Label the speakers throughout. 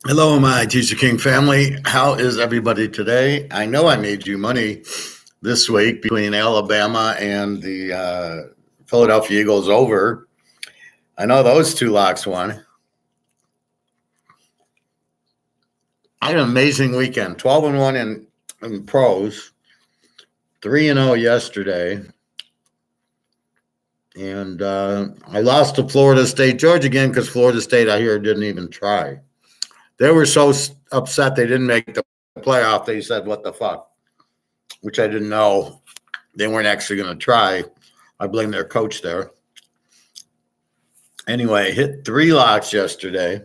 Speaker 1: Hello, my Teaserking family. How is everybody today? I know I made you money this week between Alabama and the Philadelphia Eagles over. I know those two locks won. I had an amazing weekend. 12-1 in pros, 3-0 yesterday. And I lost to Florida State, Georgia again, because Florida State, I hear, didn't even try. They were so upset they didn't make the playoff. They said, "What the fuck?" Which I didn't know. They weren't actually going to try. I blame their coach there. Anyway, hit 3 locks yesterday.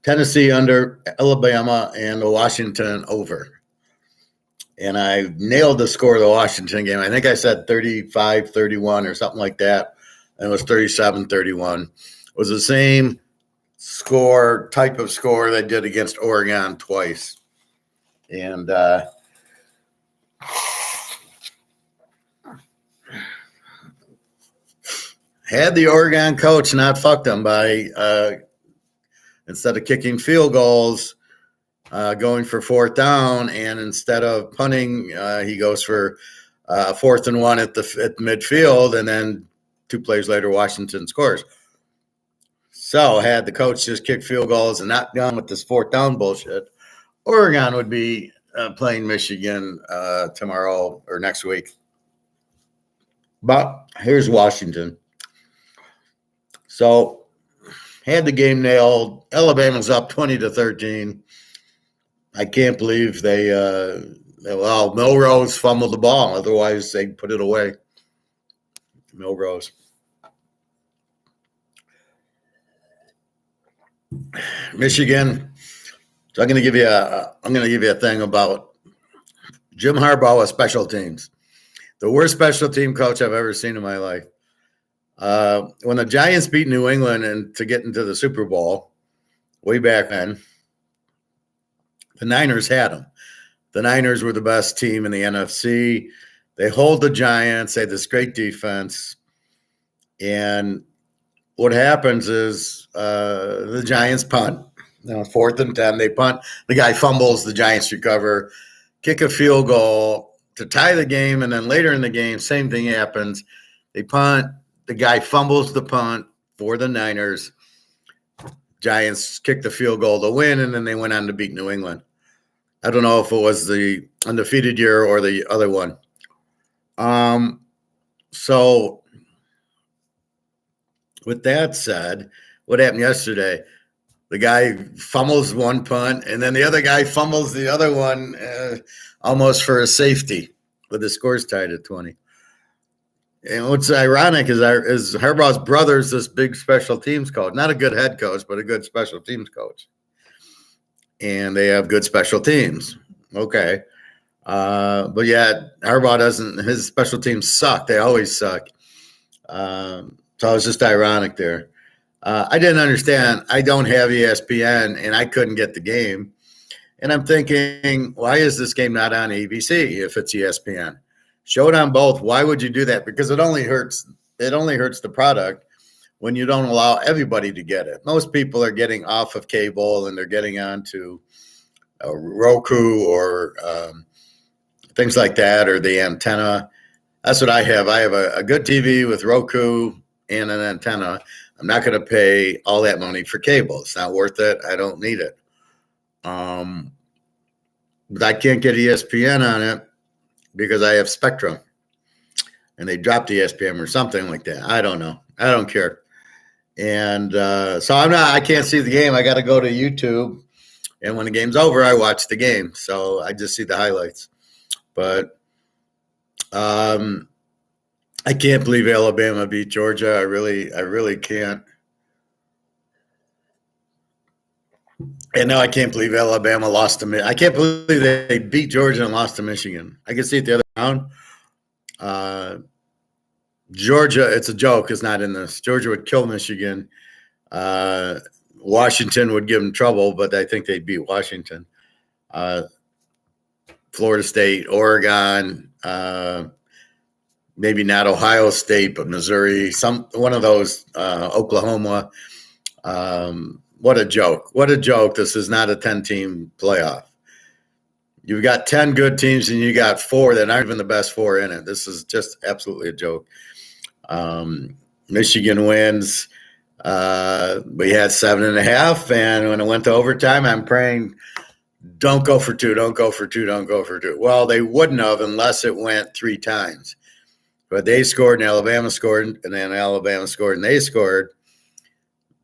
Speaker 1: Tennessee under, Alabama, and the Washington over. And I nailed the score of the Washington game. I think I said 35-31 or something like that. And it was 37-31. It was the same type of score they did against Oregon twice. And had the Oregon coach not fucked them by instead of kicking field goals, going for 4th down, and instead of punting, he goes for 4th and 1 at midfield, and then 2 plays later, Washington scores. So had the coach just kick field goals and not done with this 4th down bullshit, Oregon would be playing Michigan tomorrow or next week. But here's Washington. So had the game nailed. Alabama's up 20-13. I can't believe Milrose fumbled the ball. Otherwise, they'd put it away. Milrose. Michigan. So I'm going to give you a thing about Jim Harbaugh with special teams. The worst special team coach I've ever seen in my life. When the Giants beat New England and to get into the Super Bowl way back then, the Niners had them. The Niners were the best team in the NFC. They hold the Giants. They had this great defense. And what happens is the Giants punt. 4th and 10, they punt. The guy fumbles. The Giants recover, kick a field goal to tie the game. And then later in the game, same thing happens. They punt. The guy fumbles the punt for the Niners. Giants kick the field goal to win, and then they went on to beat New England. I don't know if it was the undefeated year or the other one. So with that said, what happened yesterday? The guy fumbles one punt, and then the other guy fumbles the other one almost for a safety, with the scores tied at 20. And what's ironic is Harbaugh's brother's this big special teams coach. Not a good head coach, but a good special teams coach. And they have good special teams. Okay. But yeah, Harbaugh doesn't – his special teams suck. They always suck. So it's just ironic there. I didn't understand. I don't have ESPN, and I couldn't get the game. And I'm thinking, why is this game not on ABC if it's ESPN? Show it on both. Why would you do that? Because it only hurts the product when you don't allow everybody to get it. Most people are getting off of cable and they're getting onto Roku or things like that, or the antenna. That's what I have. I have a good TV with Roku and an antenna. I'm not going to pay all that money for cable. It's not worth it. I don't need it. But I can't get ESPN on it because I have Spectrum. And they dropped ESPN or something like that. I don't know. I don't care. And so I can't see the game. I got to go to YouTube. And when the game's over, I watch the game. So I just see the highlights. But I can't believe Alabama beat Georgia. I really can't. And now I can't believe Alabama lost to I can't believe they beat Georgia and lost to Michigan. I can see it the other round. Georgia, it's a joke. It's not in this. Georgia would kill Michigan. Washington would give them trouble, but I think they'd beat Washington. Florida State, Oregon, maybe not Ohio State, but Missouri, one of those, Oklahoma. What a joke. What a joke. This is not a 10-team playoff. You've got 10 good teams and you got 4 that aren't even the best 4 in it. This is just absolutely a joke. Michigan wins. We had 7.5, and when it went to overtime, I'm praying, don't go for 2, don't go for 2, don't go for 2. Well, they wouldn't have unless it went 3 times. But they scored and Alabama scored, and then Alabama scored and they scored.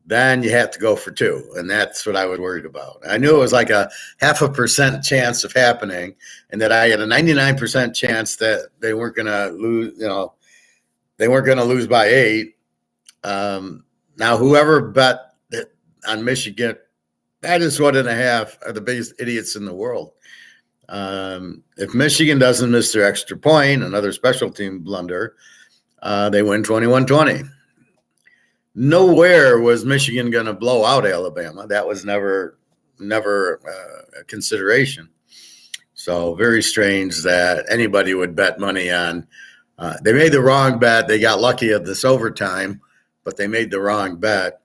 Speaker 1: Then you have to go for 2, and that's what I was worried about. I knew it was like a 0.5% chance of happening, and that I had a 99% chance that they weren't going to lose. They weren't going to lose by 8. Now, whoever bet on Michigan, that is 1.5 are the biggest idiots in the world. If Michigan doesn't miss their extra point, another special team blunder, they win 21-20. Nowhere was Michigan going to blow out Alabama. That was never a consideration. So very strange that anybody would bet money on. They made the wrong bet. They got lucky at this overtime, but they made the wrong bet.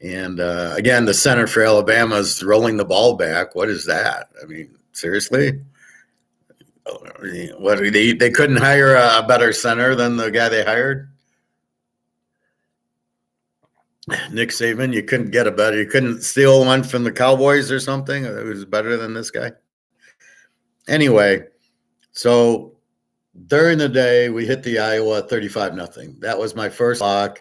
Speaker 1: And again, the center for Alabama is rolling the ball back. What is that? I mean, seriously? What they couldn't hire a better center than the guy they hired? Nick Saban, you couldn't get a better. You couldn't steal one from the Cowboys or something. It was better than this guy. Anyway, so during the day, we hit the Iowa 35-0. That was my first lock.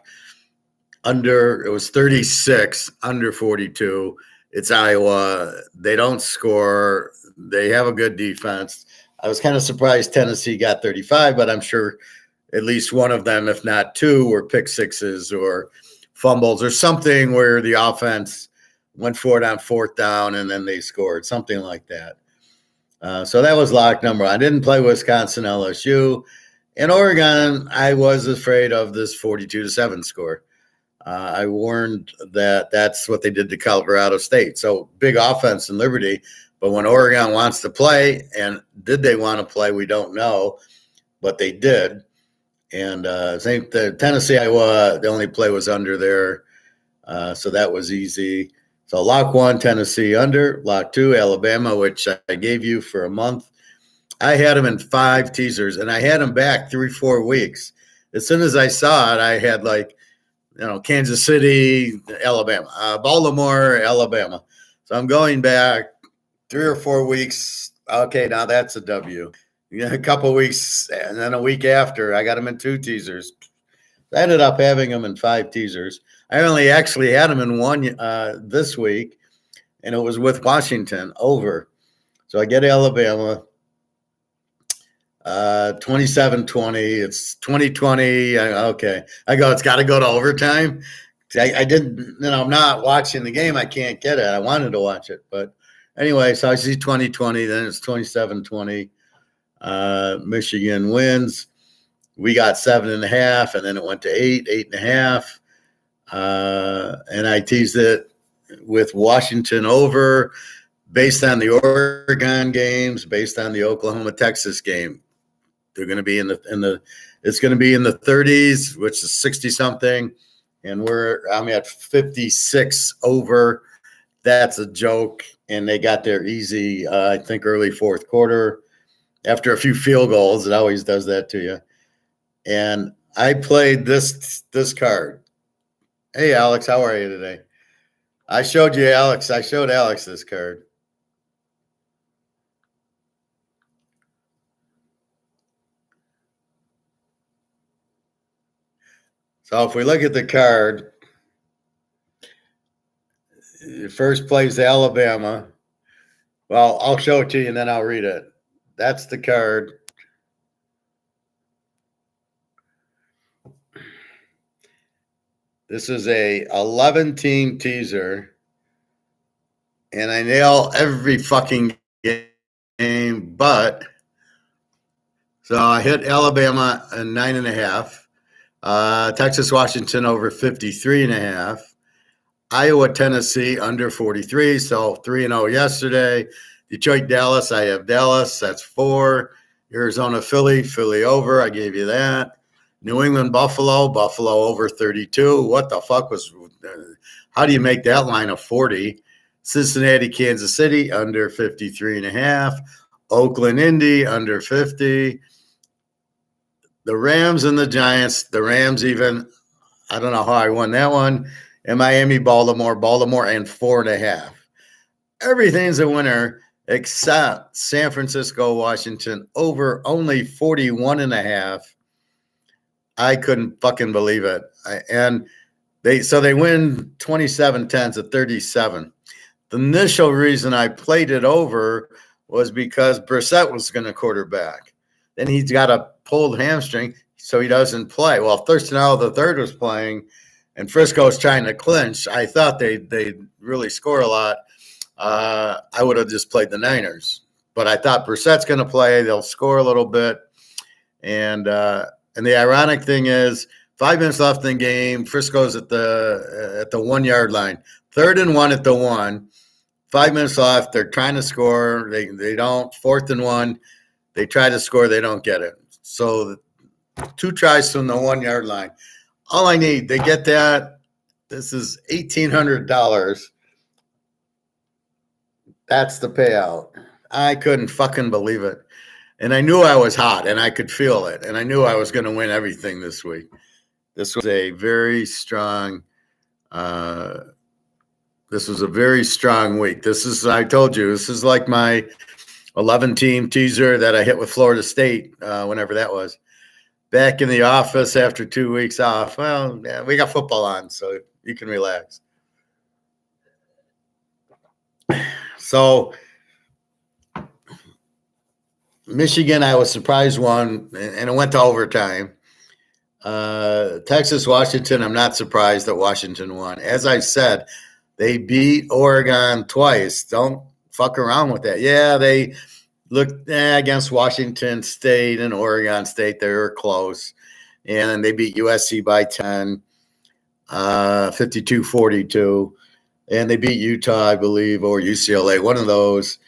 Speaker 1: It was 36, under 42. It's Iowa. They don't score. They have a good defense. I was kind of surprised Tennessee got 35, but I'm sure at least one of them, if not 2, were pick sixes or fumbles or something where the offense went for it on 4th down and then they scored, something like that. So that was lock number 1. I didn't play Wisconsin, LSU. In Oregon, I was afraid of this 42-7 score. I warned that that's what they did to Colorado State. So big offense in Liberty. But when Oregon wants to play, and did they want to play, we don't know. But they did. And I think the Tennessee, Iowa, the only play was under there. So that was easy. So lock 1, Tennessee under. Lock 2, Alabama, which I gave you for a month. I had them in 5 teasers, and I had them back 3-4 weeks. As soon as I saw it, I had Kansas City, Alabama, Baltimore, Alabama. So I'm going back 3 or 4 weeks. Okay, now that's a W. A couple of weeks, and then a week after, I got them in 2 teasers. I ended up having them in 5 teasers. I only actually had them in 1 this week, and it was with Washington over. So I get Alabama, 27-20. It's 2020. Okay. I go, it's got to go to overtime. I didn't, I'm not watching the game. I can't get it. I wanted to watch it. But anyway, so I see 2020, then it's 27-20. Michigan wins. We got 7.5, and then it went to 8.5. And I teased it with Washington over based on the Oregon games, based on the Oklahoma Texas game. They're going to be it's going to be in the 30s, which is 60 something. And I'm at 56 over. That's a joke. And they got there easy, I think early 4th quarter. After a few field goals, it always does that to you. And I played this card. Hey, Alex, how are you today? I showed Alex this card. So if we look at the card, first plays Alabama. Well, I'll show it to you and then I'll read it. That's the card. This is a 11-team teaser, and I nail every fucking game, but so I hit Alabama at 9.5, Texas, Washington over 53.5, Iowa, Tennessee under 43, so 3-0 yesterday. Detroit, Dallas, I have Dallas, that's 4. Arizona, Philly over, I gave you that. New England, Buffalo over 32. What the fuck was How do you make that line a 40? Cincinnati, Kansas City, under 53.5. Oakland, Indy, under 50. The Rams and the Giants. The Rams even, I don't know how I won that one. And Miami, Baltimore, and 4.5. Everything's a winner except San Francisco, Washington, over only 41.5. I couldn't fucking believe it. They win 27-10 to 37. The initial reason I played it over was because Brissett was going to quarterback. Then he's got a pulled hamstring, so he doesn't play. Well, Thurston the third was playing, and Frisco's trying to clinch. I thought they'd really score a lot. I would have just played the Niners. But I thought Brissett's going to play. They'll score a little bit. And the ironic thing is, 5 minutes left in the game, Frisco's at the 1 yard line. 3rd and 1 at the 1. 5 minutes left. They're trying to score. They don't. 4th and 1. They try to score. They don't get it. So 2 tries from the 1 yard line. All I need, they get that. This is $1,800. That's the payout. I couldn't fucking believe it. And I knew I was hot, and I could feel it. And I knew I was going to win everything this week. This was a very strong week. I told you, this is like my 11-team teaser that I hit with Florida State, whenever that was. Back in the office after 2 weeks off. Well, yeah, we got football on, so you can relax. So Michigan, I was surprised won, and it went to overtime. Texas, Washington, I'm not surprised that Washington won. As I said, they beat Oregon twice. Don't fuck around with that. Yeah, they looked against Washington State and Oregon State. They were close. And then they beat USC by 10, 52-42. And they beat Utah, I believe, or UCLA, one of those.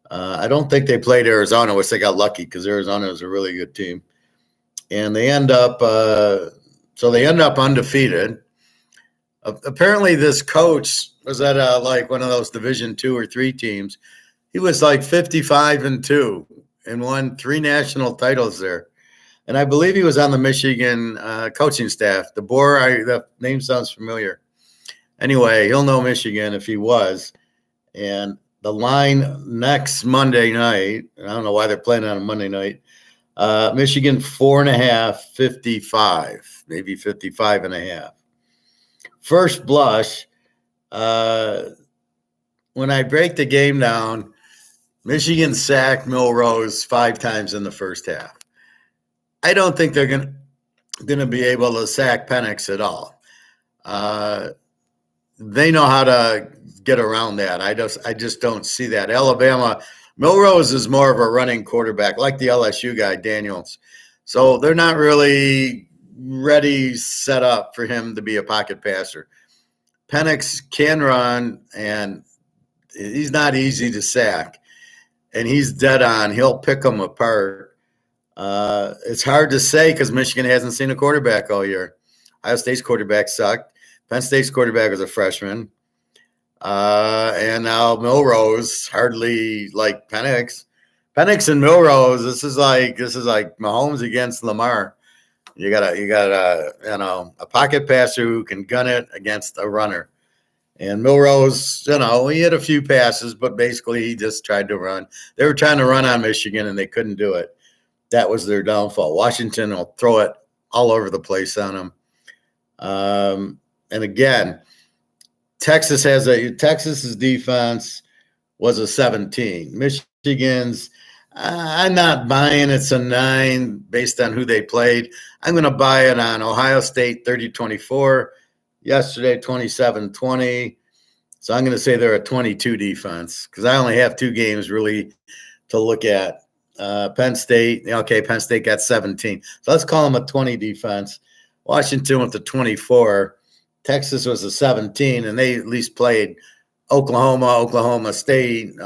Speaker 1: I don't think they played Arizona, which they got lucky because Arizona is a really good team. And they end up undefeated. Apparently, this coach was at like one of those Division 2 or 3 teams. He was like 55-2 and won 3 national titles there. And I believe he was on the Michigan coaching staff. The name sounds familiar. Anyway, he'll know Michigan if he was. And the line next Monday night, I don't know why they're playing on a Monday night, Michigan 4.5, 55, maybe 55.5. First blush, when I break the game down, Michigan sacked Milrose 5 times in the first half. I don't think they're going to be able to sack Penix at all. They know how to get around that. I just don't see that. Alabama, Milrose is more of a running quarterback, like the LSU guy, Daniels. So they're not really ready, set up for him to be a pocket passer. Penix can run, and he's not easy to sack. And he's dead on. He'll pick them apart. It's hard to say because Michigan hasn't seen a quarterback all year. Ohio State's quarterback sucked. Penn State's quarterback was a freshman. And now Milrose, hardly like Penix. Penix and Milrose, this is like Mahomes against Lamar. You got a pocket passer who can gun it against a runner. And Milrose, he had a few passes, but basically he just tried to run. They were trying to run on Michigan, and they couldn't do it. That was their downfall. Washington will throw it all over the place on them. And again, Texas's defense was a 17. Michigan's, I'm not buying it's a 9 based on who they played. I'm going to buy it on Ohio State 30-24, yesterday 27-20. So I'm going to say they're a 22 defense because I only have 2 games really to look at. Penn State, Penn State got 17. So let's call them a 20 defense. Washington with the 24. Texas was a 17, and they at least played Oklahoma State,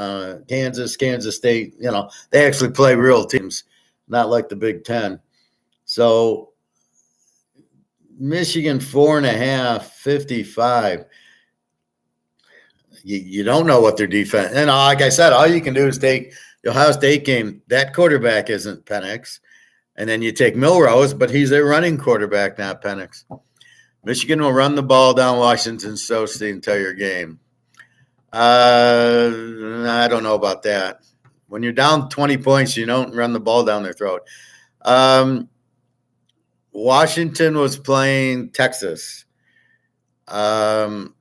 Speaker 1: Kansas State. They actually play real teams, not like the Big Ten. So Michigan 4.5, 55. You don't know what their defense. And like I said, all you can do is take the Ohio State game. That quarterback isn't Penix. And then you take Milrose, but he's a running quarterback, not Penix. Michigan will run the ball down Washington's throat the entire game. I don't know about that. When you're down 20 points, you don't run the ball down their throat. Washington was playing Texas. Oregon,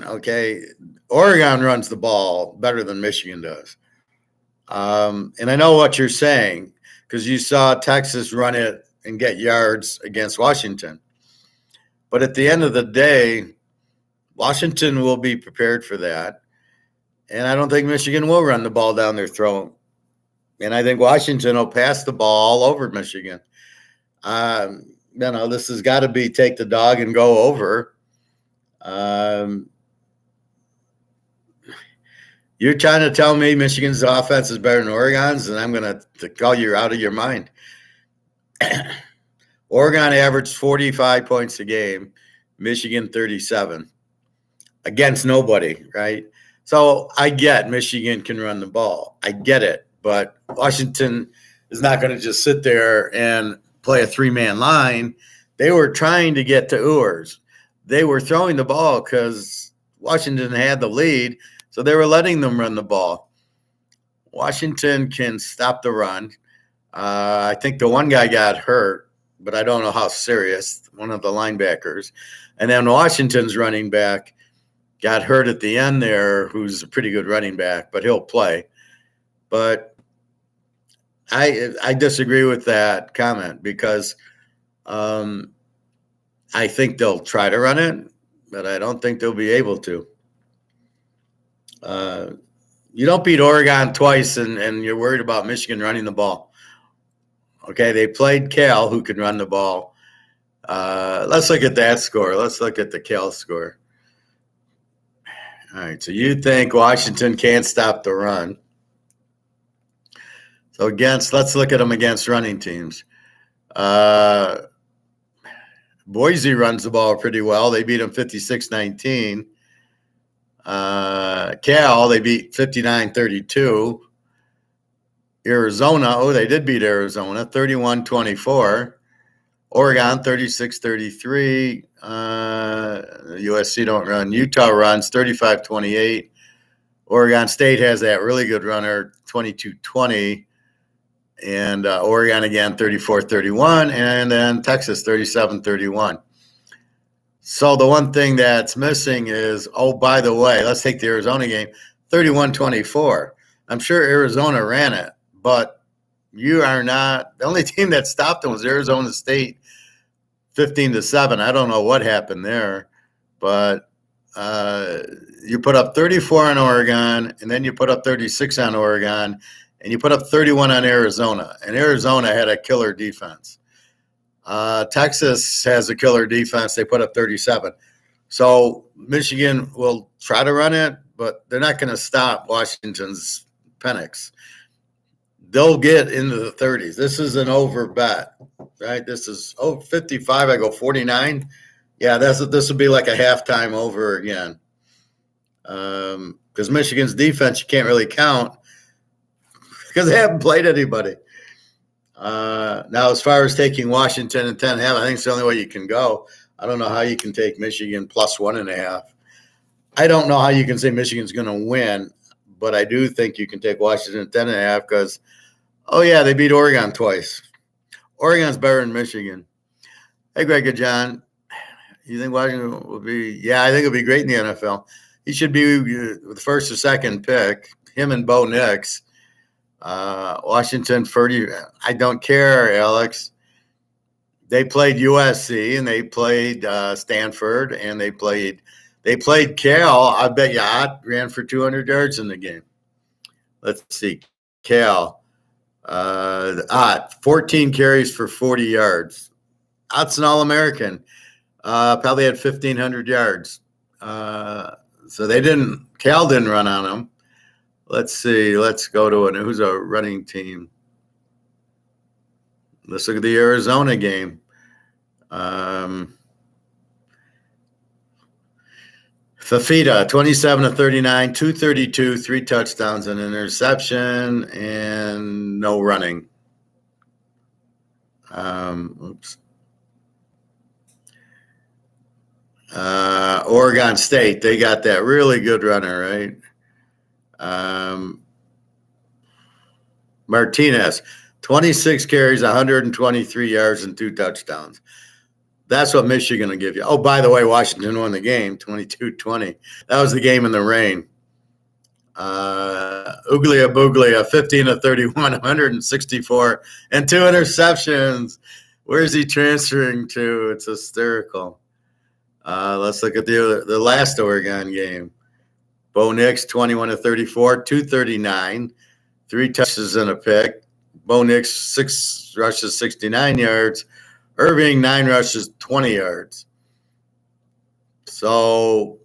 Speaker 1: okay. Oregon runs the ball better than Michigan does. And I know what you're saying because you saw Texas run it and get yards against Washington. But at the end of the day, Washington will be prepared for that. And I don't think Michigan will run the ball down their throat. And I think Washington will pass the ball all over Michigan. This has got to be take the dog and go over. You're trying to tell me Michigan's offense is better than Oregon's, and I'm going to call you out of your mind. Oregon averaged 45 points a game, Michigan 37 against nobody, right? So I get Michigan can run the ball. I get it, but Washington is not going to just sit there and play a three-man line. They were trying to get to Ewers. They were throwing the ball because Washington had the lead, so they were letting them run the ball. Washington can stop the run. I think the one guy got hurt, but I don't know how serious, one of the linebackers. And then Washington's running back got hurt at the end there, who's a pretty good running back, but he'll play. But I disagree with that comment because I think they'll try to run it, but I don't think they'll be able to. You don't beat Oregon twice and you're worried about Michigan running the ball. Okay, they played Cal, who could run the ball. Let's look at that score. Let's look at the Cal score. All right, so you think Washington can't stop the run. So let's look at them against running teams. Boise runs the ball pretty well. They beat them 56-19. Cal, they beat 59-32. Arizona, they did beat Arizona, 31-24. Oregon, 36-33. USC don't run. Utah runs 35-28. Oregon State has that really good runner, 22-20. And Oregon again, 34-31. And then Texas, 37-31. So the one thing that's missing is, by the way, let's take the Arizona game, 31-24. I'm sure Arizona ran it, but you are not. The only team that stopped them was Arizona State, 15-7. I don't know what happened there, but you put up 34 on Oregon, and then you put up 36 on Oregon, and you put up 31 on Arizona. And Arizona had a killer defense. Texas has a killer defense. They put up 37. So Michigan will try to run it, but they're not going to stop Washington's Penix. They'll get into the 30s. This is an over bet, right? This is 55. I go 49. Yeah, this will be like a halftime over again. Because Michigan's defense you can't really count because they haven't played anybody. Now, as far as taking Washington and 10.5, I think it's the only way you can go. I don't know how you can take Michigan plus 1.5. I don't know how you can say Michigan's going to win, but I do think you can take Washington at 10.5 because, they beat Oregon twice. Oregon's better than Michigan. Hey, Greg and John, you think Washington will be? Yeah, I think it'll be great in the NFL. He should be the first or second pick, him and Bo Nix. Washington 30. I don't care, Alex. They played USC and they played Stanford and they played Cal. I bet you Ott ran for 200 yards in the game. Let's see, Cal. Ott 14 carries for 40 yards. Ott's an All-American. Probably had 1,500 yards. So Cal didn't run on him. Let's see. Let's go to who's a running team. Let's look at the Arizona game. Fafita, 27-39, 232, 3 touchdowns, an interception, and no running. Oops. Oregon State, they got that really good runner, right? Martinez, 26 carries, 123 yards, and 2 touchdowns. That's what Michigan will give you. Oh, by the way, Washington won the game, 22-20. That was the game in the rain. Uglia Buglia, 15-31, 164, and 2 interceptions. Where's he transferring to? It's hysterical. Let's look at the last Oregon game. Bo Nix, 21-34, 239, 3 touches and a pick. Bo Nix, 6 rushes, 69 yards. Irving, 9 rushes, 20 yards. So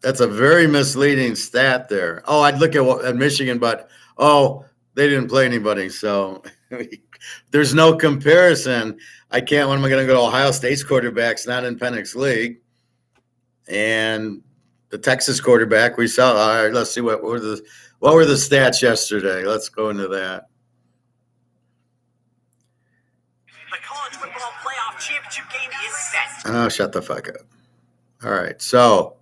Speaker 1: that's a very misleading stat there. Oh, I'd look at Michigan, but, they didn't play anybody. So there's no comparison. When am I going to go to Ohio State's quarterbacks, not in Penix League? And the Texas quarterback we saw. All right, let's see what were the stats yesterday. Let's go into that.
Speaker 2: The college football playoff championship game is set.
Speaker 1: Oh, shut the fuck up. All right, so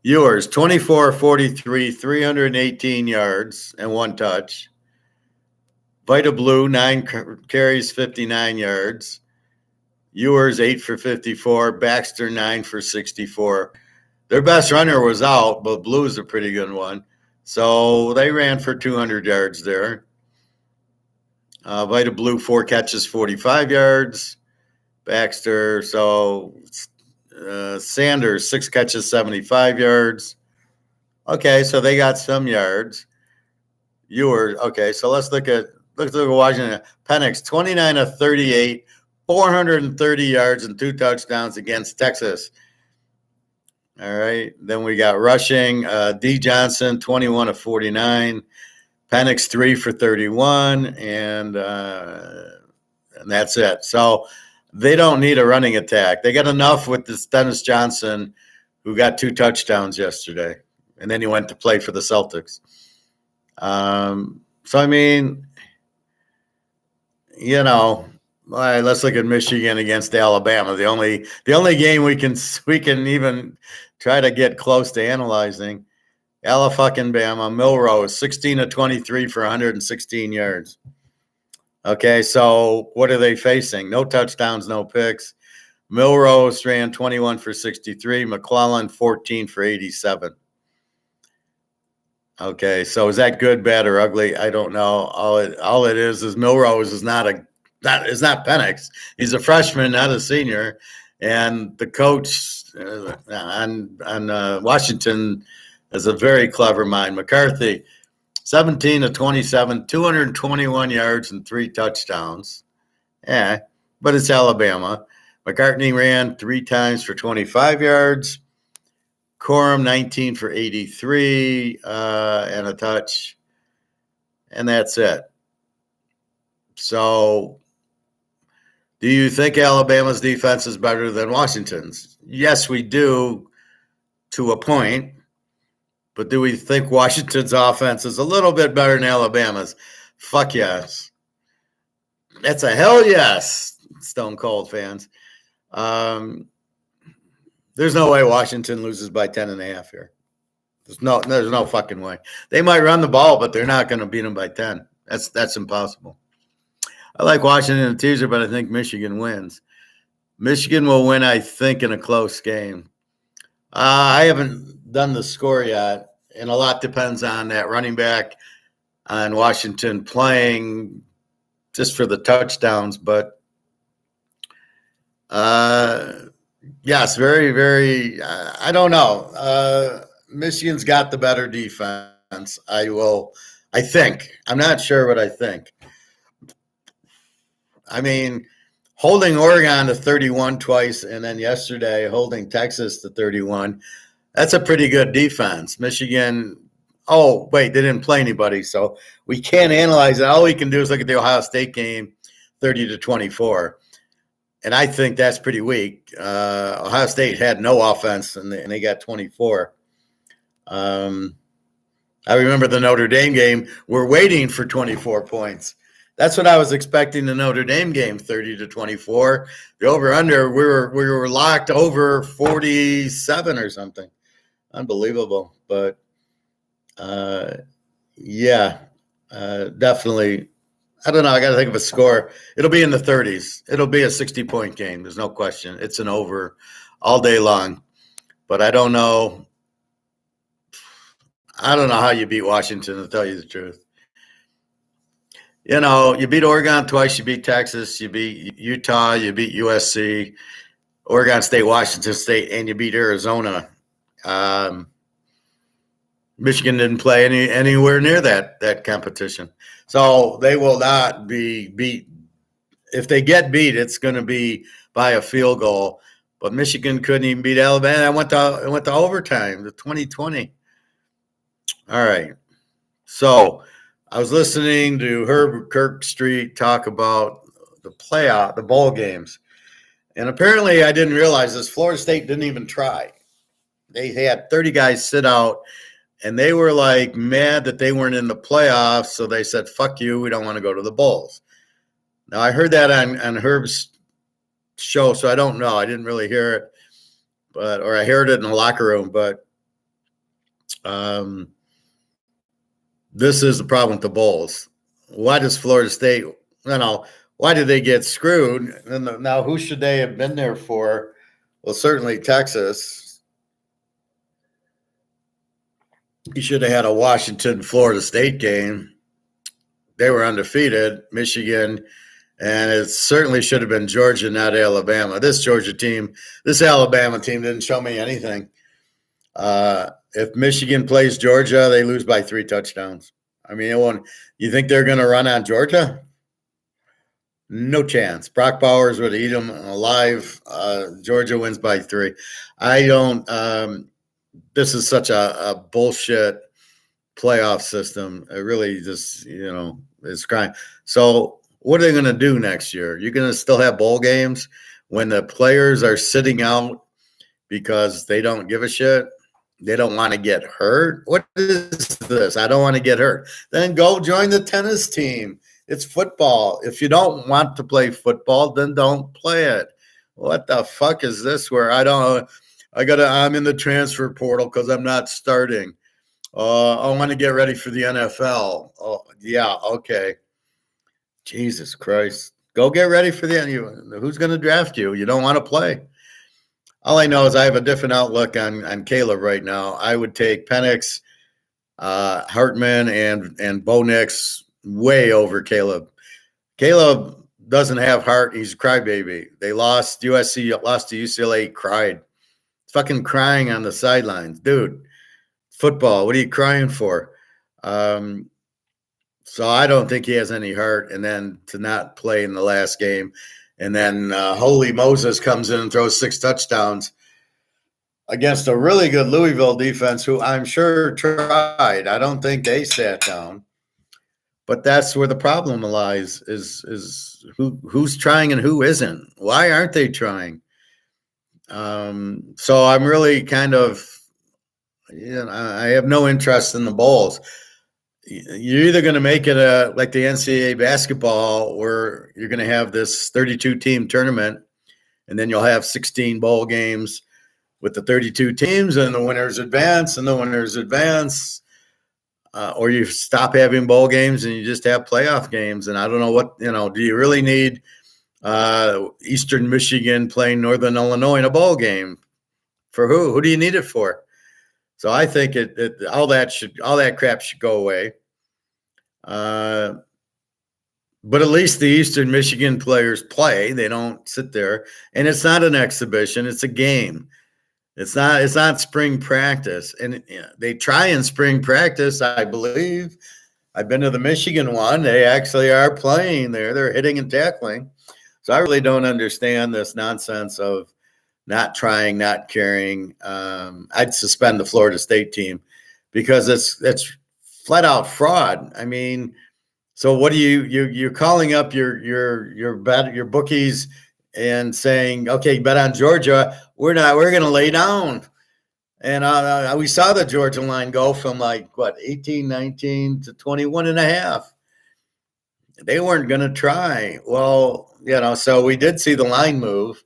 Speaker 1: Ewers, 24-43, 318 yards and 1 touch. Vita Blue, 9 carries, 59 yards. Ewers, 8 for 54. Baxter, 9 for 64. Their best runner was out, but Blue's a pretty good one. So they ran for 200 yards there. Vita Blue, 4 catches, 45 yards. Baxter, Sanders, 6 catches, 75 yards. Okay, so they got some yards. Ewers, okay, so let's look at Washington. Penix, 29-38, 430 yards and 2 touchdowns against Texas. All right, then we got rushing. D. Johnson, 21-49. Penix, 3 for 31, and that's it. So they don't need a running attack. They got enough with this Dennis Johnson, who got 2 touchdowns yesterday, and then he went to play for the Celtics. So I mean, all right, let's look at Michigan against Alabama. The only game we can even try to get close to analyzing. Alabama, Milrose, 16-23 for 116 yards. Okay, so what are they facing? No touchdowns, no picks. Milrose ran 21 for 63. McClellan, 14 for 87. Okay, so is that good, bad, or ugly? I don't know. All it is Milrose is not Penix. He's a freshman, not a senior, and the coach on Washington is a very clever mind. McCarthy, 17-27, 221 yards and 3 touchdowns. Yeah, but it's Alabama. McCartney ran 3 times for 25 yards. Corum, 19 for 83 and a touch. And that's it. So do you think Alabama's defense is better than Washington's? Yes, we do, to a point. But do we think Washington's offense is a little bit better than Alabama's? Fuck yes. That's a hell yes, Stone Cold fans. There's no way Washington loses by 10.5 here. There's no fucking way. They might run the ball, but they're not going to beat them by 10. That's impossible. I like Washington in a teaser, but I think Michigan wins. Michigan will win, I think, in a close game. I haven't done the score yet, and a lot depends on that running back on Washington playing just for the touchdowns. But yes, very, very. I don't know. Michigan's got the better defense. I think. I'm not sure what I think. I mean, holding Oregon to 31 twice, and then yesterday holding Texas to 31. That's a pretty good defense. Michigan. Oh, wait, they didn't play anybody, so we can't analyze it. All we can do is look at the Ohio State game, 30-24. and I think that's pretty weak. Ohio State had no offense, and they got 24. I remember the Notre Dame game. We're waiting for 24 points. That's what I was expecting the Notre Dame game, 30-24. The over/under, we were locked over 47 or something. Unbelievable. But definitely. I don't know. I got to think of a score. It'll be in the 30s. It'll be a 60-point game. There's no question. It's an over all day long. But I don't know. I don't know how you beat Washington, to tell you the truth. You know, you beat Oregon twice. You beat Texas. You beat Utah. You beat USC, Oregon State, Washington State, and you beat Arizona. Michigan didn't play anywhere near that competition. So they will not be beat. If they get beat, it's going to be by a field goal. But Michigan couldn't even beat Alabama. I went to overtime, the 2020. All right. So I was listening to Herb Kirkstreet talk about the bowl games. And apparently I didn't realize this. Florida State didn't even try. They had 30 guys sit out, and they were like mad that they weren't in the playoffs. So they said, fuck you, we don't want to go to the bowls. Now, I heard that on Herb's show, so I don't know. I didn't really hear it, or I heard it in the locker room. But this is the problem with the bowls. Why does Florida State, why did they get screwed? And now, who should they have been there for? Well, certainly Texas. You should have had a Washington-Florida State game. They were undefeated. Michigan, and it certainly should have been Georgia, not Alabama. This Alabama team didn't show me anything. If Michigan plays Georgia, they lose by 3 touchdowns. I mean, you think they're going to run on Georgia? No chance. Brock Bowers would eat them alive. Georgia wins by 3. I don't. This is such a bullshit playoff system. It really just, is crying. So what are they going to do next year? You're going to still have bowl games when the players are sitting out because they don't give a shit? They don't want to get hurt? What is this? I don't want to get hurt. Then go join the tennis team. It's football. If you don't want to play football, then don't play it. What the fuck is this where I'm in the transfer portal because I'm not starting. I want to get ready for the NFL. Oh, yeah, okay. Jesus Christ. Go get ready for the NFL. Who's going to draft you? You don't want to play. All I know is I have a different outlook on Caleb right now. I would take Penix, Hartman, and Bo Nix way over Caleb. Caleb doesn't have heart. He's a crybaby. They lost. USC lost to UCLA. Cried. Fucking crying on the sidelines. Dude, football, what are you crying for? So I don't think he has any heart. And then to not play in the last game. And then Holy Moses comes in and throws 6 touchdowns against a really good Louisville defense who I'm sure tried. I don't think they sat down. But that's where the problem lies is who's trying and who isn't. Why aren't they trying? So I'm really kind of, I have no interest in the bowls. You're either going to make it like the NCAA basketball where you're going to have this 32-team tournament, and then you'll have 16 bowl games with the 32 teams, and the winners advance, or you stop having bowl games and you just have playoff games. And I don't know what, do you really need Eastern Michigan playing Northern Illinois in a bowl game? For who? Who do you need it for? So I think all that crap should go away. But at least the Eastern Michigan players play. They don't sit there, and it's not an exhibition. It's a game. It's not spring practice, and they try in spring practice. I believe I've been to the Michigan one. They actually are playing there. They're hitting and tackling. So I really don't understand this nonsense of not trying, not caring. I'd suspend the Florida State team because it's flat out fraud. I mean, so what do you're calling up your bookies and saying, okay, bet on Georgia. We're going to lay down. And we saw the Georgia line go from 18, 19 to 21 and a half. They weren't going to try. Well, so we did see the line move.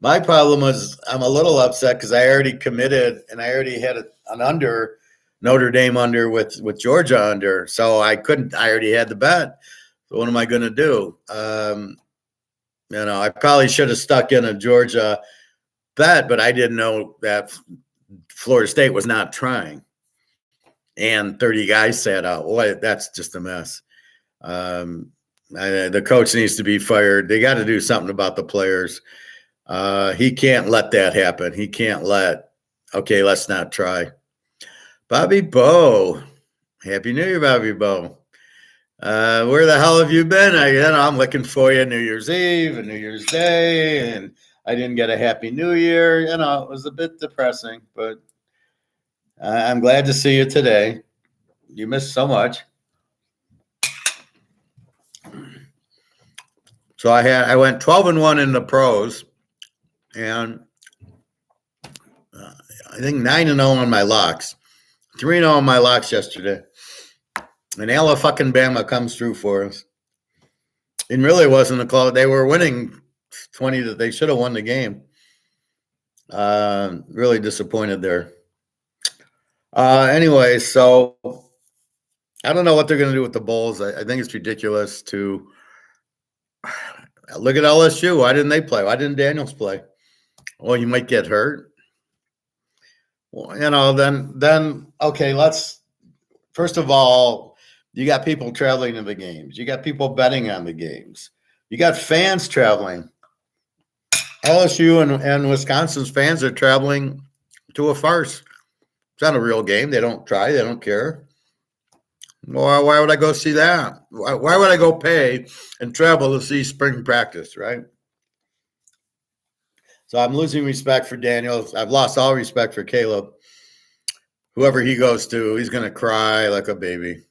Speaker 1: My problem was I'm a little upset because I already committed and I already had an under, Notre Dame under with Georgia under. So I already had the bet. So what am I going to do? I probably should have stuck in a Georgia bet, but I didn't know that Florida State was not trying. And 30 guys sat out. Boy, that's just a mess. The coach needs to be fired. They got to do something about the players. He can't let that happen. He can't okay, let's not try. Bobby Bow. Happy New Year, Bobby Bow. Where the hell have you been? I'm looking for you New Year's Eve and New Year's Day, and I didn't get a Happy New Year. It was a bit depressing, but I'm glad to see you today. You missed so much. So I went 12-1 in the pros, and I think 9-0 on my locks, 3-0 on my locks yesterday. And Alabama comes through for us. It really wasn't a close. They were winning 20 that they should have won the game. Really disappointed there. Anyway, so I don't know what they're going to do with the Bulls. I think it's ridiculous to look at LSU. Why didn't they play? Why didn't Daniels play? Well, you might get hurt. Well, then okay, let's first of all, you got people traveling to the games. You got people betting on the games. You got fans traveling. LSU and Wisconsin's fans are traveling to a farce. It's not a real game. They don't try. They don't care. Well, why would I go see that? Why would I go pay and travel to see spring practice, right? So I'm losing respect for Daniels. I've lost all respect for Caleb. Whoever he goes to, he's going to cry like a baby.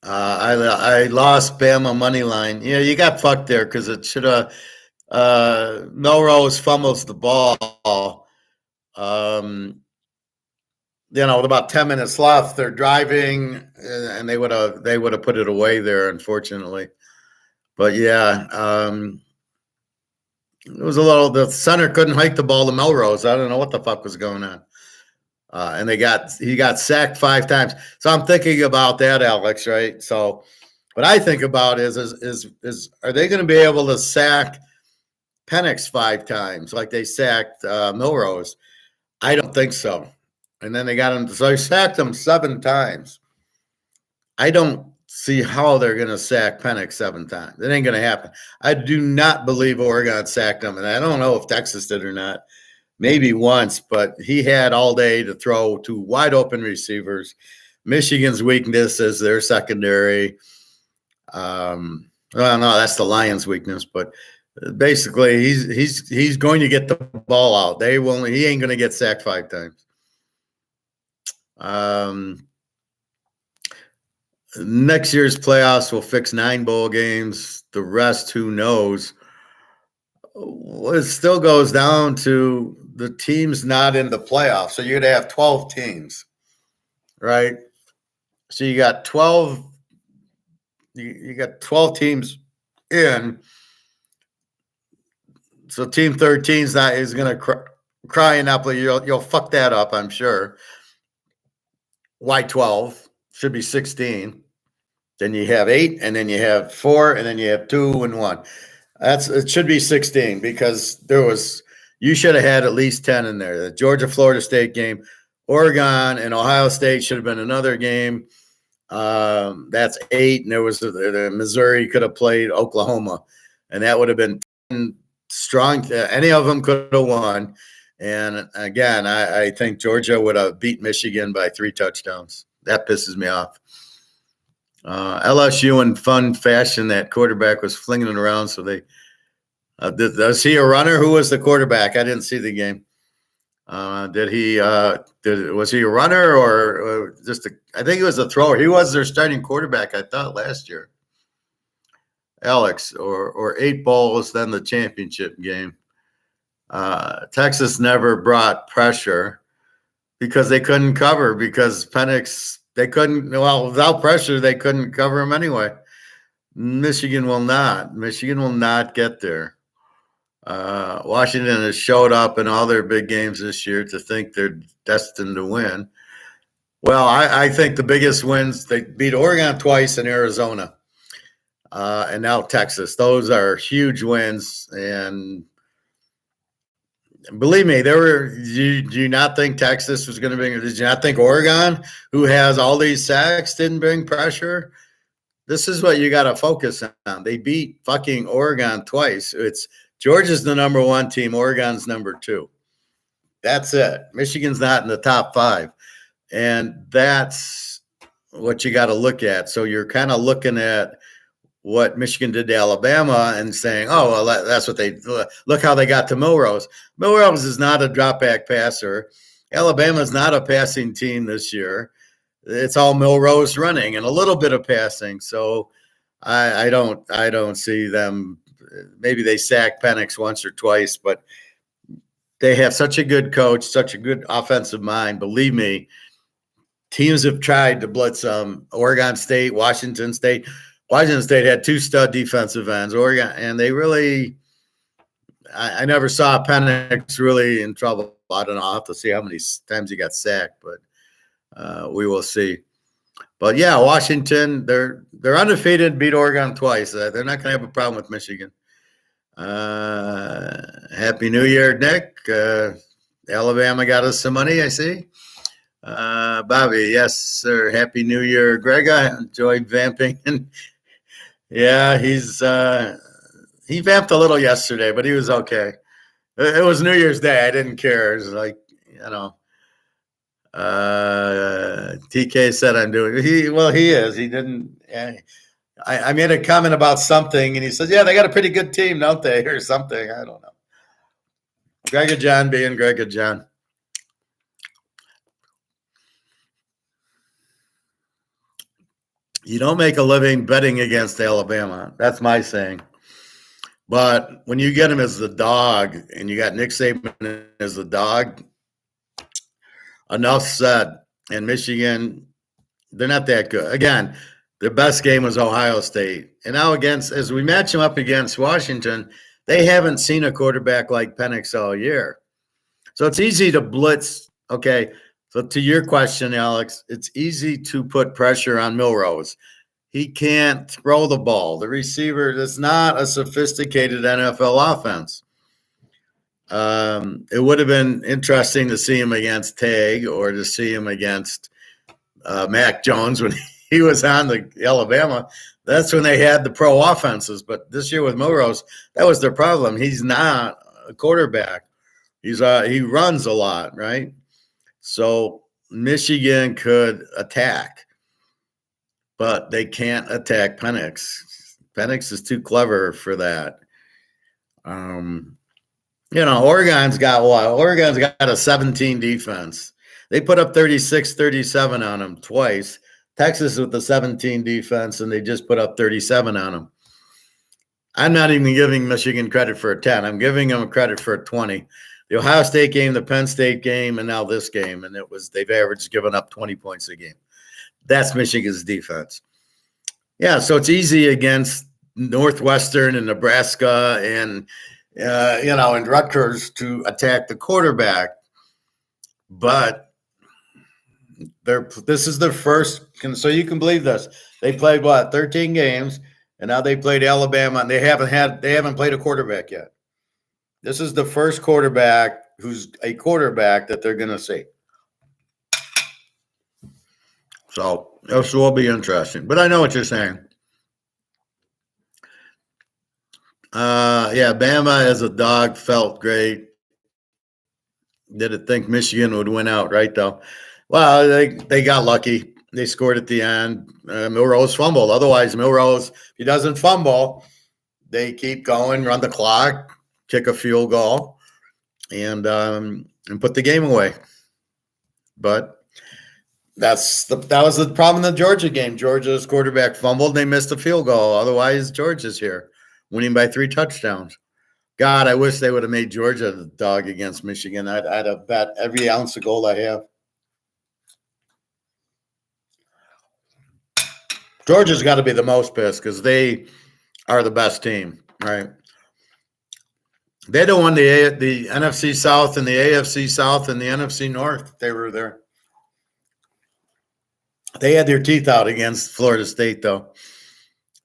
Speaker 1: I lost Bama money line. Yeah, you got fucked there because it should have. Melrose fumbles the ball. With about 10 minutes left, they're driving, and they would have put it away there, unfortunately. But yeah, it was a little. The center couldn't hike the ball to Melrose. I don't know what the fuck was going on. And he got sacked 5 times. So I'm thinking about that, Alex. Right. So what I think about is are they going to be able to sack Penix 5 times like they sacked Melrose? I don't think so. And then they got him. So they sacked him 7 times. I don't see how they're going to sack Penix 7 times. It ain't going to happen. I do not believe Oregon sacked him. And I don't know if Texas did or not. Maybe once, but he had all day to throw to wide open receivers. Michigan's weakness is their secondary. Well, no, that's the Lions' weakness, but basically he's going to get the ball out. He ain't going to get sacked 5 times. Next year's playoffs will fix 9 bowl games. The rest, who knows? It still goes down to the teams not in the playoffs. So you'd have 12 teams, right? So you got 12. You got 12 teams in. So team 13 is going to cry enough. You'll fuck that up, I'm sure. Why 12? Should be 16. Then you have 8, and then you have 4, and then you have 2 and 1. It should be 16 because you should have had at least 10 in there. The Georgia-Florida State game, Oregon and Ohio State should have been another game. That's 8, and there was the Missouri could have played Oklahoma, and that would have been 10 strong. Any of them could have won. And again, I think Georgia would have beat Michigan by 3 touchdowns. That pisses me off. LSU in fun fashion, that quarterback was flinging it around. So was he a runner? Who was the quarterback? I didn't see the game. Was he a runner or just I think he was a thrower. He was their starting quarterback, I thought, last year. Alex, or 8 bowls, then the championship game. Texas never brought pressure because they couldn't cover, because Penix, without pressure, they couldn't cover him anyway. Michigan will not. Michigan will not get there. Washington has showed up in all their big games this year to think they're destined to win. Well, I think the biggest wins, they beat Oregon twice and Arizona, and now Texas. Those are huge wins. And believe me, do you not think Texas was going to bring? Did you not think Oregon, who has all these sacks, didn't bring pressure? This is what you got to focus on. They beat fucking Oregon twice. Georgia's the number 1 team. Oregon's number 2. That's it. Michigan's not in the top 5. And that's what you got to look at. So you're kind of looking at what Michigan did to Alabama and saying, oh, well, that's what they – look how they got to Milrose. Milrose is not a drop-back passer. Alabama's not a passing team this year. It's all Milrose running and a little bit of passing. So I don't see them. Maybe they sack Penix once or twice, but they have such a good coach, such a good offensive mind. Believe me, teams have tried to blitz them. Oregon State, Washington State. Washington State had 2 stud defensive ends. Oregon, and they really – I never saw Penix really in trouble. I don't know. I'll have to see how many times he got sacked, but we will see. But, yeah, Washington, they're undefeated, beat Oregon twice. They're not going to have a problem with Michigan. Happy New Year, Nick. Alabama got us some money, I see. Bobby, yes, sir. Happy New Year, Greg. I enjoyed vamping. Yeah, he vamped a little yesterday, but he was okay. It was New Year's Day. I didn't care. It was like, TK said I'm doing. He is. He didn't. I made a comment about something, and he said, "Yeah, they got a pretty good team, don't they?" Or something. I don't know. Greg and John being Greg and John. You don't make a living betting against Alabama. That's my saying. But when you get him as the dog, and you got Nick Saban as the dog, enough said. And Michigan, they're not that good. Again, their best game was Ohio State. And now as we match them up against Washington, they haven't seen a quarterback like Penix all year. So it's easy to blitz. Okay, so to your question, Alex, it's easy to put pressure on Milrose. He can't throw the ball. The receiver is not a sophisticated NFL offense. It would have been interesting to see him against Tag or to see him against Mac Jones when he was on the Alabama. That's when they had the pro offenses. But this year with Milrose, that was their problem. He's not a quarterback. He runs a lot, right? So Michigan could attack, but they can't attack Penix. Penix is too clever for that. Oregon's got what? Oregon's got a 17 defense. They put up 36-37 on them twice. Texas with the 17 defense, and they just put up 37 on them. I'm not even giving Michigan credit for a 10. I'm giving them credit for a 20. The Ohio State game, the Penn State game, and now this game, and they've averaged giving up 20 points a game. That's Michigan's defense. Yeah, so it's easy against Northwestern and Nebraska and and Rutgers to attack the quarterback. But this is their first, so you can believe this. They played 13 games, and now they played Alabama, and they haven't played a quarterback yet. This is the first quarterback who's a quarterback that they're going to see. So this will be interesting. But I know what you're saying. Bama as a dog felt great. Didn't think Michigan would win outright, though. Well, they got lucky. They scored at the end. Milrose fumbled. Otherwise, Milrose, if he doesn't fumble, they keep going, run the clock, kick a field goal, and put the game away. But that was the problem in the Georgia game. Georgia's quarterback fumbled, and they missed a field goal. Otherwise, Georgia's here, winning by 3 touchdowns. God, I wish they would have made Georgia the dog against Michigan. I'd have bet every ounce of gold I have. Georgia's got to be the most pissed because they are the best team, right? They don't won the NFC South and the AFC South and the NFC North. They were there. They had their teeth out against Florida State, though.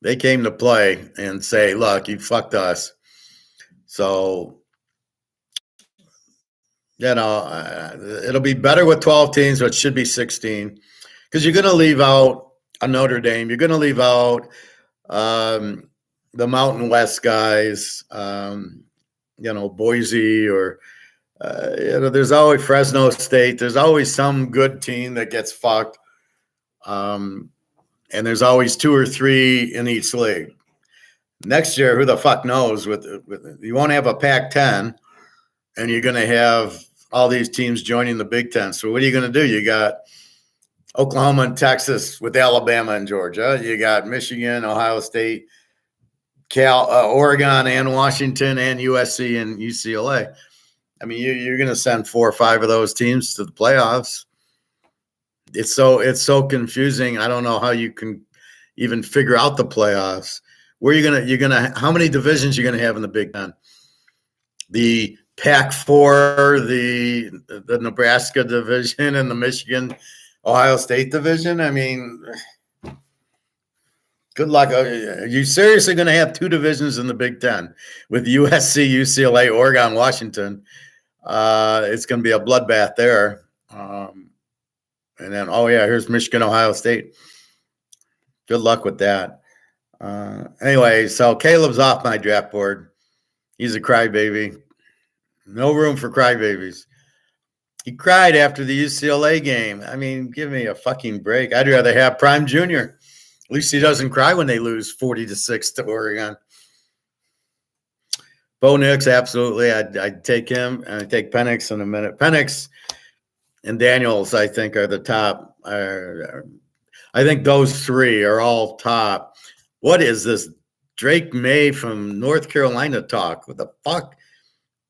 Speaker 1: They came to play and say, look, you fucked us. So, it'll be better with 12 teams, but it should be 16 because you're going to leave out a Notre Dame. You're going to leave out the Mountain West guys, Boise or, there's always Fresno State. There's always some good team that gets fucked. And there's always 2 or 3 in each league. Next year, who the fuck knows? You won't have a Pac-10, and you're going to have all these teams joining the Big Ten. So what are you going to do? You got Oklahoma and Texas with Alabama and Georgia. You got Michigan, Ohio State, Oregon, and Washington, and USC and UCLA. I mean, you're going to send 4 or 5 of those teams to the playoffs. It's so confusing. I don't know how you can even figure out the playoffs. Where how many divisions you're gonna have in the Big Ten? The Pac-4, the Nebraska division, and the Michigan, Ohio State division. I mean, good luck. Are you seriously gonna have 2 divisions in the Big Ten with USC, UCLA, Oregon, Washington? It's gonna be a bloodbath there. And then, here's Michigan, Ohio State. Good luck with that. Anyway, so Caleb's off my draft board. He's a crybaby. No room for crybabies. He cried after the UCLA game. I mean, give me a fucking break. I'd rather have Prime Jr. At least he doesn't cry when they lose 40-6 to Oregon. Bo Nix, absolutely. I'd take him, and I'd take Penix in a minute. Penix and Daniels, I think, are the top. I think those 3 are all top. What is this Drake May from North Carolina talk? What the fuck?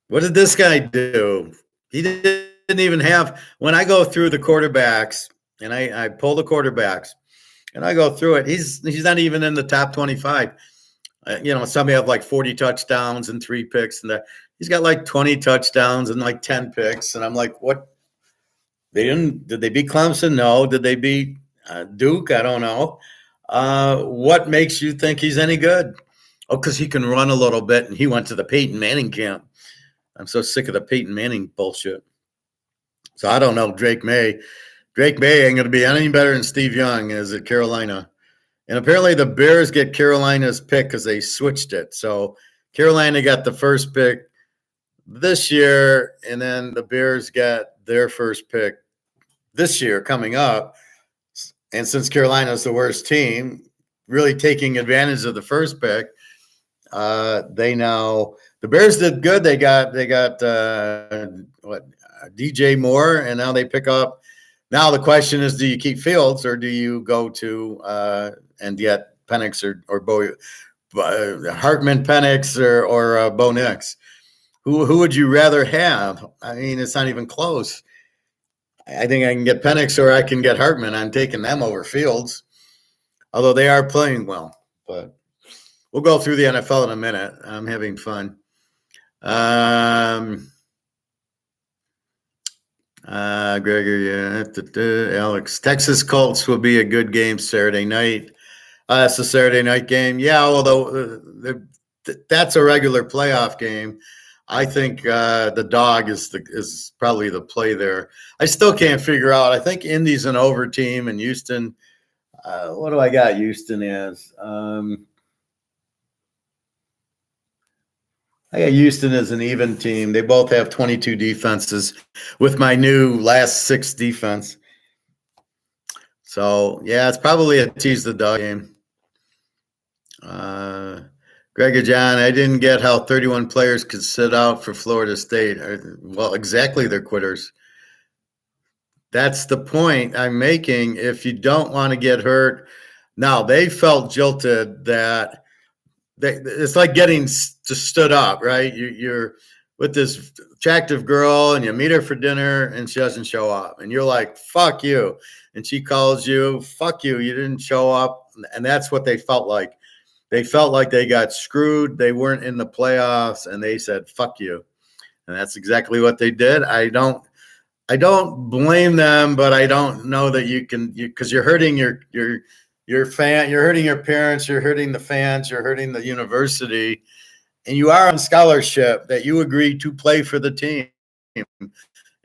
Speaker 1: What did this guy do? He didn't even have – when I go through the quarterbacks, and I pull the quarterbacks, and I go through it, he's not even in the top 25. Some have like 40 touchdowns and 3 picks, and he's got like 20 touchdowns and like 10 picks, and I'm like, what? Did they beat Clemson? No. Did they beat Duke? I don't know. What makes you think he's any good? Oh, because he can run a little bit, and he went to the Peyton Manning camp. I'm so sick of the Peyton Manning bullshit. So I don't know Drake May. Drake May ain't going to be any better than Steve Young is at Carolina. And apparently the Bears get Carolina's pick because they switched it. So Carolina got the first pick this year, and then the Bears got their first pick this year coming up. And since Carolina's the worst team, really taking advantage of the first pick, the Bears did good. They got DJ Moore, and now they pick up. Now the question is, do you keep Fields or do you go to and get Penix or Bo Hartman, Penix or Bo Nix? Who would you rather have? I mean, it's not even close. I think I can get Penix or I can get Hartman. I'm taking them over Fields, although they are playing well. But we'll go through the NFL in a minute. I'm having fun. Gregory, Alex, Texas Colts will be a good game Saturday night. That's a Saturday night game. Yeah, although that's a regular playoff game. I think the dog is probably the play there. I still can't figure out. I think Indy's an over team, and Houston. What do I got Houston as? I got Houston as an even team. They both have 22 defenses with my new last 6 defense. So, yeah, it's probably a tease the dog game. Greg John, I didn't get how 31 players could sit out for Florida State. Well, exactly, they're quitters. That's the point I'm making. If you don't want to get hurt, now they felt jilted that it's like getting stood up, right? You're with this attractive girl and you meet her for dinner and she doesn't show up. And you're like, fuck you. And she calls you, fuck you, you didn't show up. And that's what they felt like. They felt like they got screwed. They weren't in the playoffs and they said, fuck you. And that's exactly what they did. I don't blame them, but I don't know that you can, because you're hurting your fan, you're hurting your parents, you're hurting the fans, you're hurting the university, and you are on scholarship that you agreed to play for the team.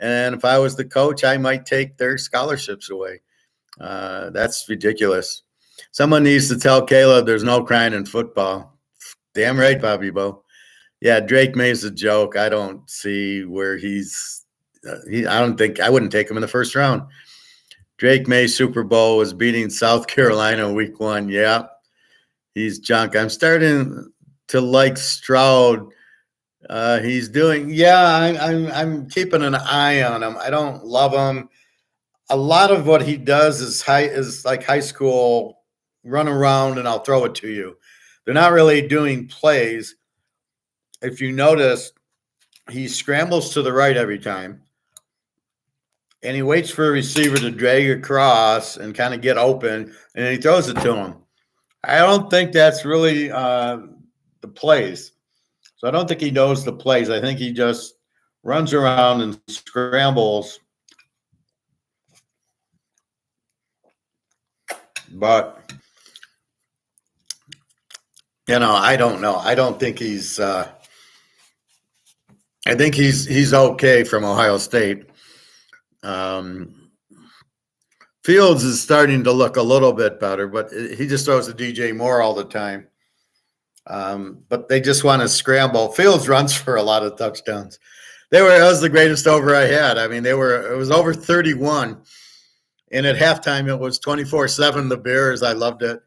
Speaker 1: And if I was the coach, I might take their scholarships away. That's ridiculous. Someone needs to tell Caleb there's no crying in football. Damn right, Bobby Bo. Yeah, Drake May's a joke. I don't see where he's. I wouldn't take him in the first round. Drake May Super Bowl was beating South Carolina week 1. Yeah, he's junk. I'm starting to like Stroud. He's doing. Yeah, I'm keeping an eye on him. I don't love him. A lot of what he does is like high school, run around and I'll throw it to you. They're not really doing plays. If you notice, he scrambles to the right every time. And he waits for a receiver to drag across and kind of get open, and he throws it to him. I don't think that's really the plays. So I don't think he knows the plays. I think he just runs around and scrambles. But, I don't know. I don't think he's I think he's okay from Ohio State. Fields is starting to look a little bit better, but he just throws to DJ Moore all the time. But they just want to scramble. Fields runs for a lot of touchdowns. It was the greatest over I had. I mean, it was over 31. And at halftime, it was 24-7, the Bears. I loved it.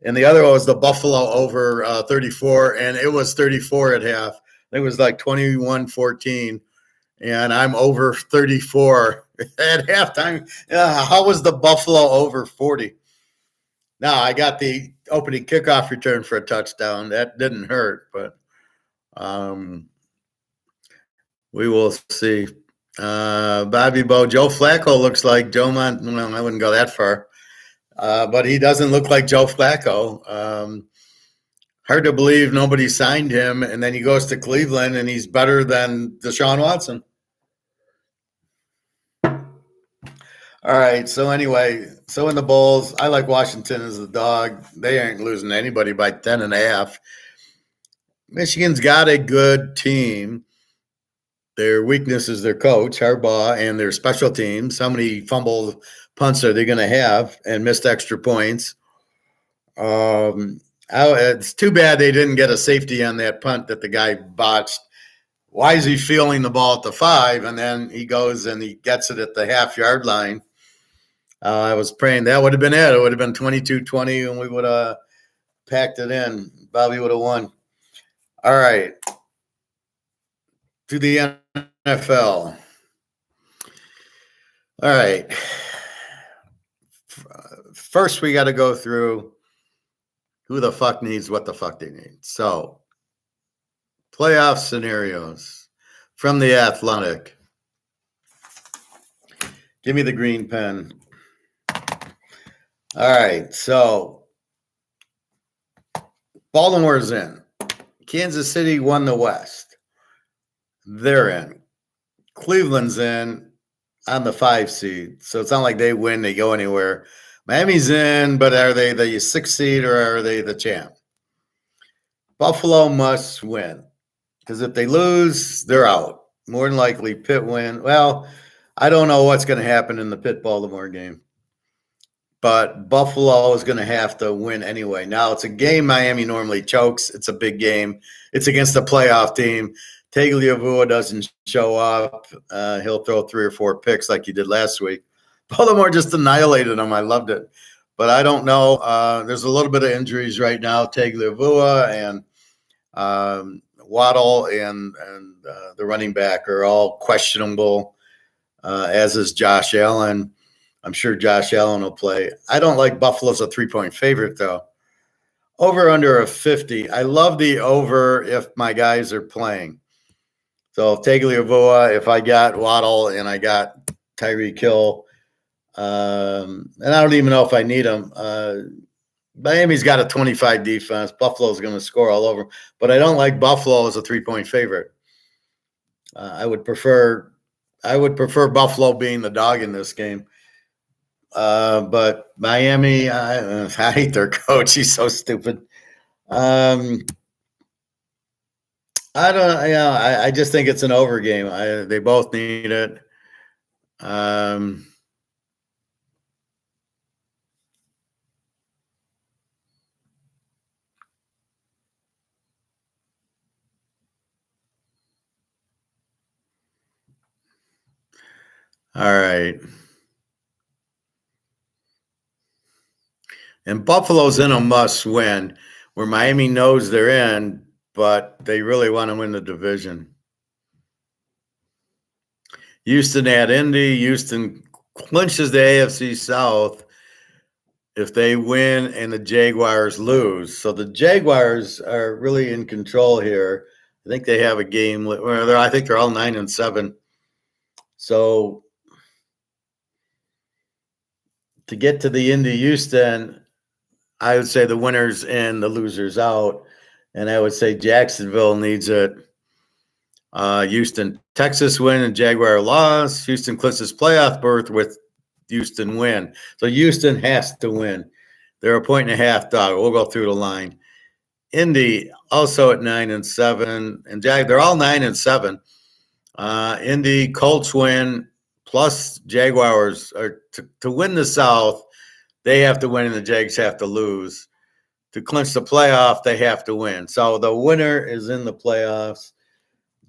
Speaker 1: And the other one was the Buffalo over 34, and it was 34 at half. It was like 21-14. And I'm over 34 at halftime. How was the Buffalo over 40? Now, I got the opening kickoff return for a touchdown. That didn't hurt, but we will see. Bobby Bo, Joe Flacco looks like Joe I wouldn't go that far. But he doesn't look like Joe Flacco. Hard to believe nobody signed him, and then he goes to Cleveland, and he's better than Deshaun Watson. All right, so anyway, so in the Bulls, I like Washington as a dog. They ain't losing to anybody by 10.5. Michigan's got a good team. Their weakness is their coach, Harbaugh, and their special teams. How many fumbled punts are they going to have and missed extra points? It's too bad they didn't get a safety on that punt that the guy botched. Why is he feeling the ball at the 5, and then he goes and he gets it at the half-yard line? I was praying that would have been it. It would have been 22-20, and we would have packed it in. Bobby would have won. All right. To the NFL. All right. First, we got to go through who the fuck needs what the fuck they need. So, playoff scenarios from The Athletic. Give me the green pen. All right, so Baltimore's in. Kansas City won the West. They're in. Cleveland's in on the 5 seed. So it's not like they win, they go anywhere. Miami's in, but are they the 6 seed or are they the champ? Buffalo must win because if they lose, they're out. More than likely, Pitt win. Well, I don't know what's going to happen in the Pitt-Baltimore game. But Buffalo is going to have to win anyway. Now, it's a game Miami normally chokes. It's a big game. It's against a playoff team. Tagliabue doesn't show up. He'll throw 3 or 4 picks like he did last week. Baltimore just annihilated him. I loved it. But I don't know. There's a little bit of injuries right now. Tagliabue and Waddle and the running back are all questionable, as is Josh Allen. I'm sure Josh Allen will play. I don't like Buffalo's a 3-point favorite, though. Over under a 50. I love the over if my guys are playing. So if Tagliavoa, if I got Waddle and I got Tyreek Hill, and I don't even know if I need him. Miami's got a 25 defense. Buffalo's going to score all over. But I don't like Buffalo as a 3-point favorite. I would prefer Buffalo being the dog in this game. But Miami, I hate their coach. He's so stupid. I just think it's an over game. They both need it. All right. And Buffalo's in a must win where Miami knows they're in, but they really want to win the division. Houston at Indy. Houston clinches the AFC South if they win and the Jaguars lose. So the Jaguars are really in control here. I think they have a game where I think they're all 9-7. So to get to the Indy Houston, I would say the winners in, the losers out. And I would say Jacksonville needs it. Houston, Texas win and Jaguar loss. Houston clinches playoff berth with Houston win. So Houston has to win. They're a 1.5 dog. We'll go through the line. Indy also at 9-7, and they're all 9-7. Indy, Colts win plus Jaguars are to win the South. They have to win and the Jags have to lose. To clinch the playoff, they have to win. So the winner is in the playoffs.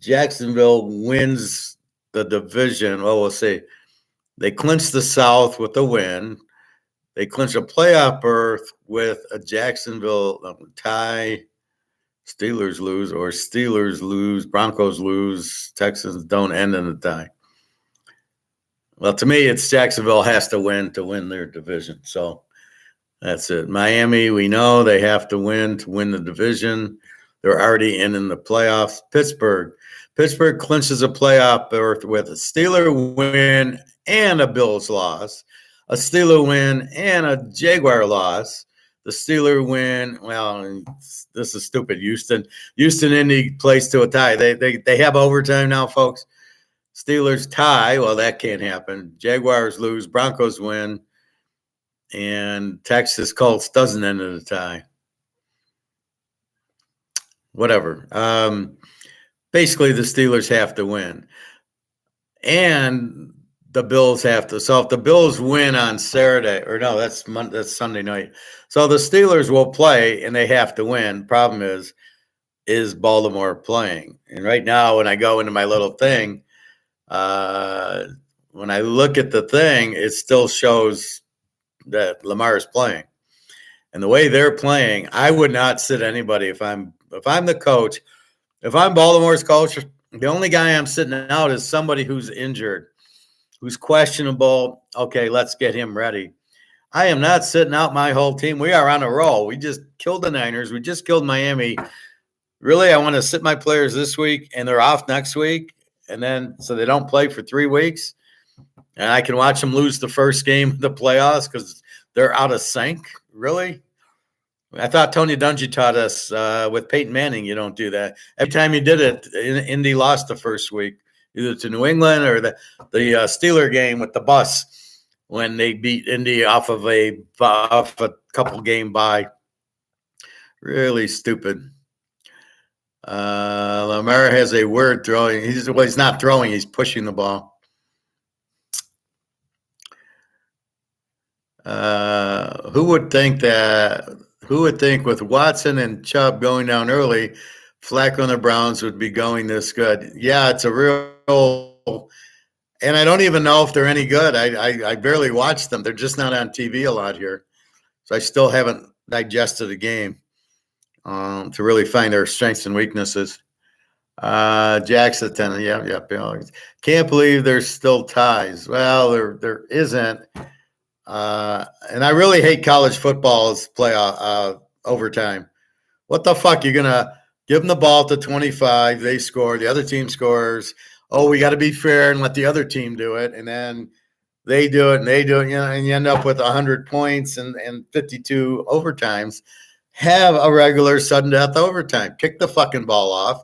Speaker 1: Jacksonville wins the division. Well, we'll see. They clinch the South with a win. They clinch a playoff berth with a Jacksonville tie. Steelers lose, or Steelers lose, Broncos lose, Texans don't end in a tie. Well, to me, it's Jacksonville has to win their division. So that's it. Miami, we know they have to win the division. They're already in the playoffs. Pittsburgh clinches a playoff berth with a Steeler win and a Bills loss, a Steeler win and a Jaguar loss. The Steeler win. Well, this is stupid. Houston, Indy plays to a tie. They have overtime now, folks. Steelers tie. Well, that can't happen. Jaguars lose. Broncos win. And Texas Colts doesn't end in a tie. Whatever. Basically, the Steelers have to win. And the Bills have to. So if the Bills win on Saturday, or no, that's Sunday night. So the Steelers will play, and they have to win. Problem is Baltimore playing? And right now, when I go into my little thing, when I look at the thing, it still shows that Lamar is playing. And the way they're playing, I would not sit anybody if I'm the coach. If I'm Baltimore's coach, the only guy I'm sitting out is somebody who's injured, who's questionable. Okay, let's get him ready. I am not sitting out my whole team. We are on a roll. We just killed the Niners. We just killed Miami. Really, I want to sit my players this week, and they're off next week, and then so they don't play for 3 weeks. And I can watch them lose the first game of the playoffs because they're out of sync. Really? I thought Tony Dungy taught us with Peyton Manning, you don't do that. Every time you did it, Indy lost the first week, either to New England or the Steeler game with the bus when they beat Indy off a couple game bye. Really stupid. Lamar has a word throwing. He's not throwing. He's pushing the ball. Who would think with Watson and Chubb going down early, Flacco and the Browns would be going this good? Yeah, it's a real, and I don't even know if they're any good. I barely watch them. They're just not on TV a lot here. So I still haven't digested a game. to really find their strengths and weaknesses. Jackson, yeah. Can't believe there's still ties. Well, there isn't. And I really hate college football's playoff overtime. What the fuck? You're gonna give them the ball at the 25, they score, the other team scores. Oh, we got to be fair and let the other team do it, and then they do it and they do it, and you end up with 100 points and 52 overtimes. Have a regular sudden death overtime. Kick the fucking ball off,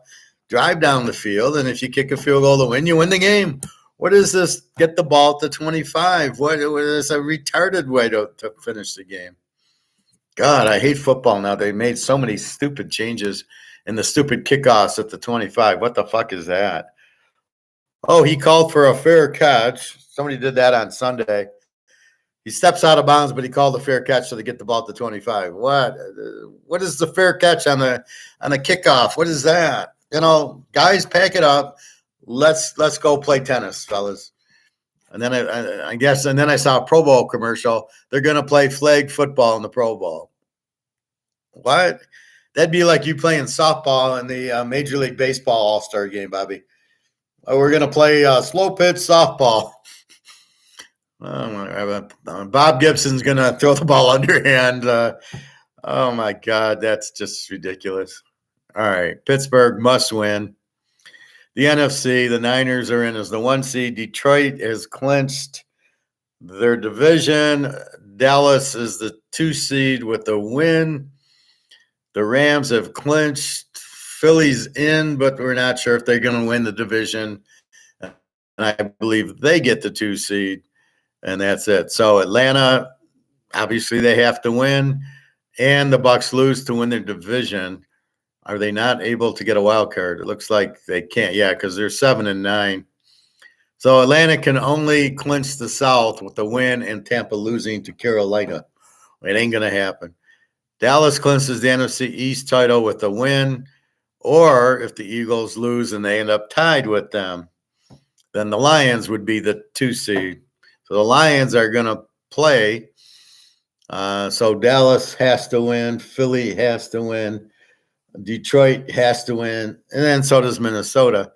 Speaker 1: drive down the field, and if you kick a field goal to win, you win the game. What is this? Get the ball at the 25. What is a retarded way to finish the game? God, I hate football now. They made so many stupid changes in the stupid kickoffs at the 25. What the fuck is that? Oh, he called for a fair catch. Somebody did that on Sunday. He steps out of bounds, but he called a fair catch so they get the ball at the 25. What is the fair catch on the kickoff? What is that? Guys, pack it up. Let's go play tennis, fellas. And then I guess, and then I saw a Pro Bowl commercial. They're going to play flag football in the Pro Bowl. What? That'd be like you playing softball in the Major League Baseball All-Star game, Bobby. We're going to play slow pitch softball. Bob Gibson's going to throw the ball underhand. Oh, my God. That's just ridiculous. All right. Pittsburgh must win. The NFC, the Niners are in as the 1 seed. Detroit has clinched their division. Dallas is the 2 seed with a win. The Rams have clinched. Philly's in, but we're not sure if they're going to win the division. And I believe they get the 2 seed, and that's it. So Atlanta, obviously they have to win, and the Bucs lose to win their division. Are they not able to get a wild card? It looks like they can't. Yeah, because they're 7-9. So Atlanta can only clinch the South with the win and Tampa losing to Carolina. It ain't going to happen. Dallas clinches the NFC East title with a win, or if the Eagles lose and they end up tied with them, then the Lions would be the 2 seed. So the Lions are going to play. So Dallas has to win. Philly has to win. Detroit has to win, and then so does Minnesota.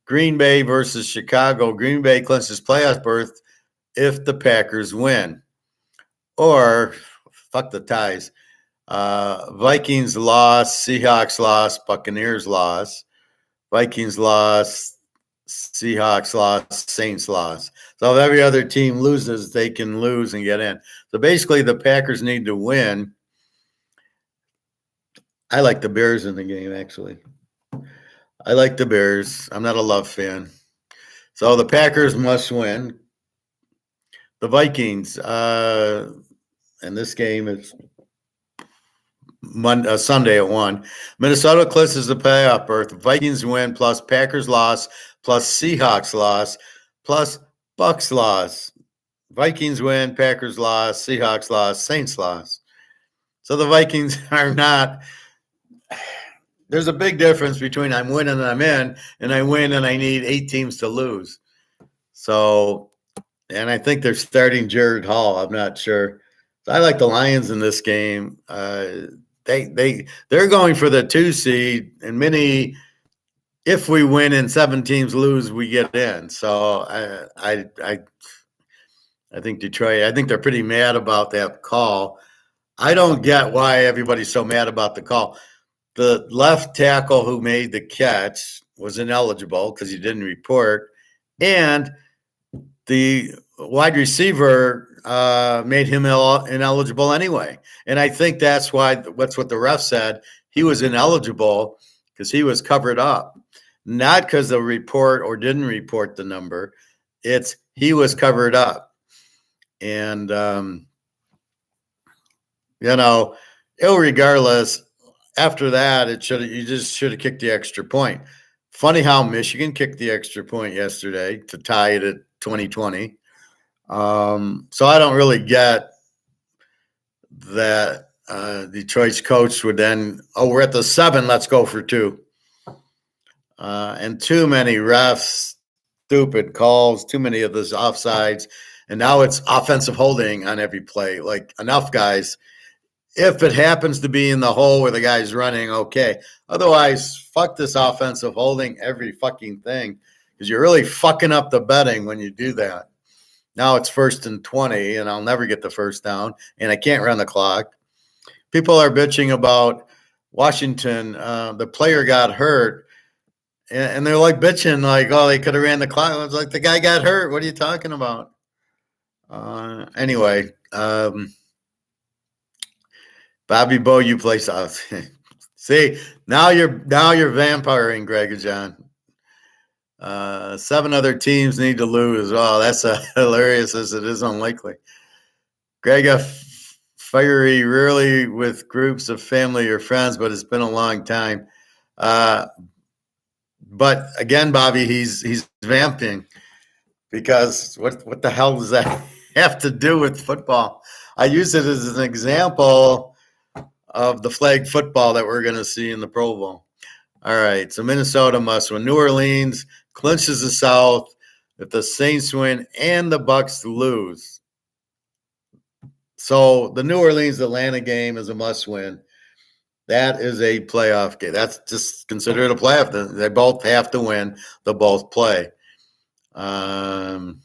Speaker 1: Green Bay versus Chicago. Green Bay clinches playoff berth if the Packers win. Or, fuck the ties. Vikings lost, Seahawks lost, Buccaneers lost. Vikings lost, Seahawks lost, Saints lost. So if every other team loses, they can lose and get in. So basically the Packers need to win. I like the Bears in the game, actually. I like the Bears. I'm not a Love fan. So the Packers must win. The Vikings, and this game is Sunday at 1. Minnesota clinches the playoff berth. Vikings win, plus Packers loss, plus Seahawks loss, plus Bucks loss. Vikings win, Packers loss, Seahawks loss, Saints loss. So the Vikings are not... There's a big difference between I'm winning and I'm in, and I win and I need 8 teams to lose. So, and I think they're starting Jared Hall. I'm not sure. So I like the Lions in this game. They're going for the 2 seed, and if we win and 7 teams lose, we get in. So I think Detroit. I think they're pretty mad about that call. I don't get why everybody's so mad about the call. The left tackle who made the catch was ineligible because he didn't report, and the wide receiver made him ineligible anyway. And I think that's what the ref said. He was ineligible because he was covered up, not because the report or didn't report the number. It's he was covered up, and irregardless. After that, you just should have kicked the extra point. Funny how Michigan kicked the extra point yesterday to tie it at 2020. So I don't really get that Detroit's coach would then, we're at the 7, let's go for 2. And too many refs, stupid calls, too many of those offsides. And now it's offensive holding on every play. Like, enough, guys. If it happens to be in the hole where the guy's running, okay. Otherwise, fuck this offensive holding every fucking thing, because you're really fucking up the betting when you do that. Now it's 1st and 20, and I'll never get the first down, and I can't run the clock. People are bitching about Washington. The player got hurt, and they're like bitching, like, oh, they could have ran the clock. I was like, the guy got hurt. What are you talking about? Anyway, Bobby Bo, you play South. See, now you're vampiring, Greg and John. 7 other teams need to lose. Oh, that's hilarious as it is unlikely. Greg, fiery rarely with groups of family or friends, but it's been a long time. But again, Bobby, he's vamping, because what the hell does that have to do with football? I use it as an example of the flag football that we're going to see in the Pro Bowl. All right, so Minnesota must win. New Orleans clinches the South if the Saints win and the Bucks lose. So the New Orleans-Atlanta game is a must-win. That is a playoff game. That's just considered a playoff. They both have to win. They'll both play. The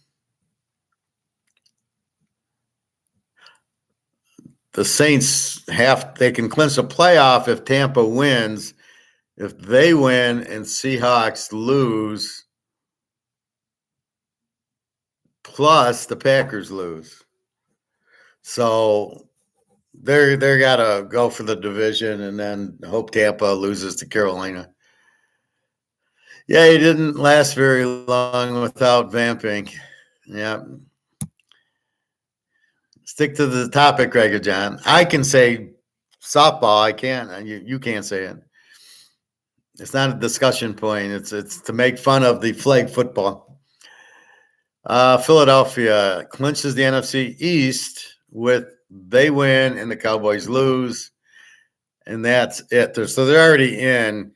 Speaker 1: Saints they can clinch a playoff if Tampa wins. If they win and Seahawks lose, plus the Packers lose. So they're gotta go for the division and then hope Tampa loses to Carolina. Yeah, he didn't last very long without vamping. Yeah. Stick to the topic, Greg and John. I can say softball. I can't. You can't say it. It's not a discussion point. It's to make fun of the flag football. Philadelphia clinches the NFC East with they win and the Cowboys lose, and that's it. So they're already in.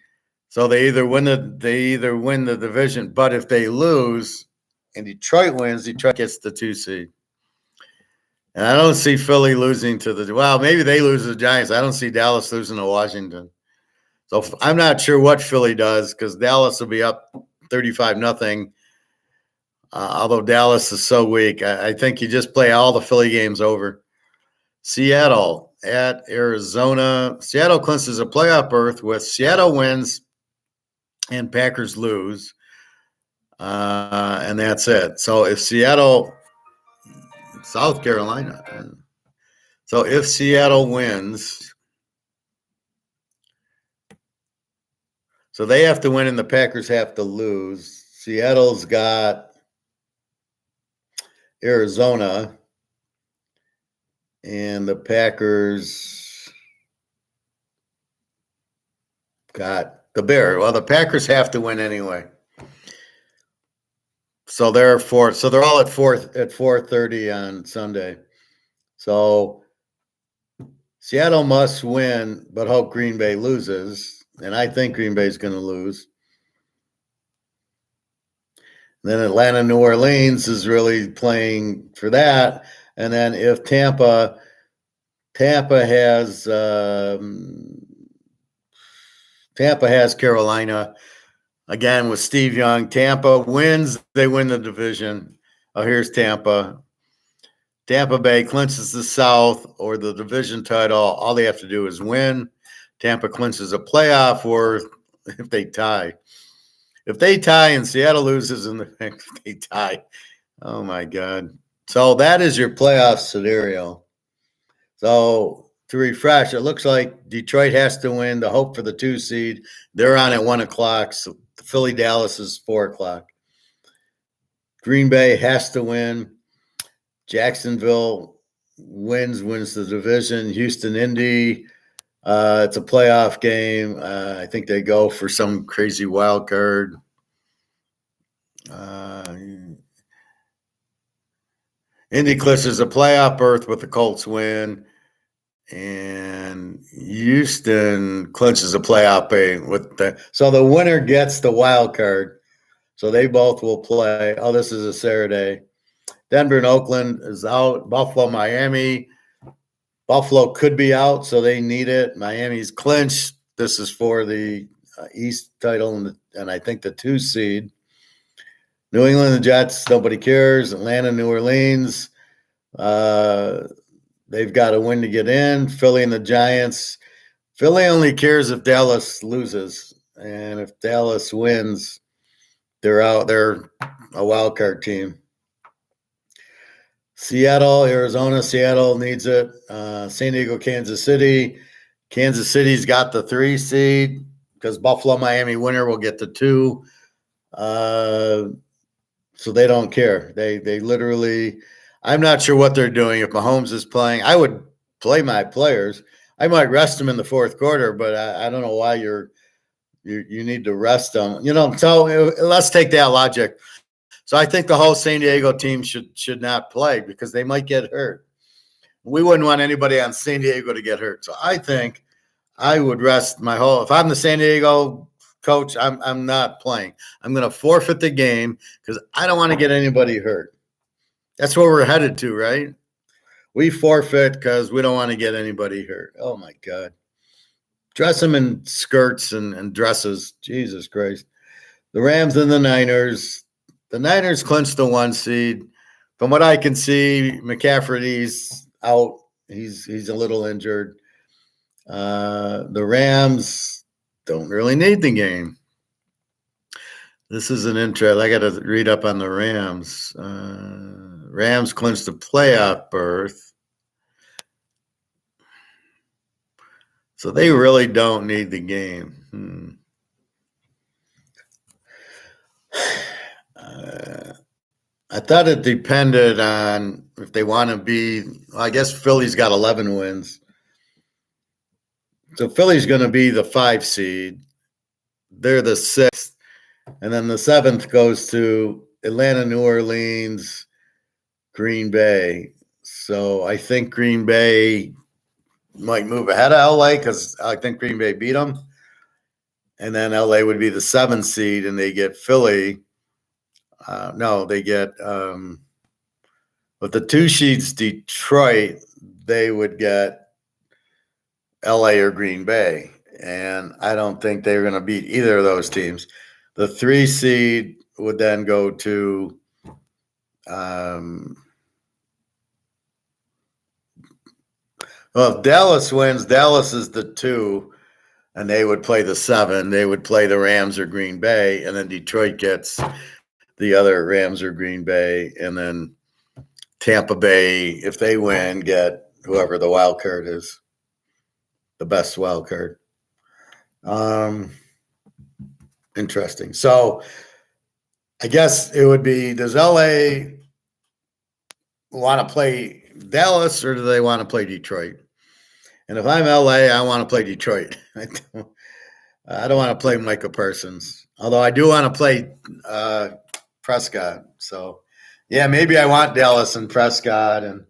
Speaker 1: So they either win the division, but if they lose and Detroit wins, Detroit gets the 2 seed. And I don't see Philly losing to maybe they lose to the Giants. I don't see Dallas losing to Washington. So I'm not sure what Philly does, because Dallas will be up 35-0. Although Dallas is so weak, I think you just play all the Philly games over. Seattle at Arizona. Seattle clinches a playoff berth with Seattle wins and Packers lose. And that's it. So if Seattle, South Carolina. So if Seattle wins, so they have to win and the Packers have to lose. Seattle's got Arizona, and the Packers got the Bears. Well, the Packers have to win anyway. So they're fourth. So they're all at 4:30 on Sunday. So Seattle must win, but hope Green Bay loses. And I think Green Bay is going to lose. Then Atlanta, New Orleans is really playing for that. And then if Tampa has Carolina again with Steve Young. Tampa wins, they win the division. Oh, here's Tampa. Tampa Bay clinches the South or the division title. All they have to do is win. Tampa clinches a playoff, or if they tie. If they tie and Seattle loses and they tie, oh my God. So that is your playoff scenario. So to refresh, it looks like Detroit has to win to hope for the 2 seed. They're on at 1 o'clock. So Philly, Dallas is 4 o'clock. Green Bay has to win. Jacksonville wins the division. Houston, Indy. It's a playoff game. I think they go for some crazy wild card. Indy clinches a playoff berth with the Colts win, and Houston clinches a playoff berth with so the winner gets the wild card. So they both will play. Oh, this is a Saturday. Denver and Oakland is out. Buffalo, Miami. Buffalo could be out, so they need it. Miami's clinched. This is for the East title and I think the 2 seed. New England, the Jets, nobody cares. Atlanta, New Orleans, they've got to win to get in. Philly and the Giants. Philly only cares if Dallas loses. And if Dallas wins, they're out. They're a wild card team. Seattle, Arizona. Seattle needs it. San Diego, Kansas City. Kansas City's got the 3 seed because Buffalo, Miami winner will get the 2. So they don't care. They literally, I'm not sure what they're doing. If Mahomes is playing, I would play my players. I might rest them in the 4th quarter, but I don't know why you need to rest them. So let's take that logic. So I think the whole San Diego team should not play because they might get hurt. We wouldn't want anybody on San Diego to get hurt. So I think I would rest my whole. If I'm the San Diego coach, I'm not playing. I'm going to forfeit the game because I don't want to get anybody hurt. That's where we're headed to, right? We forfeit because we don't want to get anybody hurt. Oh, my God. Dress them in skirts and dresses. Jesus Christ. The Rams and the Niners. The Niners clinched the 1 seed. From what I can see, McCaffrey's out. He's a little injured. The Rams don't really need the game. This is an interest. I got to read up on the Rams. Rams clinched the playoff berth. So they really don't need the game. I thought it depended on if they want to be. I guess Philly's got 11 wins. So Philly's going to be the 5 seed. They're the 6th. And then the 7th goes to Atlanta, New Orleans, Green Bay. So I think Green Bay might move ahead of LA because I think Green Bay beat them. And then LA would be the 7th seed, and they get Philly. No, they get with the 2 seeds, Detroit, they would get LA or Green Bay. And I don't think they're going to beat either of those teams. The 3 seed would then go to well, if Dallas wins, Dallas is the 2, and they would play the 7. They would play the Rams or Green Bay, and then Detroit gets the other Rams or Green Bay, and then Tampa Bay, if they win, get whoever the wild card is, the best wild card. Interesting. So I guess it would be, does LA want to play Dallas or do they want to play Detroit? And if I'm LA, I want to play Detroit. I don't want to play Micah Parsons, although I do want to play Prescott. So, yeah, maybe I want Dallas and Prescott and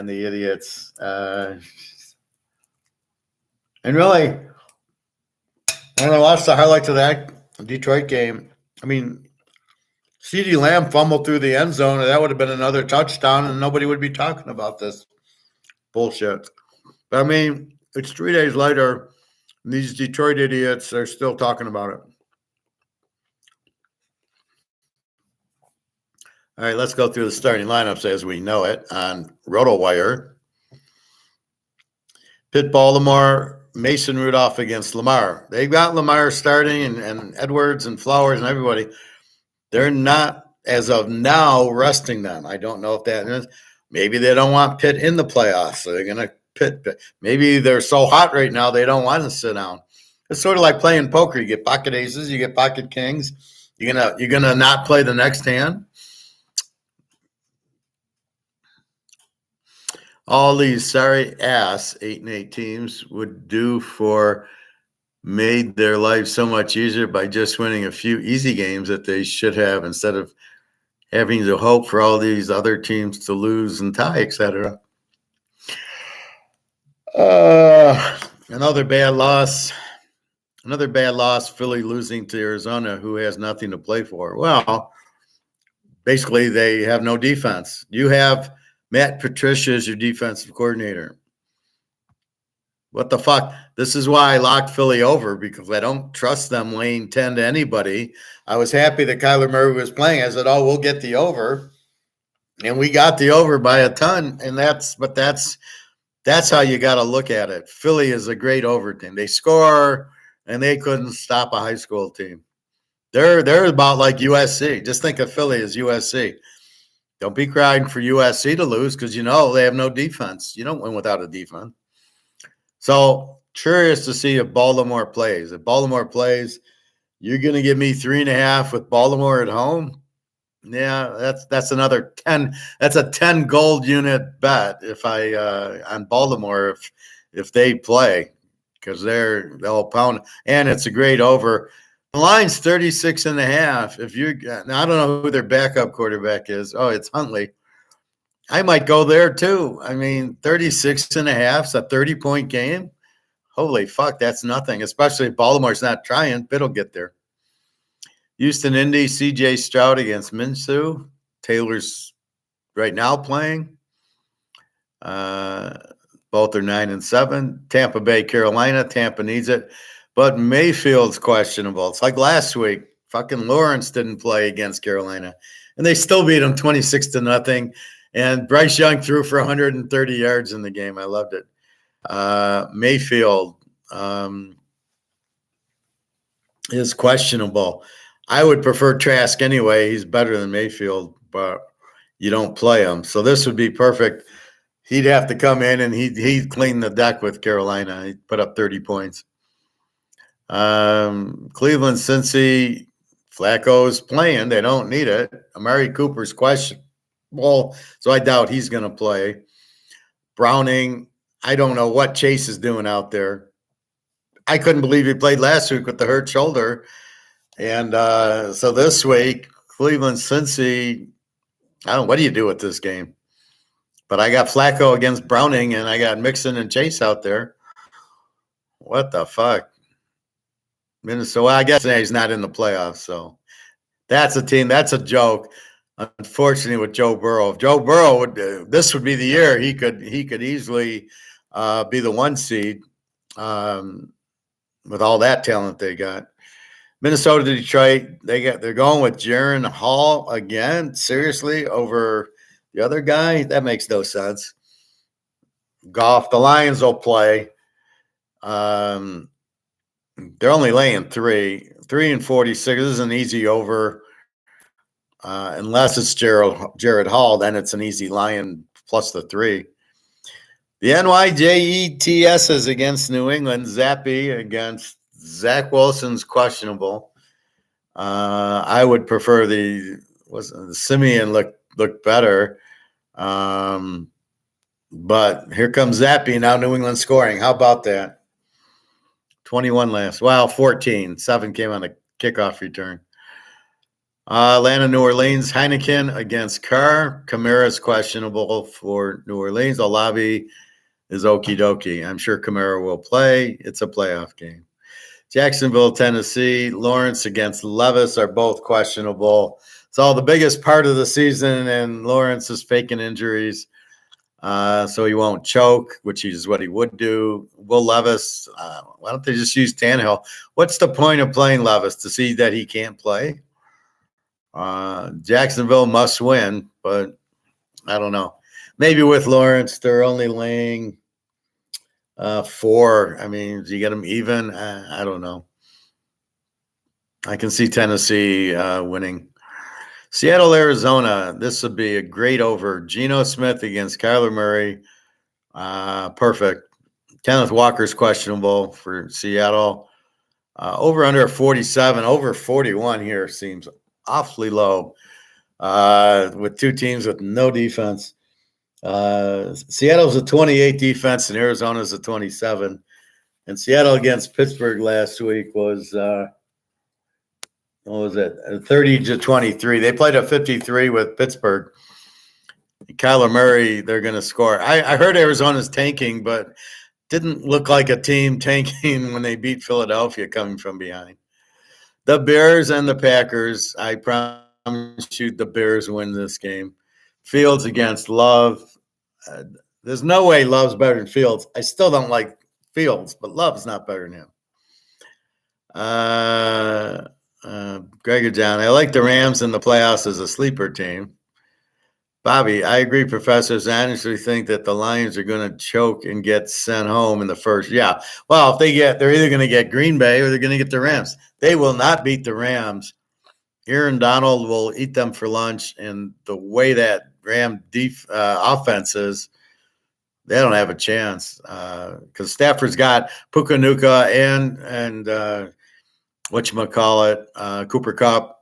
Speaker 1: the idiots. And really, when I watched the highlights of that Detroit game, I mean, CeeDee Lamb fumbled through the end zone, and that would have been another touchdown, and nobody would be talking about this bullshit. But, I mean, it's 3 days later, and these Detroit idiots are still talking about it. All right, let's go through the starting lineups as we know it on RotoWire. Pitt, Baltimore, Mason Rudolph against Lamar. They've got Lamar starting and Edwards and Flowers and everybody. They're not, as of now, resting them. I don't know if that is. Maybe they don't want Pitt in the playoffs, so they're going to Pitt. Maybe they're so hot right now they don't want to sit down. It's sort of like playing poker. You get pocket aces, you get pocket kings. You're gonna not play the next hand. All these sorry ass 8-8 teams would do for made their life so much easier by just winning a few easy games that they should have instead of having to hope for all these other teams to lose and tie, etc. Another bad loss. Philly losing to Arizona, who has nothing to play for. Well, basically they have no defense. You have Matt Patricia as your defensive coordinator. What the fuck? This is why I locked Philly over, because I don't trust them laying 10 to anybody. I was happy that Kyler Murray was playing. I said, oh, we'll get the over. And we got the over by a ton. And that's how you got to look at it. Philly is a great over team. They score, and they couldn't stop a high school team. They're about like USC. Just think of Philly as USC. Don't be crying for USC to lose, because you know they have no defense. You don't win without a defense. So curious to see if Baltimore plays. If Baltimore plays, you're going to give me 3.5 with Baltimore at home. Yeah, that's another 10. That's a 10 gold unit bet if I on Baltimore if they play, because they'll pound, and it's a great over. The line's 36.5. If you, now I don't know who their backup quarterback is. Oh, it's Huntley. I might go there too. I mean, 36.5 is a 30-point game. Holy fuck, that's nothing, especially if Baltimore's not trying. Pitt'll get there. Houston, Indy, CJ Stroud against Minshew. Taylor's right now playing. Both are 9-7. Tampa Bay, Carolina. Tampa needs it. But Mayfield's questionable. It's like last week. Fucking Lawrence didn't play against Carolina, and they still beat him 26-0. And Bryce Young threw for 130 yards in the game. I loved it. Mayfield is questionable. I would prefer Trask anyway. He's better than Mayfield, but you don't play him. So this would be perfect. He'd have to come in, and he'd clean the deck with Carolina. He'd put up 30 points. Cleveland, Cincy, Flacco's playing. They don't need it. Amari Cooper's questionable, so I doubt he's going to play. Browning, I don't know what Chase is doing out there. I couldn't believe he played last week with the hurt shoulder. And so this week, Cleveland, Cincy, I don't know, what do you do with this game? But I got Flacco against Browning, and I got Mixon and Chase out there. What the fuck? Minnesota, well, I guess he's not in the playoffs, so that's a team. That's a joke. Unfortunately, with Joe Burrow, if Joe Burrow would, this would be the year he could easily be the 1 seed with all that talent they got. Minnesota, Detroit, they're going with Jaron Hall again. Seriously, over the other guy? That makes no sense. Goff, the Lions will play. They're only laying 3-46. This is an easy over. Unless it's Jared Hall, then it's an easy Lion plus the 3. The NYJETS is against New England. Zappy against Zach Wilson's questionable. I would prefer the Simeon looked better. But here comes Zappy, now New England scoring. How about that? 21 last. Wow, 14. 7 came on a kickoff return. Atlanta, New Orleans. Heineken against Carr. Kamara's questionable for New Orleans. Olavi is okie dokie. I'm sure Kamara will play. It's a playoff game. Jacksonville, Tennessee. Lawrence against Levis are both questionable. It's all the biggest part of the season, and Lawrence is faking injuries. So he won't choke, which is what he would do. Will Levis, why don't they just use Tannehill? What's the point of playing Levis? To see that he can't play? Jacksonville must win, but I don't know. Maybe with Lawrence, they're only laying 4. I mean, do you get them even? I don't know. I can see Tennessee winning. Seattle, Arizona. This would be a great over. Geno Smith against Kyler Murray. Perfect. Kenneth Walker's questionable for Seattle. Over under 47. Over 41 here seems awfully low with 2 teams with no defense. Seattle's a 28 defense and Arizona's a 27. And Seattle against Pittsburgh last week was what was it? 30-23. They played a 53 with Pittsburgh. Kyler Murray, they're going to score. I heard Arizona's tanking, but didn't look like a team tanking when they beat Philadelphia coming from behind. The Bears and the Packers, I promise you the Bears win this game. Fields against Love. There's no way Love's better than Fields. I still don't like Fields, but Love's not better than him. Gregor John, I like the Rams in the playoffs as a sleeper team. Bobby, I agree, professors. I honestly think that the Lions are going to choke and get sent home in the first. Yeah. Well, if they're either going to get Green Bay or they're going to get the Rams. They will not beat the Rams. Aaron Donald will eat them for lunch. And the way that Ram offense is, they don't have a chance because Stafford's got Pukanuka and Cooper Kupp.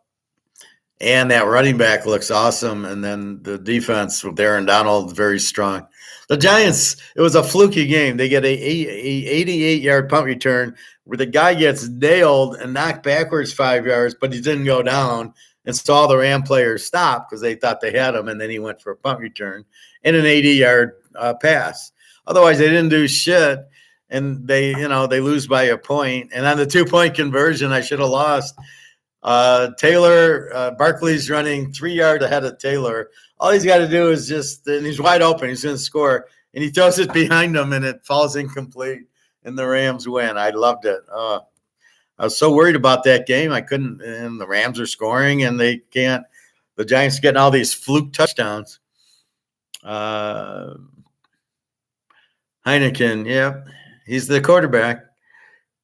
Speaker 1: And that running back looks awesome. And then the defense with Aaron Donald, very strong. The Giants, it was a fluky game. They get a 88-yard punt return where the guy gets nailed and knocked backwards 5 yards, but he didn't go down. And so all the Ram players stopped because they thought they had him, and then he went for a punt return and an 80-yard pass. Otherwise, they didn't do shit, and they lose by a point. And on the 2-point conversion, I should have lost. Barkley's running 3 yards ahead of Taylor. All he's got to do is and he's wide open. He's going to score. And he throws it behind him, and it falls incomplete, and the Rams win. I loved it. I was so worried about that game. I couldn't, and the Rams are scoring, and they can't. The Giants are getting all these fluke touchdowns. Heineken, yep. He's the quarterback.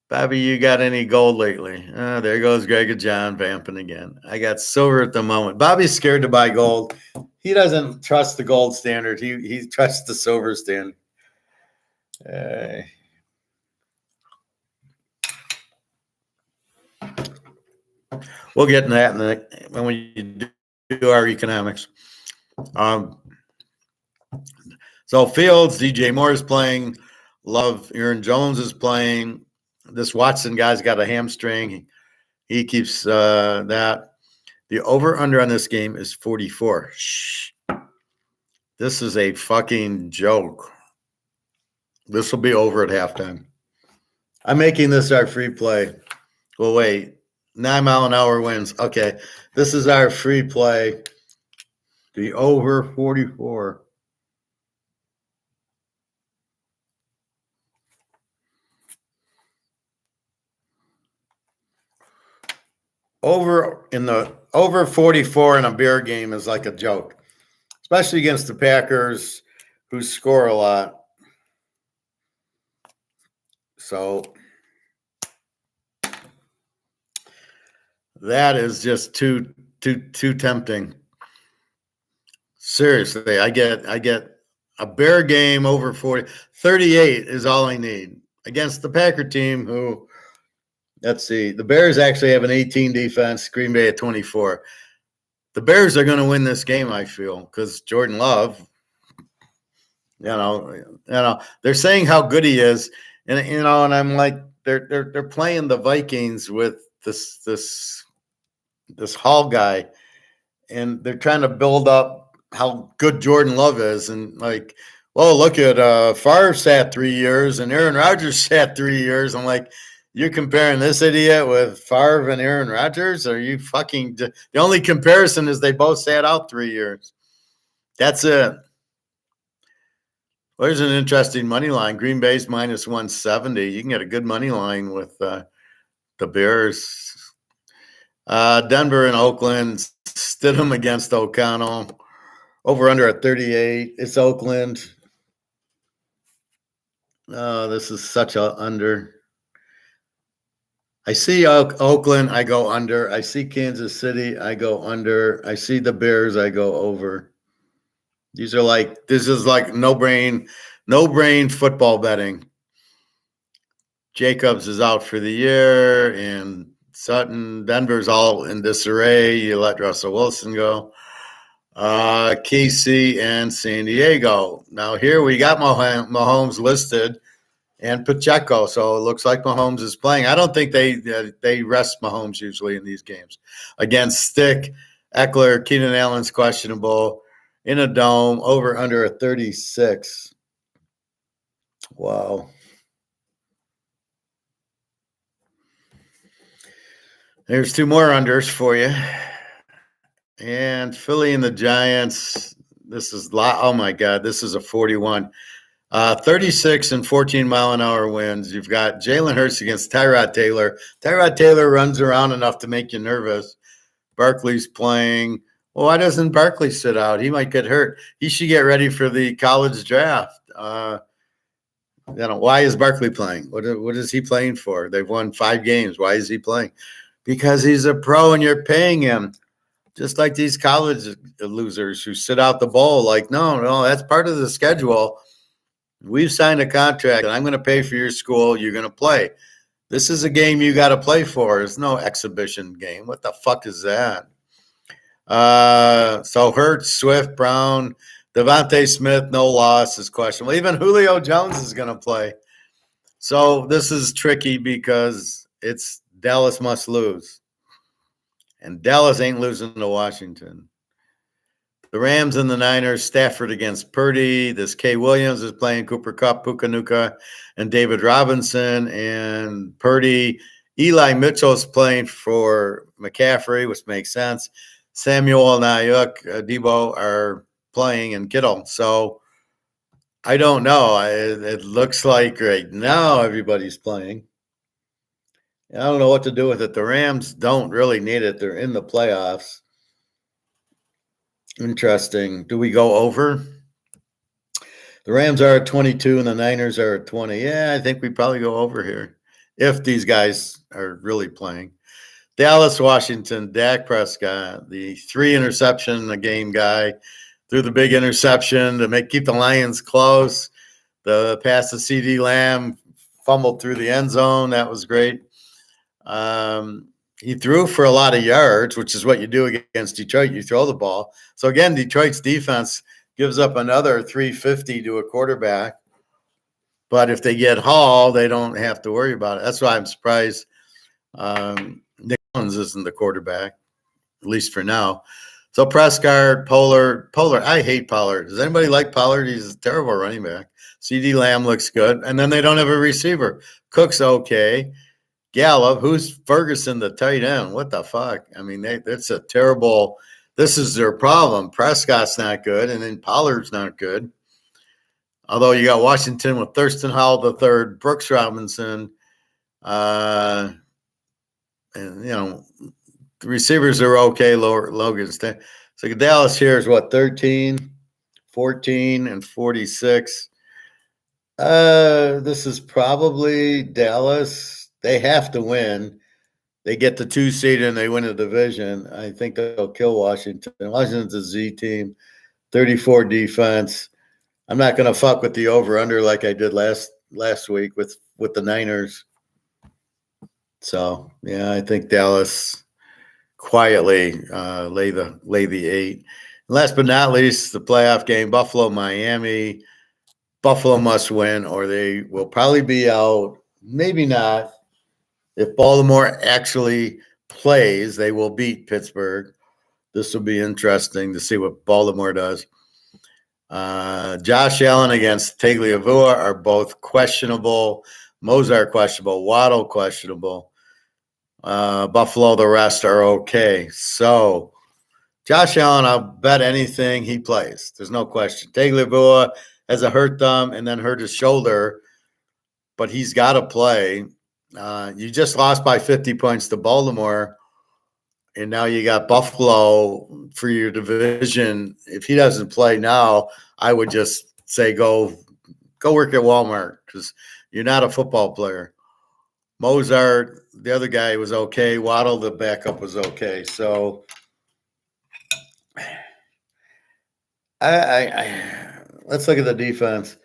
Speaker 1: Bobby, you got any gold lately? There goes Gregor John vamping again. I got silver at the moment. Bobby's scared to buy gold. He doesn't trust the gold standard. He trusts the silver standard. We'll get into that when we do our economics. So Fields, DJ Moore is playing. Love, Aaron Jones is playing. This Watson guy's got a hamstring. He keeps that. The over-under on this game is 44. Shh. This is a fucking joke. This will be over at halftime. I'm making this our free play. Well, wait. 9-mile-an-hour winds. Okay. This is our free play. The over 44. Over 44 in a beer game is like a joke, especially against the Packers, who score a lot. So that is just too tempting. Seriously, I get a bear game over 40. 38 is all I need against the Packer team who. Let's see. The Bears actually have an 18 defense, Green Bay at 24. The Bears are going to win this game, I feel, because Jordan Love, they're saying how good he is. And, and I'm like, they're playing the Vikings with this Hall guy, and they're trying to build up how good Jordan Love is. And like, well, look at Favre sat 3 years and Aaron Rodgers sat 3 years. I'm like, you're comparing this idiot with Favre and Aaron Rodgers? Are you fucking – the only comparison is they both sat out 3 years. That's it. Well, there's an interesting money line. Green Bay's minus 170. You can get a good money line with the Bears. Denver and Oakland. Stidham against O'Connell. Over under at 38. It's Oakland. Oh, this is such a under. I see Oakland, I go under. I see Kansas City, I go under. I see the Bears, I go over. This is like no brain football betting. Jacobs is out for the year, and Sutton, Denver's all in disarray. You let Russell Wilson go. KC and San Diego. Now here we got Mahomes listed. And Pacheco, so it looks like Mahomes is playing. I don't think they rest Mahomes usually in these games. Against Stick, Eckler, Keenan Allen's questionable. In a dome, over under a 36. Wow. There's two more unders for you. And Philly and the Giants. This is oh my God, this is a 41. 36 and 14-mile-an-hour winds. You've got Jalen Hurts against Tyrod Taylor. Tyrod Taylor runs around enough to make you nervous. Barkley's playing. Well, why doesn't Barkley sit out? He might get hurt. He should get ready for the college draft. Why is Barkley playing? What is he playing for? They've won 5 games. Why is he playing? Because he's a pro and you're paying him. Just like these college losers who sit out the bowl. Like, no, that's part of the schedule. We've signed a contract and I'm going to pay for your school. You're going to play. This is a game you got to play for. It's no exhibition game. What the fuck is that? So Hurts, Swift, Brown, Devontae Smith, no loss is questionable. Even Julio Jones is going to play. So this is tricky because it's Dallas must lose. And Dallas ain't losing to Washington. The Rams and the Niners, Stafford against Purdy. This K. Williams is playing Cooper Kupp, Puka Nacua, and David Robinson. And Purdy, Eli Mitchell's playing for McCaffrey, which makes sense. Samuel and Ayuk, Debo are playing, and Kittle. So I don't know. It looks like right now everybody's playing. I don't know what to do with it. The Rams don't really need it. They're in the playoffs. Interesting. Do we go over? The Rams are at 22 and the Niners are at 20. Yeah, I think we probably go over here if these guys are really playing. Dallas, Washington, Dak Prescott, the 3 interception a game guy, threw the big interception to keep the Lions close. The pass to CD Lamb, fumbled through the end zone. That was great. He threw for a lot of yards, which is what you do against Detroit. You throw the ball. So, again, Detroit's defense gives up another 350 to a quarterback. But if they get Hall, they don't have to worry about it. That's why I'm surprised Nick Mullins isn't the quarterback, at least for now. So Prescott, Pollard. I hate Pollard. Does anybody like Pollard? He's a terrible running back. CD Lamb looks good. And then they don't have a receiver. Cook's okay. Gallup, who's Ferguson, the tight end? What the fuck? I mean, that's a terrible – this is their problem. Prescott's not good, and then Pollard's not good. Although you got Washington with Thurston Howell III, Brooks Robinson, and, the receivers are okay. Logan. So Dallas here is what, 13, 14, and 46. This is probably Dallas. They have to win. They get the 2 seed and they win a division. I think they'll kill Washington. Washington's a Z team, 34 defense. I'm not going to fuck with the over-under like I did last week with the Niners. So, yeah, I think Dallas quietly lay the 8. And last but not least, the playoff game, Buffalo, Miami. Buffalo must win or they will probably be out. Maybe not. If Baltimore actually plays, they will beat Pittsburgh. This will be interesting to see what Baltimore does. Josh Allen against Tagliavua are both questionable. Mozart questionable. Waddle questionable. Buffalo, the rest are okay. So, Josh Allen, I'll bet anything he plays. There's no question. Tagliavua has a hurt thumb and then hurt his shoulder, but he's got to play. You just lost by 50 points to Baltimore, and now you got Buffalo for your division. If he doesn't play now, I would just say go work at Walmart because you're not a football player. Mozart, the other guy, was okay. Waddle, the backup, was okay. So let's look at the defense.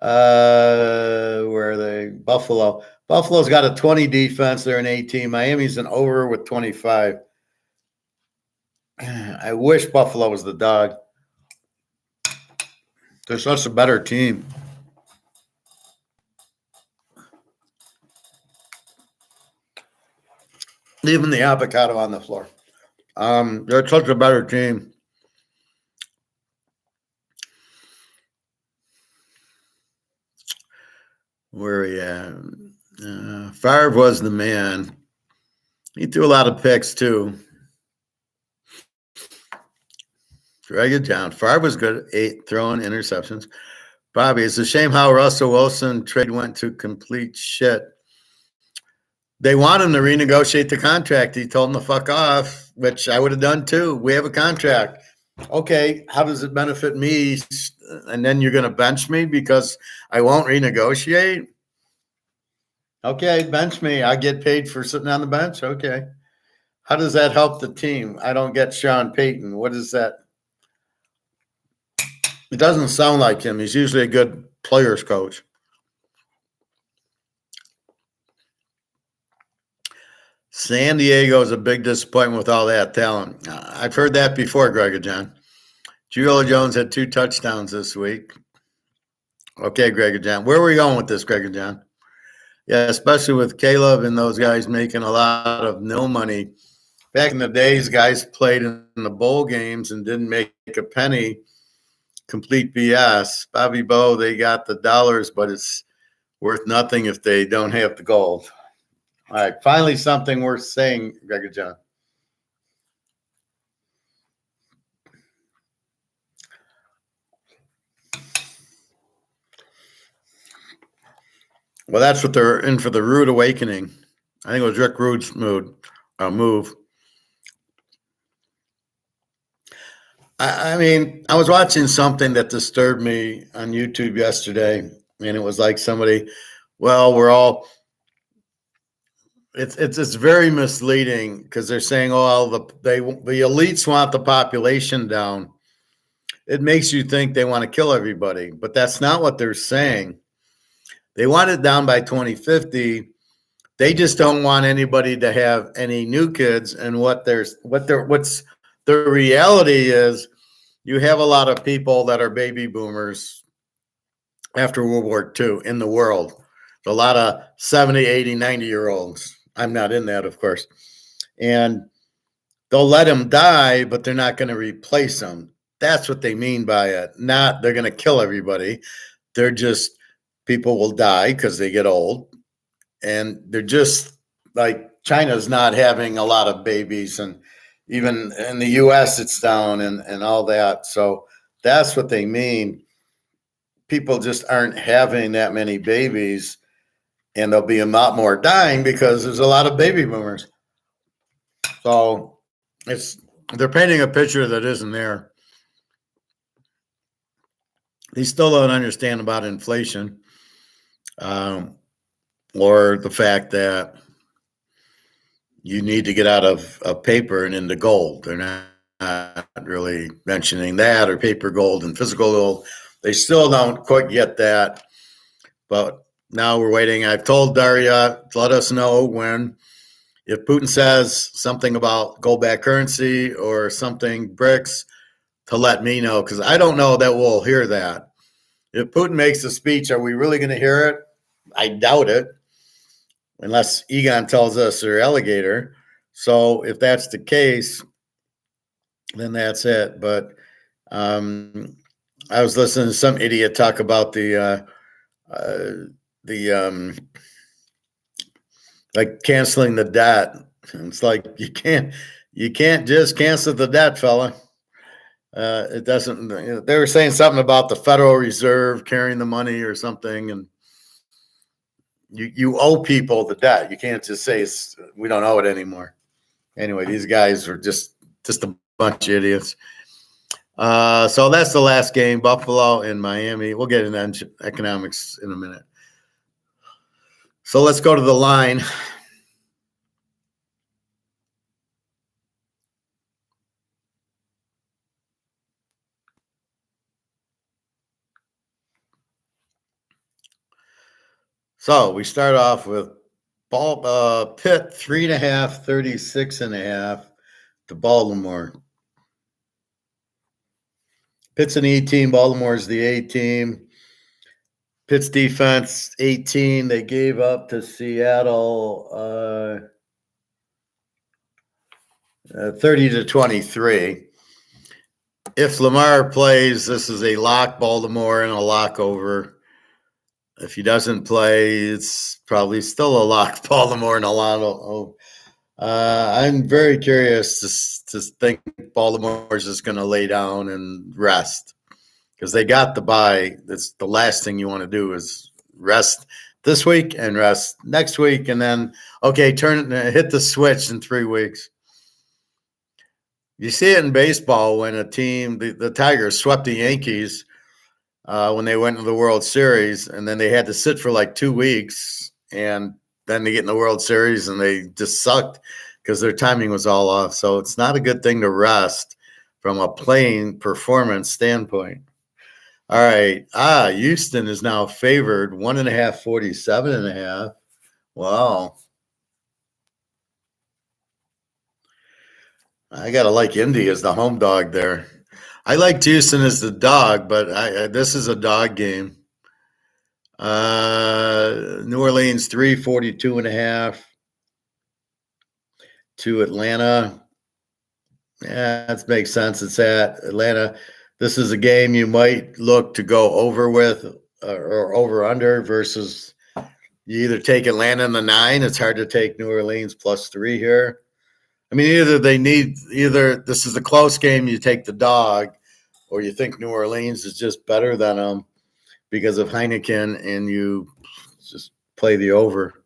Speaker 1: Where are they? Buffalo. Buffalo's got a 20 defense. They're an 18. Miami's an over with 25. I wish Buffalo was the dog. They're such a better team. Leaving the avocado on the floor. They're such a better team. Where are you at? Favre was the man. He threw a lot of picks, too. Very good, John. Favre was good at 8 throwing interceptions. Bobby, it's a shame how Russell Wilson trade went to complete shit. They want him to renegotiate the contract. He told them to fuck off, which I would have done too. We have a contract. Okay, how does it benefit me? And then you're going to bench me because I won't renegotiate? Okay, bench me. I get paid for sitting on the bench. Okay. How does that help the team? I don't get Sean Payton. What is that? It doesn't sound like him. He's usually a good players coach. San Diego is a big disappointment with all that talent. I've heard that before, Greg John. Julio Jones had 2 touchdowns this week. Okay, Greg John. Where are we going with this, Greg John? Yeah, especially with Caleb and those guys making a lot of no money. Back in the days, guys played in the bowl games and didn't make a penny. Complete BS. Bobby Bo, they got the dollars, but it's worth nothing if they don't have the gold. All right, finally something worth saying, Greg John. Well, that's what they're in for, the rude awakening. I think it was Rick Rude's move. I mean, I was watching something that disturbed me on YouTube yesterday, and it was like somebody, well, we're all. It's very misleading because they're saying, oh, the elites want the population down. It makes you think they want to kill everybody, but that's not what they're saying. They want it down by 2050. They just don't want anybody to have any new kids. And what's the reality is, you have a lot of people that are baby boomers after World War II in the world. A lot of 70, 80, 90-year-olds. I'm not in that, of course. And they'll let them die, but they're not going to replace them. That's what they mean by it. Not they're going to kill everybody. They're just, people will die because they get old. And they're just like, China's not having a lot of babies. And even in the U.S., it's down and all that. So that's what they mean. People just aren't having that many babies. And there'll be a lot more dying because there's a lot of baby boomers. So they're painting a picture that isn't there. They still don't understand about inflation, or the fact that you need to get out of paper and into gold. They're not really mentioning that, or paper gold and physical gold. They still don't quite get that. But now we're waiting. I've told Daria to let us know when, if Putin says something about gold-backed currency or something, BRICS, to let me know, because I don't know that we'll hear that. If Putin makes a speech, are we really going to hear it? I doubt it, unless Egon tells us they're alligator. So if that's the case, then that's it. But I was listening to some idiot talk about the like canceling the debt. It's like you can't just cancel the debt, fella. It doesn't. They were saying something about the Federal Reserve carrying the money or something, and you owe people the debt. You can't just say we don't owe it anymore. Anyway, these guys are just a bunch of idiots. So that's the last game, Buffalo and Miami. We'll get into economics in a minute. So let's go to the line. So we start off with Pitt 3.5, 36.5 to Baltimore. Pitt's an E team. Baltimore's the A team. Pitt's defense 18. They gave up to Seattle 30-23. If Lamar plays, this is a lock Baltimore and a lock over. If he doesn't play, it's probably still a lock Baltimore and a lot. I'm very curious to think Baltimore's just going to lay down and rest. because they got the bye. That's the last thing you want to do is rest this week and rest next week, and then okay, hit the switch in 3 weeks. You see it in baseball when a team, the Tigers swept the Yankees when they went to the World Series, and then they had to sit for like 2 weeks, and then they get in the World Series and they just sucked because their timing was all off. So it's not a good thing to rest from a playing performance standpoint. All right. Houston is now favored 1.5, 47.5. Wow. I got to like Indy as the home dog there. I liked Houston as the dog, but this is a dog game. New Orleans 342.5 to Atlanta. Yeah, that makes sense. It's at Atlanta. This is a game you might look to go over with or over under versus you either take Atlanta in the 9. It's hard to take New Orleans +3 here. I mean, either this is a close game, you take the dog, or you think New Orleans is just better than them because of Heineken, and you just play the over.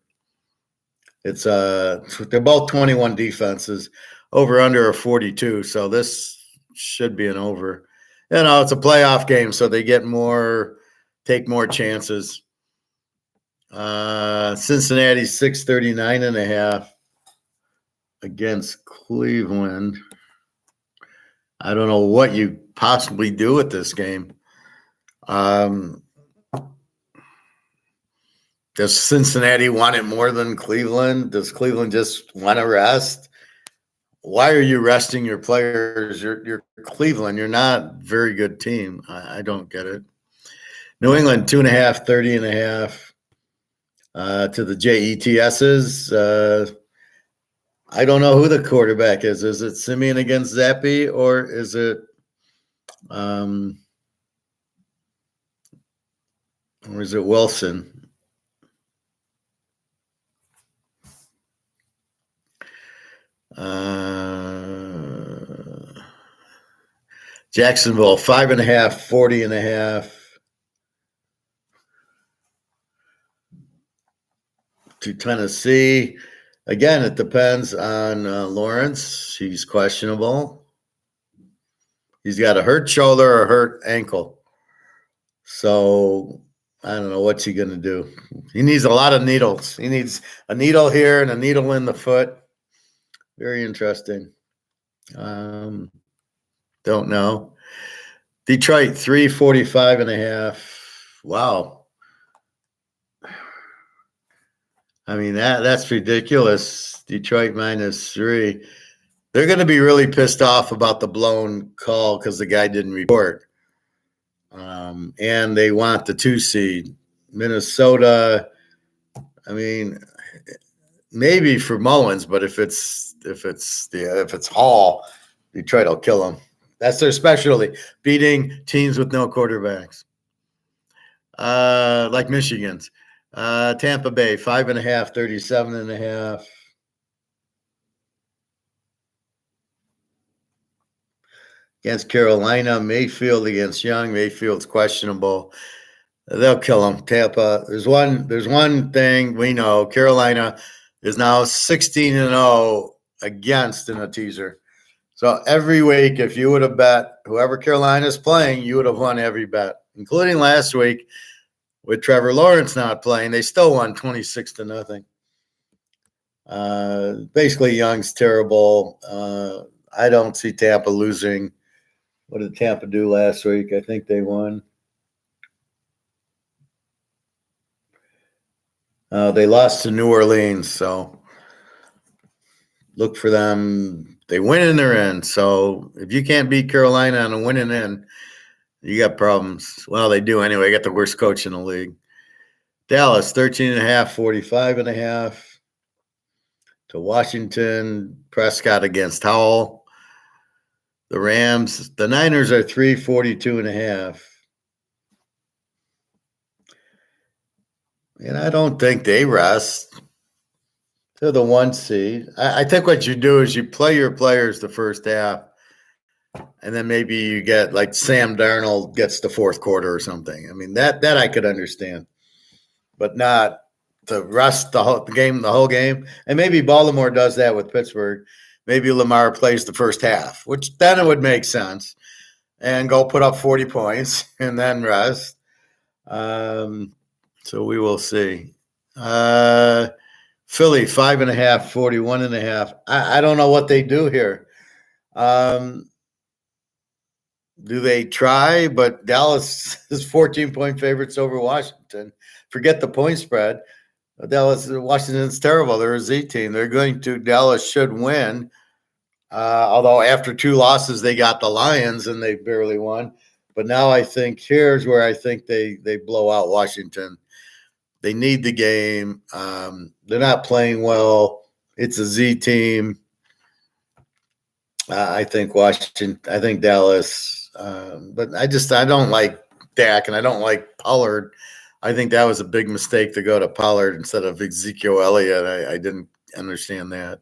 Speaker 1: It's they're both 21 defenses, over under a 42, so this should be an over. You know, it's a playoff game, so they take more chances. Cincinnati 639.5 against Cleveland. I don't know what you possibly do with this game. Does Cincinnati want it more than Cleveland? Does Cleveland just want to rest? Why are you resting your players? You're Cleveland. You're not a very good team. I don't get it. New England 2.5, 30.5 to the JETSs. I don't know who the quarterback is. Is it Simeon against Zappi, or is it Wilson? Jacksonville 5.5, 40.5 to Tennessee. Again, it depends on Lawrence. He's questionable. He's got a hurt shoulder or a hurt ankle. So I don't know what's he going to do. He needs a lot of needles. He needs a needle here and a needle in the foot. Very interesting. Don't know. Detroit 345.5. Wow. I mean, that's ridiculous. Detroit -3. They're going to be really pissed off about the blown call because the guy didn't report. And they want the 2 seed. Minnesota, I mean, maybe for Mullins, but if it's Hall, Detroit will kill them. That's their specialty, beating teams with no quarterbacks. Like Michigan's. Tampa Bay 5.5, 37.5. Against Carolina, Mayfield against Young. Mayfield's questionable. They'll kill him. Tampa. There's one thing we know. Carolina is now 16-0 against in a teaser. So every week, if you would have bet whoever Carolina's playing, you would have won every bet, including last week with Trevor Lawrence not playing. They still won 26-0. Basically, Young's terrible. I don't see Tampa losing. What did Tampa do last week? I think they won. They lost to New Orleans, so look for them. They win and they're in. So if you can't beat Carolina on a winning end, you got problems. Well, they do anyway. You got the worst coach in the league. Dallas 13.5, 45.5 to Washington. Prescott against Howell. The Rams, the Niners are 342.5. And I don't think they rest. They're the 1 seed. I think what you do is you play your players the first half and then maybe you get like Sam Darnold gets the fourth quarter or something. I mean, that I could understand, but not the rest, the whole game. And maybe Baltimore does that with Pittsburgh. Maybe Lamar plays the first half, which then it would make sense, and go put up 40 points and then rest. So we will see. Philly 5.5, 41.5. I don't know what they do here. Do they try? But Dallas is 14-point favorites over Washington. Forget the point spread. Washington's terrible. They're a Z team. Dallas should win. Although after 2 losses, they got the Lions and they barely won. But now I think here's where I think they blow out Washington. They need the game. They're not playing well. It's a Z team. I think Washington. I think Dallas. But I don't like Dak and I don't like Pollard. I think that was a big mistake to go to Pollard instead of Ezekiel Elliott. I didn't understand that.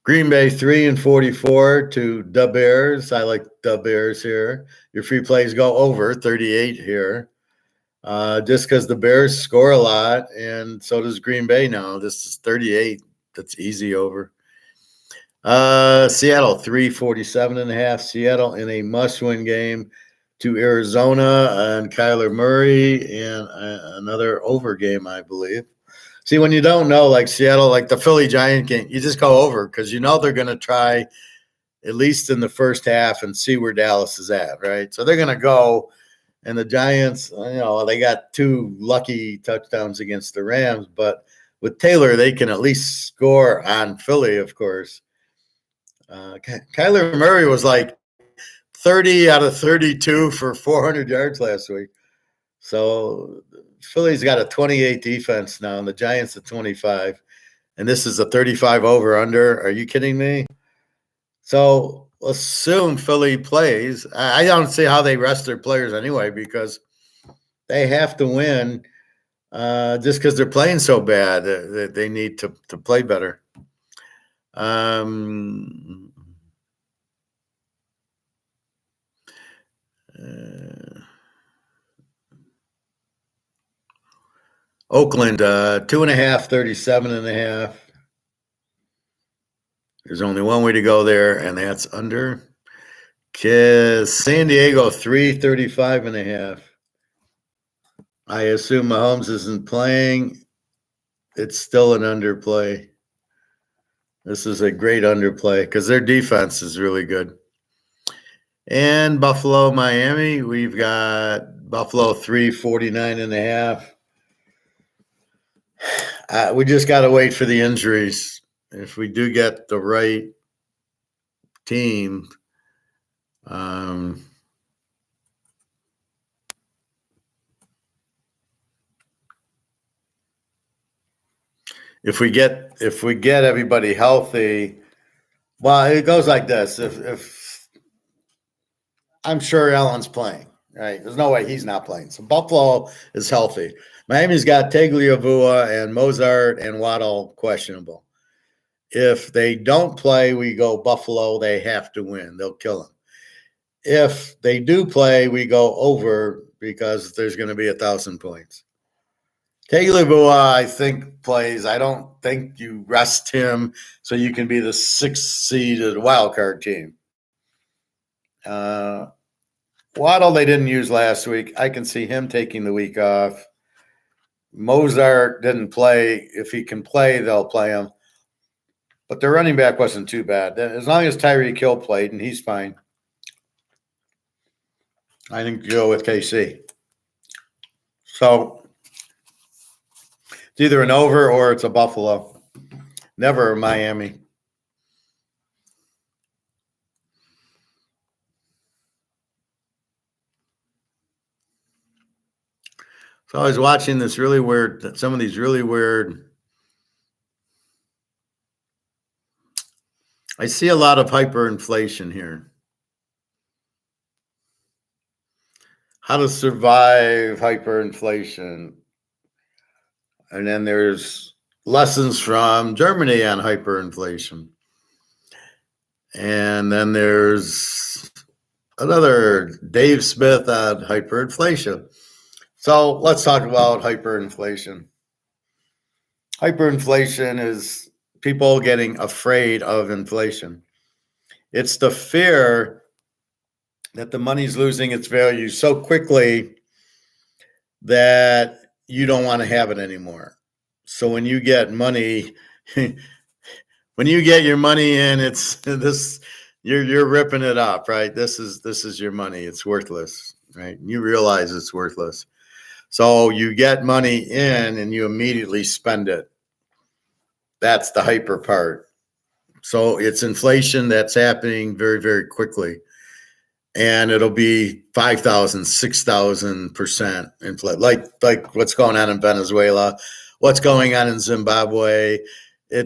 Speaker 1: Green Bay 3-44 to the Bears. I like the Bears here. Your free plays go over 38 here. Just because the Bears score a lot, and so does Green Bay now. This is 38. That's easy over. Seattle 347.5. Seattle in a must-win game to Arizona and Kyler Murray and another over game, I believe. See, when you don't know, like Seattle, like the Philly Giant game, you just go over because you know they're going to try at least in the first half and see where Dallas is at, right? So they're going to go, and the Giants, they got 2 lucky touchdowns against the Rams, but with Taylor, they can at least score on Philly, of course. Kyler Murray was like 30 out of 32 for 400 yards last week. So Philly's got a 28 defense now, and the Giants a 25. And this is a 35 over-under. Are you kidding me? So assume Philly plays. I don't see how they rest their players anyway because they have to win just because they're playing so bad. They need to play better. Oakland, 2.5, 37.5. There's only one way to go there, and that's under. San Diego, 335.5. I assume Mahomes isn't playing. It's still an underplay. This is a great underplay because their defense is really good. And Buffalo, Miami, we've got Buffalo 349.5. We just got to wait for the injuries. If we do get the right team, if we get everybody healthy, well, it goes like this. If I'm sure Allen's playing, right? There's no way he's not playing. So Buffalo is healthy. Miami's got Tagliabue and Mozart and Waddle questionable. If they don't play, we go Buffalo. They have to win. They'll kill them. If they do play, we go over because there's going to be 1,000 points. Tagliabue, I think, plays. I don't think you rest him so you can be the 6th-seeded wildcard team. Waddle they didn't use last week. I can see him taking the week off. Mozart didn't play. If he can play, they'll play him. But their running back wasn't too bad. As long as Tyreek Hill played, and he's fine, I think you go with KC. So it's either an over or it's a Buffalo. Never a Miami. So I was watching some of these really weird. I see a lot of hyperinflation here. How to survive hyperinflation. And then there's lessons from Germany on hyperinflation. And then there's another Dave Smith on hyperinflation. So let's talk about hyperinflation. Hyperinflation is people getting afraid of inflation. It's the fear that the money's losing its value so quickly that you don't want to have it anymore. So when you get money, when you get your money in, it's this you're ripping it up, right? This is your money. It's worthless, right? You realize it's worthless. So you get money in and you immediately spend it. That's the hyper part. So it's inflation that's happening very, very quickly. And it'll be 5,000, 6,000% inflation, like what's going on in Venezuela, what's going on in Zimbabwe. I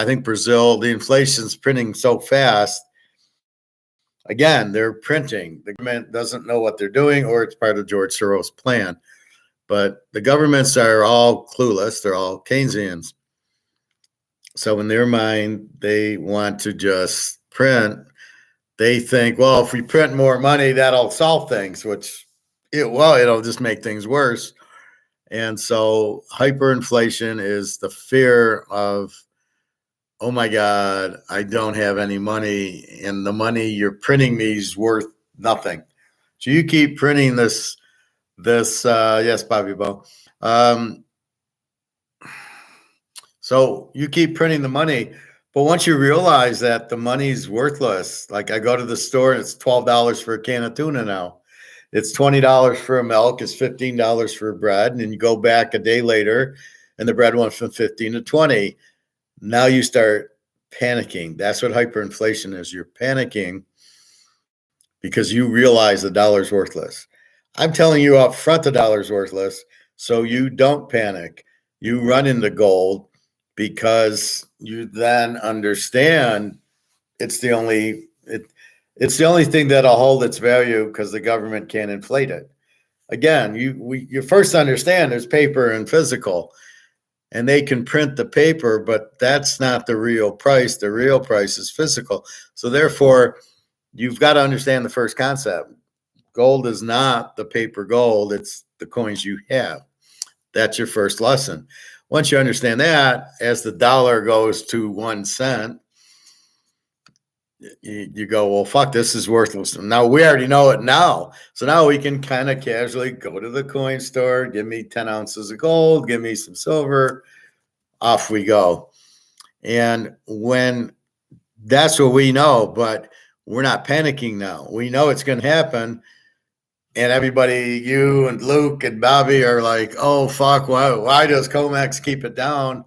Speaker 1: think Brazil, the inflation's printing so fast. Again, they're printing. The government doesn't know what they're doing, or it's part of George Soros' plan. But the governments are all clueless. They're all Keynesians. So in their mind, they want to just print. They think, well, if we print more money, that'll solve things, which, it'll just make things worse. And so hyperinflation is the fear of, oh my God, I don't have any money, and the money you're printing me is worth nothing. So you keep printing this, yes, Bobby Bo. So you keep printing the money, but once you realize that the money's worthless, like I go to the store and it's $12 for a can of tuna now. It's $20 for a milk, it's $15 for bread, and then you go back a day later and the bread went from 15 to 20. Now you start panicking. That's what hyperinflation is. You're panicking because you realize the dollar's worthless. I'm telling you up front the dollar's worthless, so you don't panic. You run into gold because you then understand it's the only thing that'll hold its value because the government can't inflate it. Again, you first understand there's paper and physical, and they can print the paper, but that's not the real price. The real price is physical. So therefore, you've got to understand the first concept. Gold is not the paper gold, it's the coins you have. That's your first lesson. Once you understand that, as the dollar goes to 1 cent, you go, well, fuck, this is worthless. Now we already know it now. So now we can kind of casually go to the coin store, give me 10 ounces of gold, give me some silver, off we go. And when that's what we know, but we're not panicking now. We know it's going to happen. And everybody, you and Luke and Bobby are like, oh, fuck, why does COMEX keep it down?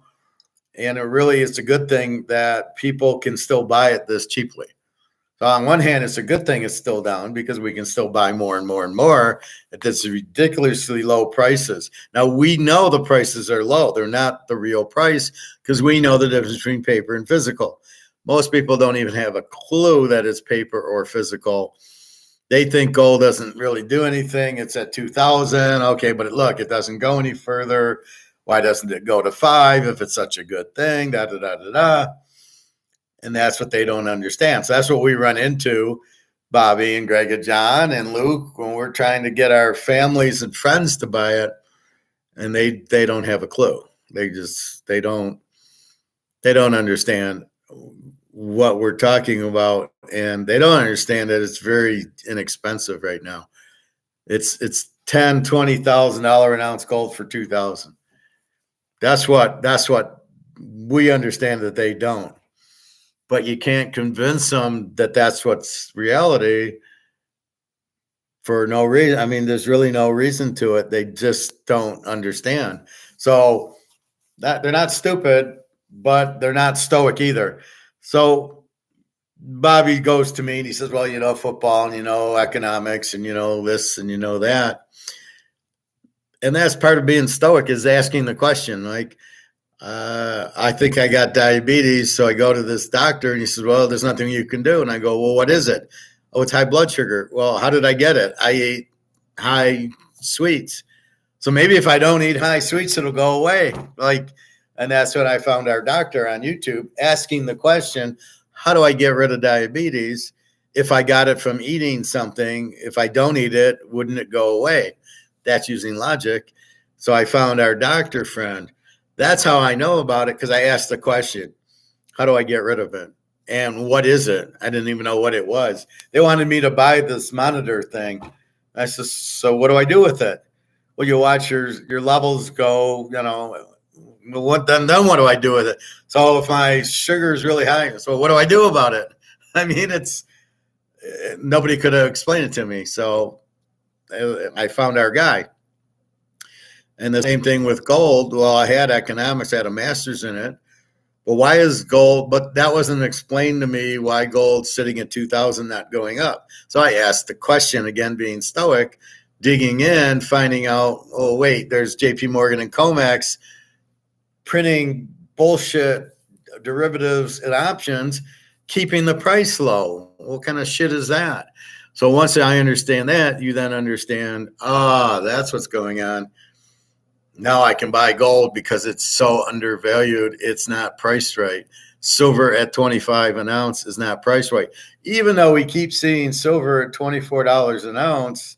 Speaker 1: And it really is a good thing that people can still buy it this cheaply. So on one hand, it's a good thing it's still down because we can still buy more and more and more at this ridiculously low prices. Now, we know the prices are low. They're not the real price because we know the difference between paper and physical. Most people don't even have a clue that it's paper or physical. They think gold doesn't really do anything. It's at 2,000. Okay, but look, it doesn't go any further. Why doesn't it go to 5 if it's such a good thing? Da, da, da, da, da. And that's what they don't understand. So that's what we run into, Bobby and Greg and John and Luke, when we're trying to get our families and friends to buy it, and they don't have a clue. They don't understand what we're talking about, and they don't understand that it's very inexpensive right now. It's $10,000, $20,000 an ounce gold for 2,000. That's what we understand that they don't. But you can't convince them that that's what's reality for no reason. I mean, there's really no reason to it. They just don't understand. So that they're not stupid, but they're not stoic either. So Bobby goes to me and he says, well, football and, economics and, this and, that. And that's part of being stoic, is asking the question, like, I think I got diabetes. So I go to this doctor and he says, well, there's nothing you can do. And I go, well, what is it? Oh, it's high blood sugar. Well, how did I get it? I ate high sweets. So maybe if I don't eat high sweets, it'll go away. And that's when I found our doctor on YouTube asking the question, how do I get rid of diabetes? If I got it from eating something, if I don't eat it, wouldn't it go away? That's using logic. So I found our doctor friend. That's how I know about it, because I asked the question, how do I get rid of it? And what is it? I didn't even know what it was. They wanted me to buy this monitor thing. I said, so what do I do with it? Well, you watch your levels go, what then what do I do with it? So if my sugar is really high, so what do I do about it? I mean, it's nobody could have explained it to me. So I found our guy. And the same thing with gold. Well, I had economics, I had a master's in it. But why is gold? But that wasn't explained to me why gold's sitting at 2,000, not going up. So I asked the question again, being stoic, digging in, finding out, oh, wait, there's JP Morgan and COMEX printing bullshit derivatives and options, keeping the price low. What kind of shit is that? So once I understand that, you then understand, that's what's going on. Now I can buy gold because it's so undervalued. It's not priced right. Silver at 25 an ounce is not priced right. Even though we keep seeing silver at $24 an ounce,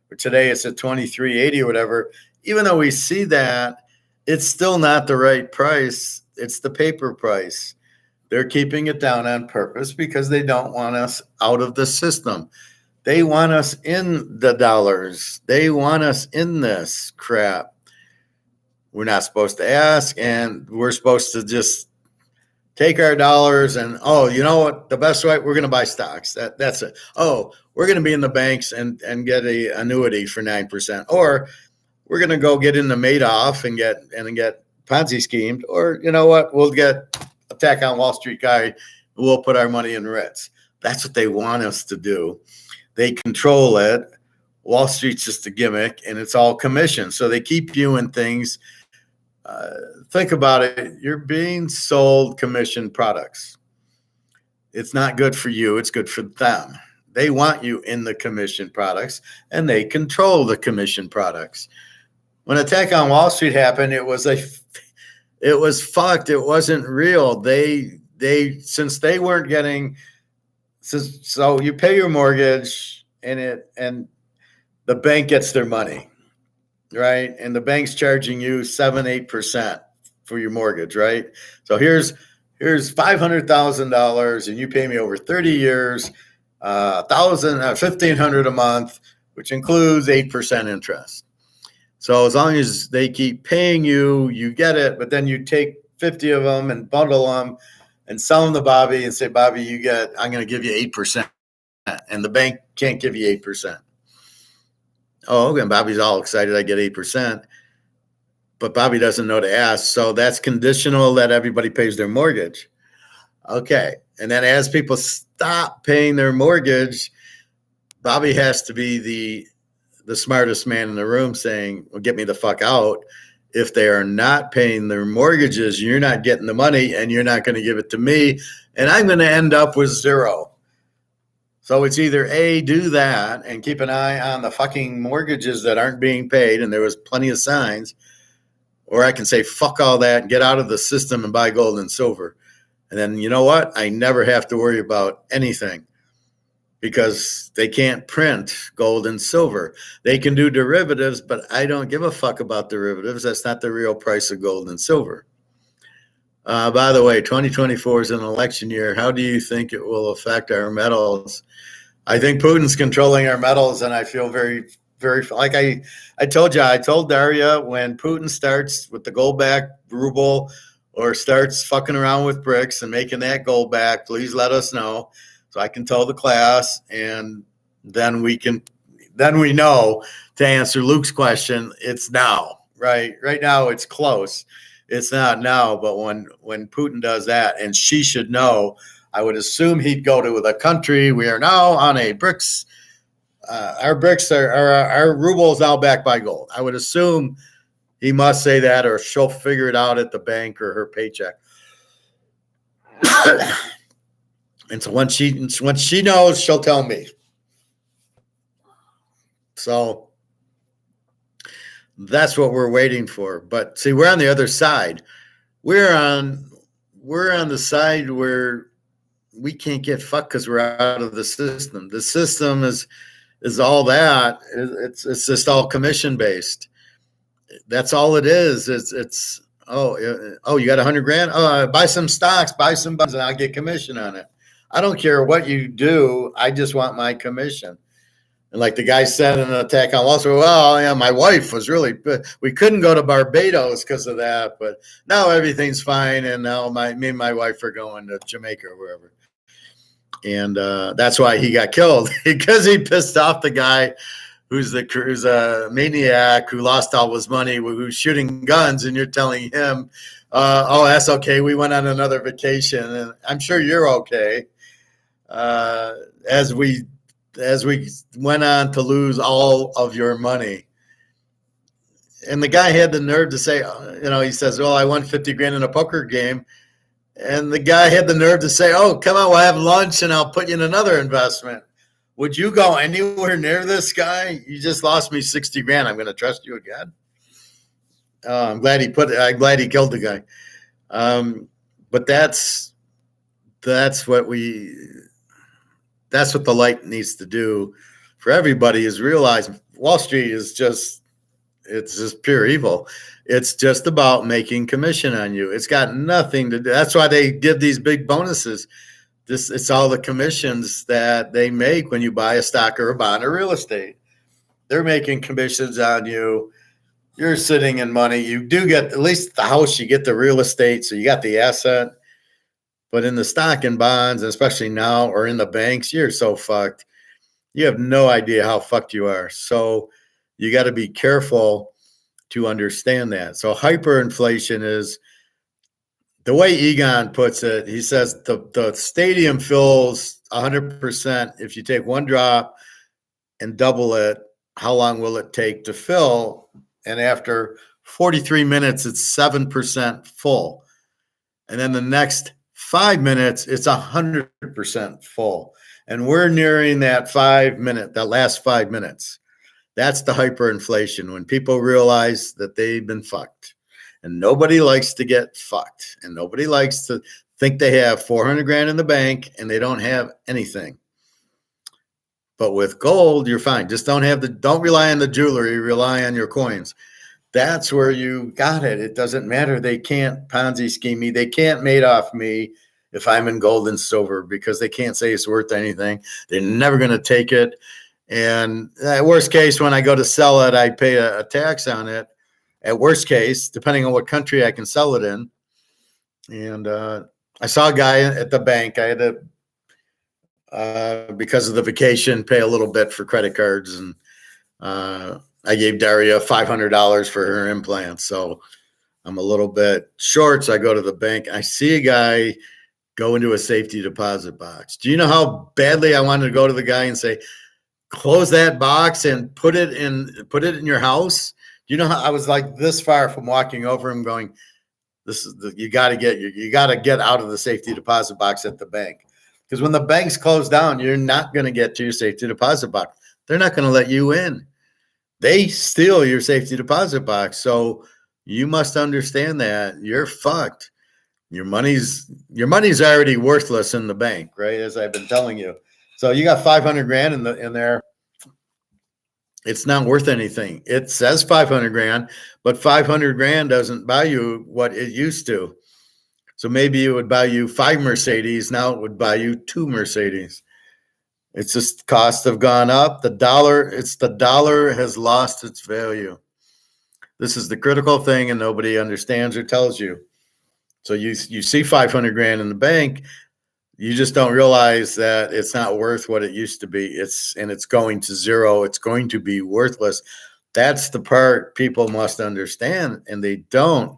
Speaker 1: or today it's at $23.80 or whatever, even though we see that, it's still not the right price. It's the paper price. They're keeping it down on purpose because they don't want us out of the system. They want us in the dollars. They want us in this crap. We're not supposed to ask, and we're supposed to just take our dollars and, you know what? The best way, we're going to buy stocks. That's it. We're going to be in the banks and get an annuity for 9%. Or we're going to go get into Madoff and get Ponzi schemed. Or you know what? We'll get Attack on Wall Street guy. We'll put our money in Ritz. That's what they want us to do. They control it. Wall Street's just a gimmick, and it's all commission. So they keep you in things. Think about it. You're being sold commission products. It's not good for you. It's good for them. They want you in the commission products, and they control the commission products. When Attack on Wall Street happened, it was fucked. It wasn't real. Since they weren't getting, so you pay your mortgage and the bank gets their money. Right. And the bank's charging you 7-8% for your mortgage. Right. So here's $500,000 and you pay me over 30 years, $1,500 a month, which includes 8% interest. So as long as they keep paying you, you get it. But then you take 50 of them and bundle them and sell them to Bobby and say, Bobby, I'm going to give you 8%. And the bank can't give you 8%. And Bobby's all excited I get 8%, but Bobby doesn't know to ask. So that's conditional that everybody pays their mortgage. Okay. And then as people stop paying their mortgage, Bobby has to be the smartest man in the room saying, well, get me the fuck out. If they are not paying their mortgages, you're not getting the money and you're not going to give it to me. And I'm going to end up with zero. So it's either A, do that and keep an eye on the fucking mortgages that aren't being paid, and there was plenty of signs, or I can say, fuck all that, get out of the system and buy gold and silver. And then you know what? I never have to worry about anything because they can't print gold and silver. They can do derivatives, but I don't give a fuck about derivatives. That's not the real price of gold and silver. By the way, 2024 is an election year. How do you think it will affect our metals? I think Putin's controlling our metals, and I feel very, very, like I told you, I told Daria, when Putin starts with the gold back ruble or starts fucking around with BRICS and making that gold back, please let us know so I can tell the class, and then we know to answer Luke's question, it's now, right? Right now it's close. It's not now, but when Putin does that, and she should know, I would assume he'd go to the country. We are now on a BRICS. Our BRICS our ruble is now backed by gold. I would assume he must say that, or she'll figure it out at the bank or her paycheck. And so once she knows, she'll tell me. So that's what we're waiting for. But see, we're on the other side. We're on the side where we can't get fucked because we're out of the system. The system is all that. It's just all commission based. That's all it is. It's you got 100 grand. Oh, buy some stocks, buy some bonds, and I'll get commission on it. I don't care what you do. I just want my commission. And like the guy said in an Attack on Wall Street, well, yeah, my wife was really, we couldn't go to Barbados because of that, but now everything's fine. And now me and my wife are going to Jamaica or wherever. And that's why he got killed, because he pissed off the guy who's a maniac who lost all his money, who's shooting guns, and you're telling him, oh, that's okay. We went on another vacation, and I'm sure you're okay. As we went on to lose all of your money. And the guy had the nerve to say, he says, well, I won 50 grand in a poker game. And the guy had the nerve to say, oh, come on, we'll have lunch and I'll put you in another investment. Would you go anywhere near this guy? You just lost me 60 grand. I'm going to trust you again. I'm glad he killed the guy. But that's what the light needs to do for everybody, is realize Wall Street is it's just pure evil. It's just about making commission on you. It's got nothing to do. That's why they give these big bonuses. It's all the commissions that they make when you buy a stock or a bond or real estate. They're making commissions on you. You're sitting in money. You do get, at least the house, you get the real estate, so you got the asset. But in the stock and bonds, especially now, or in the banks, you're so fucked. You have no idea how fucked you are. So you got to be careful to understand that. So hyperinflation is, the way Egon puts it, he says the stadium fills 100%. If you take one drop and double it, how long will it take to fill? And after 43 minutes, it's 7% full. And then the next 5 minutes, it's 100% full. And we're nearing that last 5 minutes. That's the hyperinflation, when people realize that they've been fucked. And nobody likes to get fucked. And nobody likes to think they have 400 grand in the bank and they don't have anything. But with gold, you're fine. Just don't rely on the jewelry, rely on your coins. That's where you got it. It doesn't matter. They can't Ponzi scheme me. They can't Madoff me if I'm in gold and silver, because they can't say it's worth anything. They're never going to take it. And at worst case, when I go to sell it, I pay a tax on it. At worst case, depending on what country I can sell it in. And I saw a guy at the bank. I had to, because of the vacation, pay a little bit for credit cards. And I gave Daria $500 for her implants. So I'm a little bit short. So I go to the bank. I see a guy go into a safety deposit box. Do you know how badly I wanted to go to the guy and say, close that box and put it in your house? You know how I was like this far from walking over him going, you got to get out of the safety deposit box at the bank. Because when the banks close down, you're not going to get to your safety deposit box. They're not going to let you in. They steal your safety deposit box. So you must understand that you're fucked. Your money's already worthless in the bank, right? As I've been telling you. So you got 500 grand in there. It's not worth anything. It says 500 grand, but 500 grand doesn't buy you what it used to. So maybe it would buy you 5 Mercedes. Now it would buy you 2 Mercedes. It's just costs have gone up. The dollar has lost its value. This is the critical thing, and nobody understands or tells you. So you see 500 grand in the bank. You just don't realize that it's not worth what it used to be. It's going to zero. It's going to be worthless. That's the part people must understand, and they don't.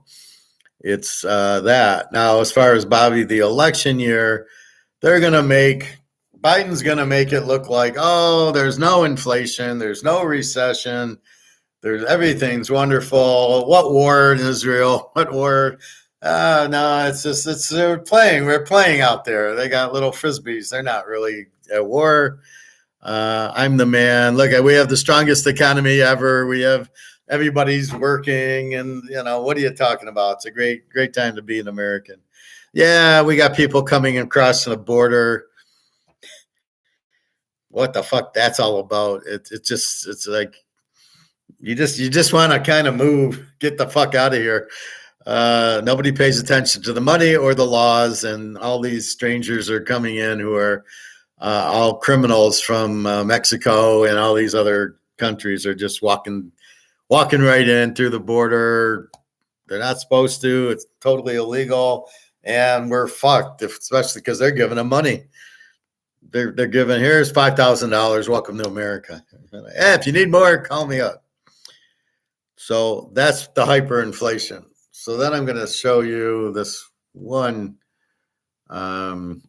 Speaker 1: It's that. Now, as far as Bobby, the election year, Biden's going to make it look like, oh, there's no inflation, there's no recession, everything's wonderful. What war in Israel? What war? No, we're playing out there. They got little frisbees. They're not really at war. I'm the man. Look, we have the strongest economy ever. Everybody's working, and what are you talking about? It's a great time to be an American. Yeah, we got people coming across the border. What the fuck that's all about? It's like you just want to kind of move, get the fuck out of here. Nobody pays attention to the money or the laws, and all these strangers are coming in who are all criminals from Mexico and all these other countries are just walking right in through the border. They're not supposed to. It's totally illegal, and we're fucked. Especially because they're giving them money. They're giving, here's $5,000. Welcome to America. Hey, if you need more, call me up. So that's the hyperinflation. So then I'm going to show you this one.
Speaker 3: Thank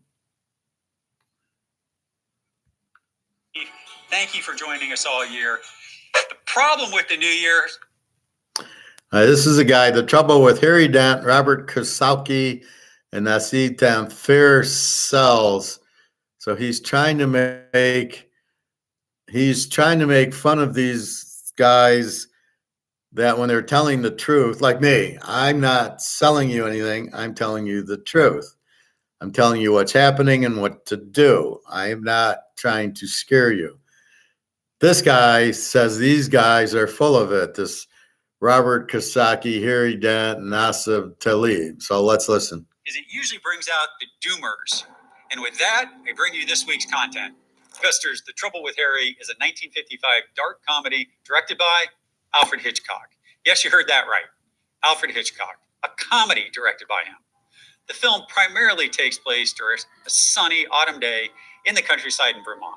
Speaker 3: you for joining us all year. The problem with the new year.
Speaker 1: This is a guy, the trouble with Harry Dent, Robert Kiyosaki, and Nassim Fair sells. So he's trying to make fun of these guys that when they're telling the truth, like me, I'm not selling you anything. I'm telling you the truth. I'm telling you what's happening and what to do. I am not trying to scare you. This guy says these guys are full of it. This Robert Kiyosaki, Harry Dent, Nassim Taleb. So let's listen.
Speaker 3: Is it usually brings out the doomers. And with that, I bring you this week's content. Investors, The Trouble with Harry is a 1955 dark comedy directed by Alfred Hitchcock. Yes, you heard that right. Alfred Hitchcock, a comedy directed by him. The film primarily takes place during a sunny autumn day in the countryside in Vermont.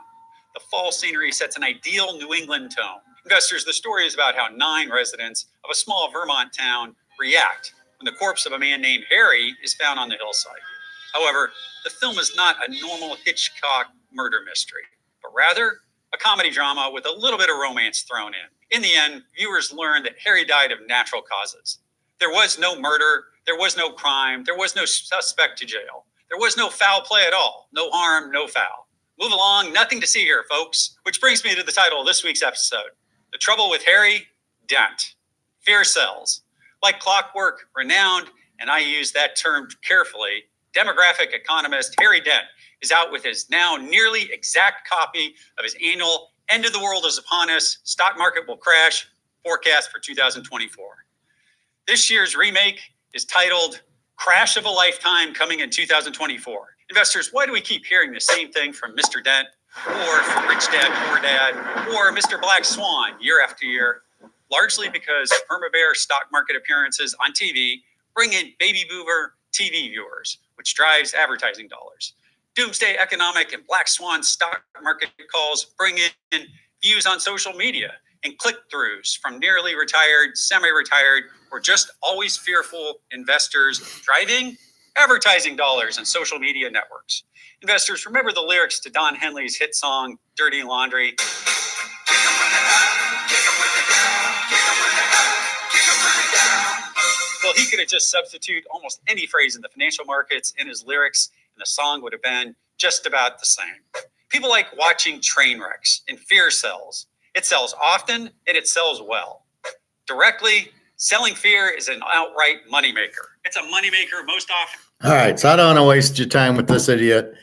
Speaker 3: The fall scenery sets an ideal New England tone. Investors, the story is about how 9 residents of a small Vermont town react when the corpse of a man named Harry is found on the hillside. However, the film is not a normal Hitchcock murder mystery, but rather a comedy drama with a little bit of romance thrown in. In the end, viewers learn that Harry died of natural causes. There was no murder, there was no crime, there was no suspect to jail. There was no foul play at all. No harm, no foul. Move along, nothing to see here, folks. Which brings me to the title of this week's episode. The Trouble with Harry Dent. Fear sells. Like clockwork, renowned, and I use that term carefully, demographic economist Harry Dent is out with his now nearly exact copy of his annual End of the World is Upon Us, Stock Market Will Crash forecast for 2024. This year's remake is titled Crash of a Lifetime, coming in 2024. Investors, why do we keep hearing the same thing from Mr. Dent or from Rich Dad, Poor Dad, or Mr. Black Swan year after year? Largely because Perma-Bear stock market appearances on TV bring in baby boomer TV viewers, which drives advertising dollars. Doomsday economic and Black Swan stock market calls bring in views on social media and click-throughs from nearly retired, semi-retired, or just always fearful investors, driving advertising dollars and social media networks. Investors, remember the lyrics to Don Henley's hit song, Dirty Laundry? Well, he could have just substituted almost any phrase in the financial markets in his lyrics, and the song would have been just about the same. People like watching train wrecks, and fear sells. It sells often, and it sells well. Directly, selling fear is an outright moneymaker. It's a moneymaker most often.
Speaker 1: All right, so I don't want to waste your time with this idiot,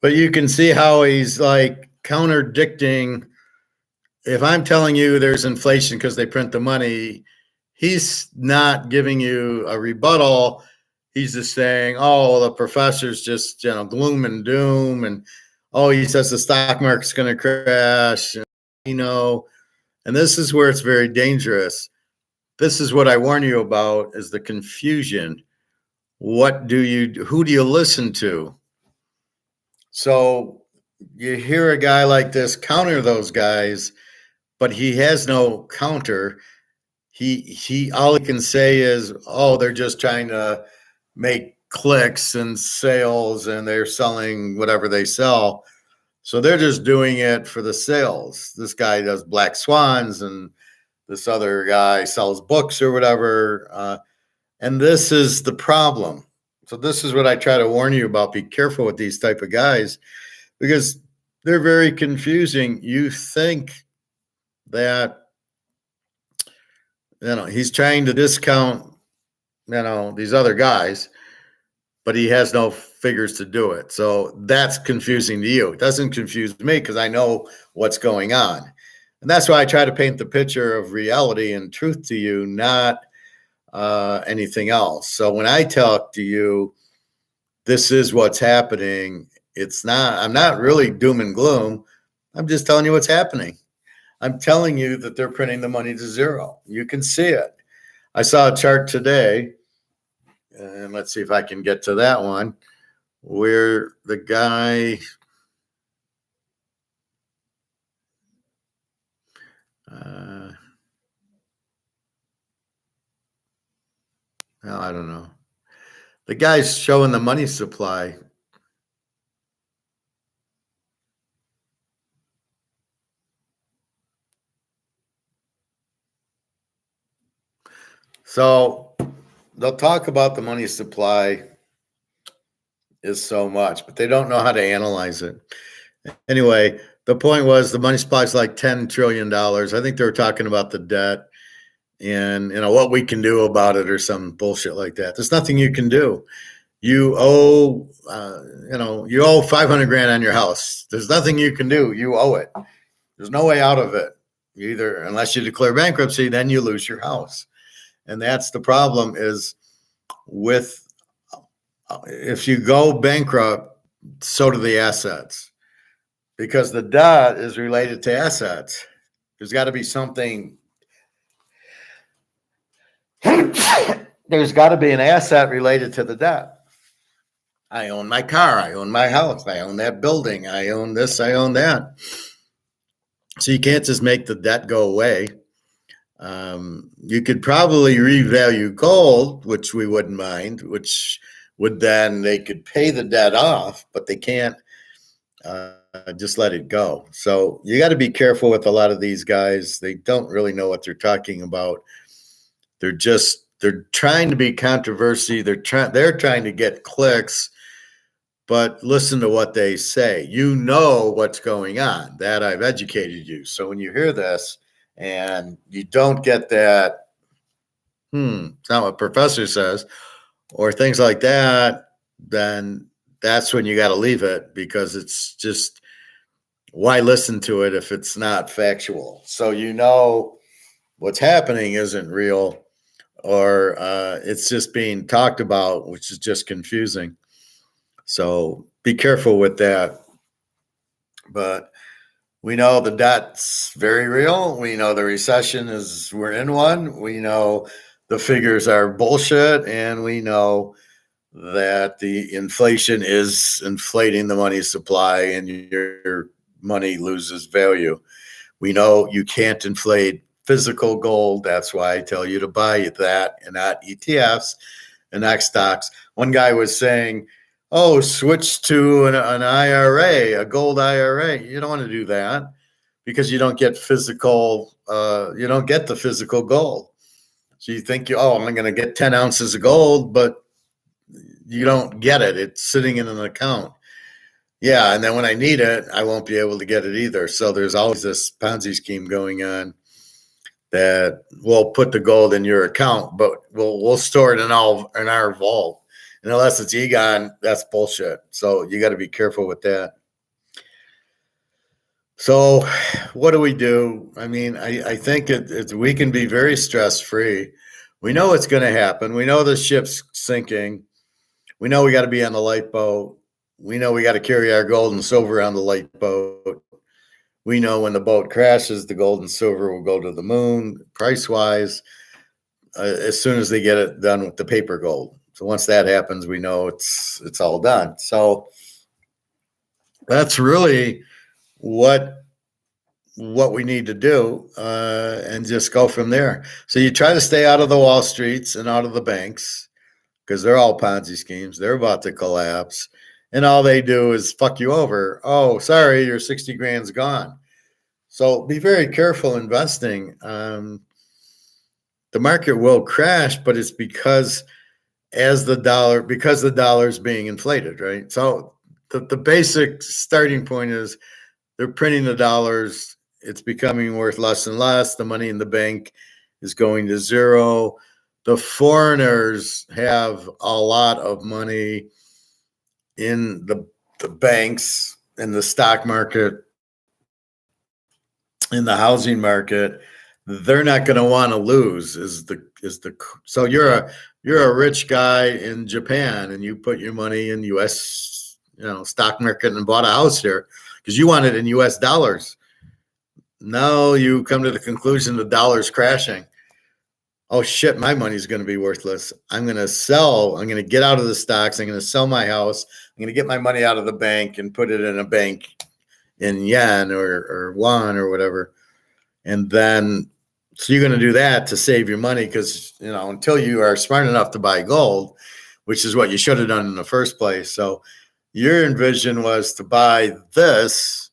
Speaker 1: but you can see how he's like contradicting. If I'm telling you there's inflation because they print the money, he's not giving you a rebuttal. He's just saying, oh, the professor's just, gloom and doom. And, oh, he says the stock market's going to crash, and this is where it's very dangerous. This is what I warn you about, is the confusion. Who do you listen to? So you hear a guy like this counter those guys, but he has no counter. He all he can say is, oh, they're just trying to make clicks and sales, and they're selling whatever they sell. So they're just doing it for the sales. This guy does black swans, and this other guy sells books or whatever. And this is the problem. So this is what I try to warn you about. Be careful with these type of guys, because they're very confusing. You think that, he's trying to discount, these other guys. but he has no figures to do it. So that's confusing to you. It doesn't confuse me because I know what's going on. And that's why I try to paint the picture of reality and truth to you, not anything else. So when I talk to you, this is what's happening. I'm not really doom and gloom. I'm just telling you what's happening. I'm telling you that they're printing the money to zero. You can see it. I saw a chart today, and let's see if I can get to that one, where the guy, well, I don't know. The guy's showing the money supply. So they'll talk about the money supply is so much, but they don't know how to analyze it. Anyway, the point was the money supply is like $10 trillion. I think they were talking about the debt and what we can do about it or some bullshit like that. There's nothing you can do. You owe, you owe 500 grand on your house. There's nothing you can do. You owe it. There's no way out of it. Unless you declare bankruptcy, then you lose your house. And that's the problem is with, if you go bankrupt, so do the assets, because the debt is related to assets. There's got to be something. There's got to be an asset related to the debt. I own my car. I own my house. I own that building. I own this. I own that. So you can't just make the debt go away. You could probably revalue gold, which we wouldn't mind, which would then they could pay the debt off, but they can't just let it go. So you got to be careful with a lot of these guys. They don't really know what they're talking about. They're trying to be controversy. They're trying to get clicks, but listen to what they say. You know what's going on. That I've educated you. So when you hear this and you don't get that, it's not what professor says, or things like that, then that's when you got to leave it, because it's just, why listen to it if it's not factual? So what's happening isn't real, or it's just being talked about, which is just confusing. So be careful with that. But we know the debt's very real. We know the recession we're in one. We know the figures are bullshit, and we know that the inflation is inflating the money supply and your money loses value. We know you can't inflate physical gold. That's why I tell you to buy that and not ETFs and not stocks. One guy was saying, oh, switch to an IRA, a gold IRA. You don't want to do that because you don't get you don't get the physical gold. So you think, I'm going to get 10 ounces of gold, but you don't get it. It's sitting in an account. Yeah, and then when I need it, I won't be able to get it either. So there's always this Ponzi scheme going on that we'll put the gold in your account, but we'll store it in our vault. And unless it's Egon, that's bullshit. So you got to be careful with that. So what do we do? I mean, I think we can be very stress-free. We know what's going to happen. We know the ship's sinking. We know we got to be on the light boat. We know we got to carry our gold and silver on the light boat. We know when the boat crashes, the gold and silver will go to the moon, price-wise, as soon as they get it done with the paper gold. So once that happens, we know it's all done. So that's really what we need to do, and just go from there. So you try to stay out of the Wall Streets and out of the banks, because they're all Ponzi schemes. They're about to collapse. And all they do is fuck you over. Oh, sorry, your 60 grand's gone. So be very careful investing. The market will crash, but it's because the dollar is being inflated, right? So the basic starting point is they're printing the dollars. It's becoming worth less and less. The money in the bank is going to zero. the foreigners have a lot of money in the banks, in the stock market, in the housing market. They're not going to want to lose. So you're a rich guy in Japan, and you put your money in U.S. Stock market and bought a house here because you want it in U.S. dollars. Now you come to the conclusion the dollar's crashing. Oh shit, my money's going to be worthless. I'm going to sell. I'm going to get out of the stocks. I'm going to sell my house. I'm going to get my money out of the bank and put it in a bank in yen or won or whatever. And then, so you're going to do that to save your money because, until you are smart enough to buy gold, which is what you should have done in the first place. So your envision was to buy this,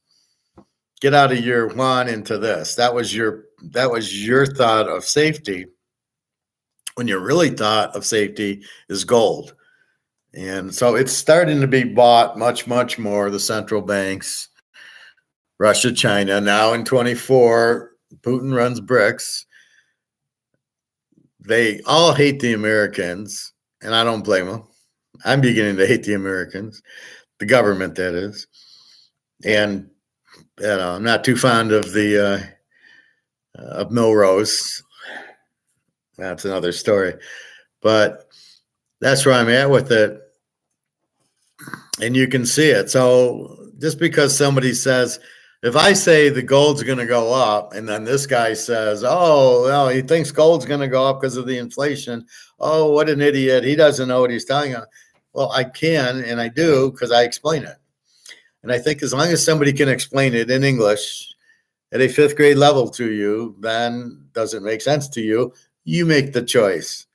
Speaker 1: get out of your won into this. That was your thought of safety. When your really thought of safety is gold. And so it's starting to be bought much, much more. The central banks, Russia, China. Now in 24, Putin runs BRICS. They all hate the Americans, and I don't blame them. I'm beginning to hate the Americans, the government, that is. And I'm not too fond of of Milrose. That's another story. But that's where I'm at with it. And you can see it. So just because somebody says, if I say the gold's going to go up, and then this guy says, oh, well, he thinks gold's going to go up because of the inflation. Oh, what an idiot. He doesn't know what he's telling you. Well, I can, and I do, because I explain it. And I think as long as somebody can explain it in English at a 5th grade level to you, then does it make sense to you? You make the choice.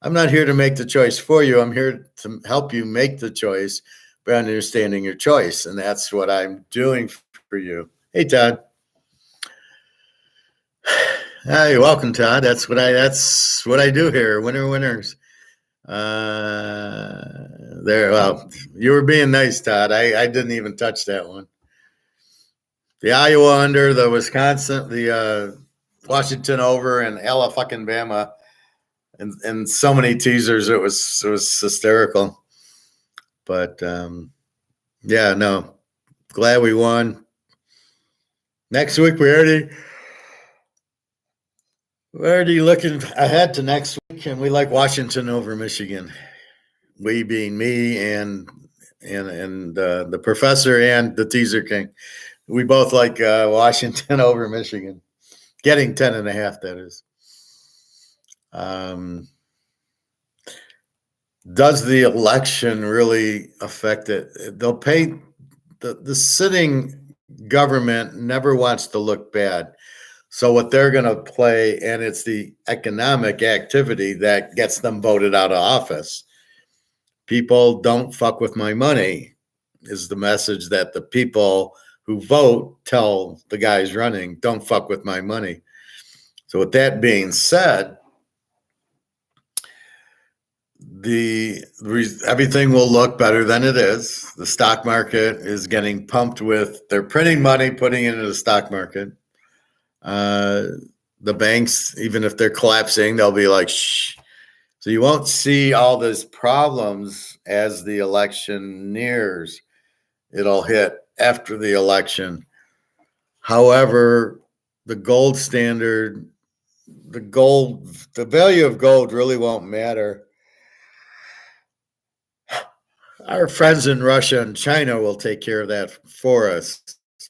Speaker 1: I'm not here to make the choice for you. I'm here to help you make the choice by understanding your choice. And that's what I'm doing for you. Hey, Todd. Hi, welcome, Todd. That's what I do here. Winners. There. Well, you were being nice, Todd. I didn't even touch that one. The Iowa under, the Wisconsin, the Washington over, and Alabama, and so many teasers. It was hysterical. But yeah, no, glad we won. Next week we're already looking ahead to next week, and we like Washington over Michigan. We being me and the professor and the Teaserking. We both like Washington over Michigan. Getting 10.5, that is. Does the election really affect it? They'll pay the sitting government never wants to look bad. So what they're going to play, and it's the economic activity that gets them voted out of office. People don't fuck with my money is the message that the people who vote tell the guys running, don't fuck with my money. So with that being said, everything will look better than it is. The stock market is getting pumped with, they're printing money, putting it into the stock market. The banks, even if they're collapsing, they'll be like, shh. So you won't see all these problems as the election nears. It'll hit after the election. However, the gold standard, the value of gold really won't matter. Our friends in Russia and China will take care of that for us.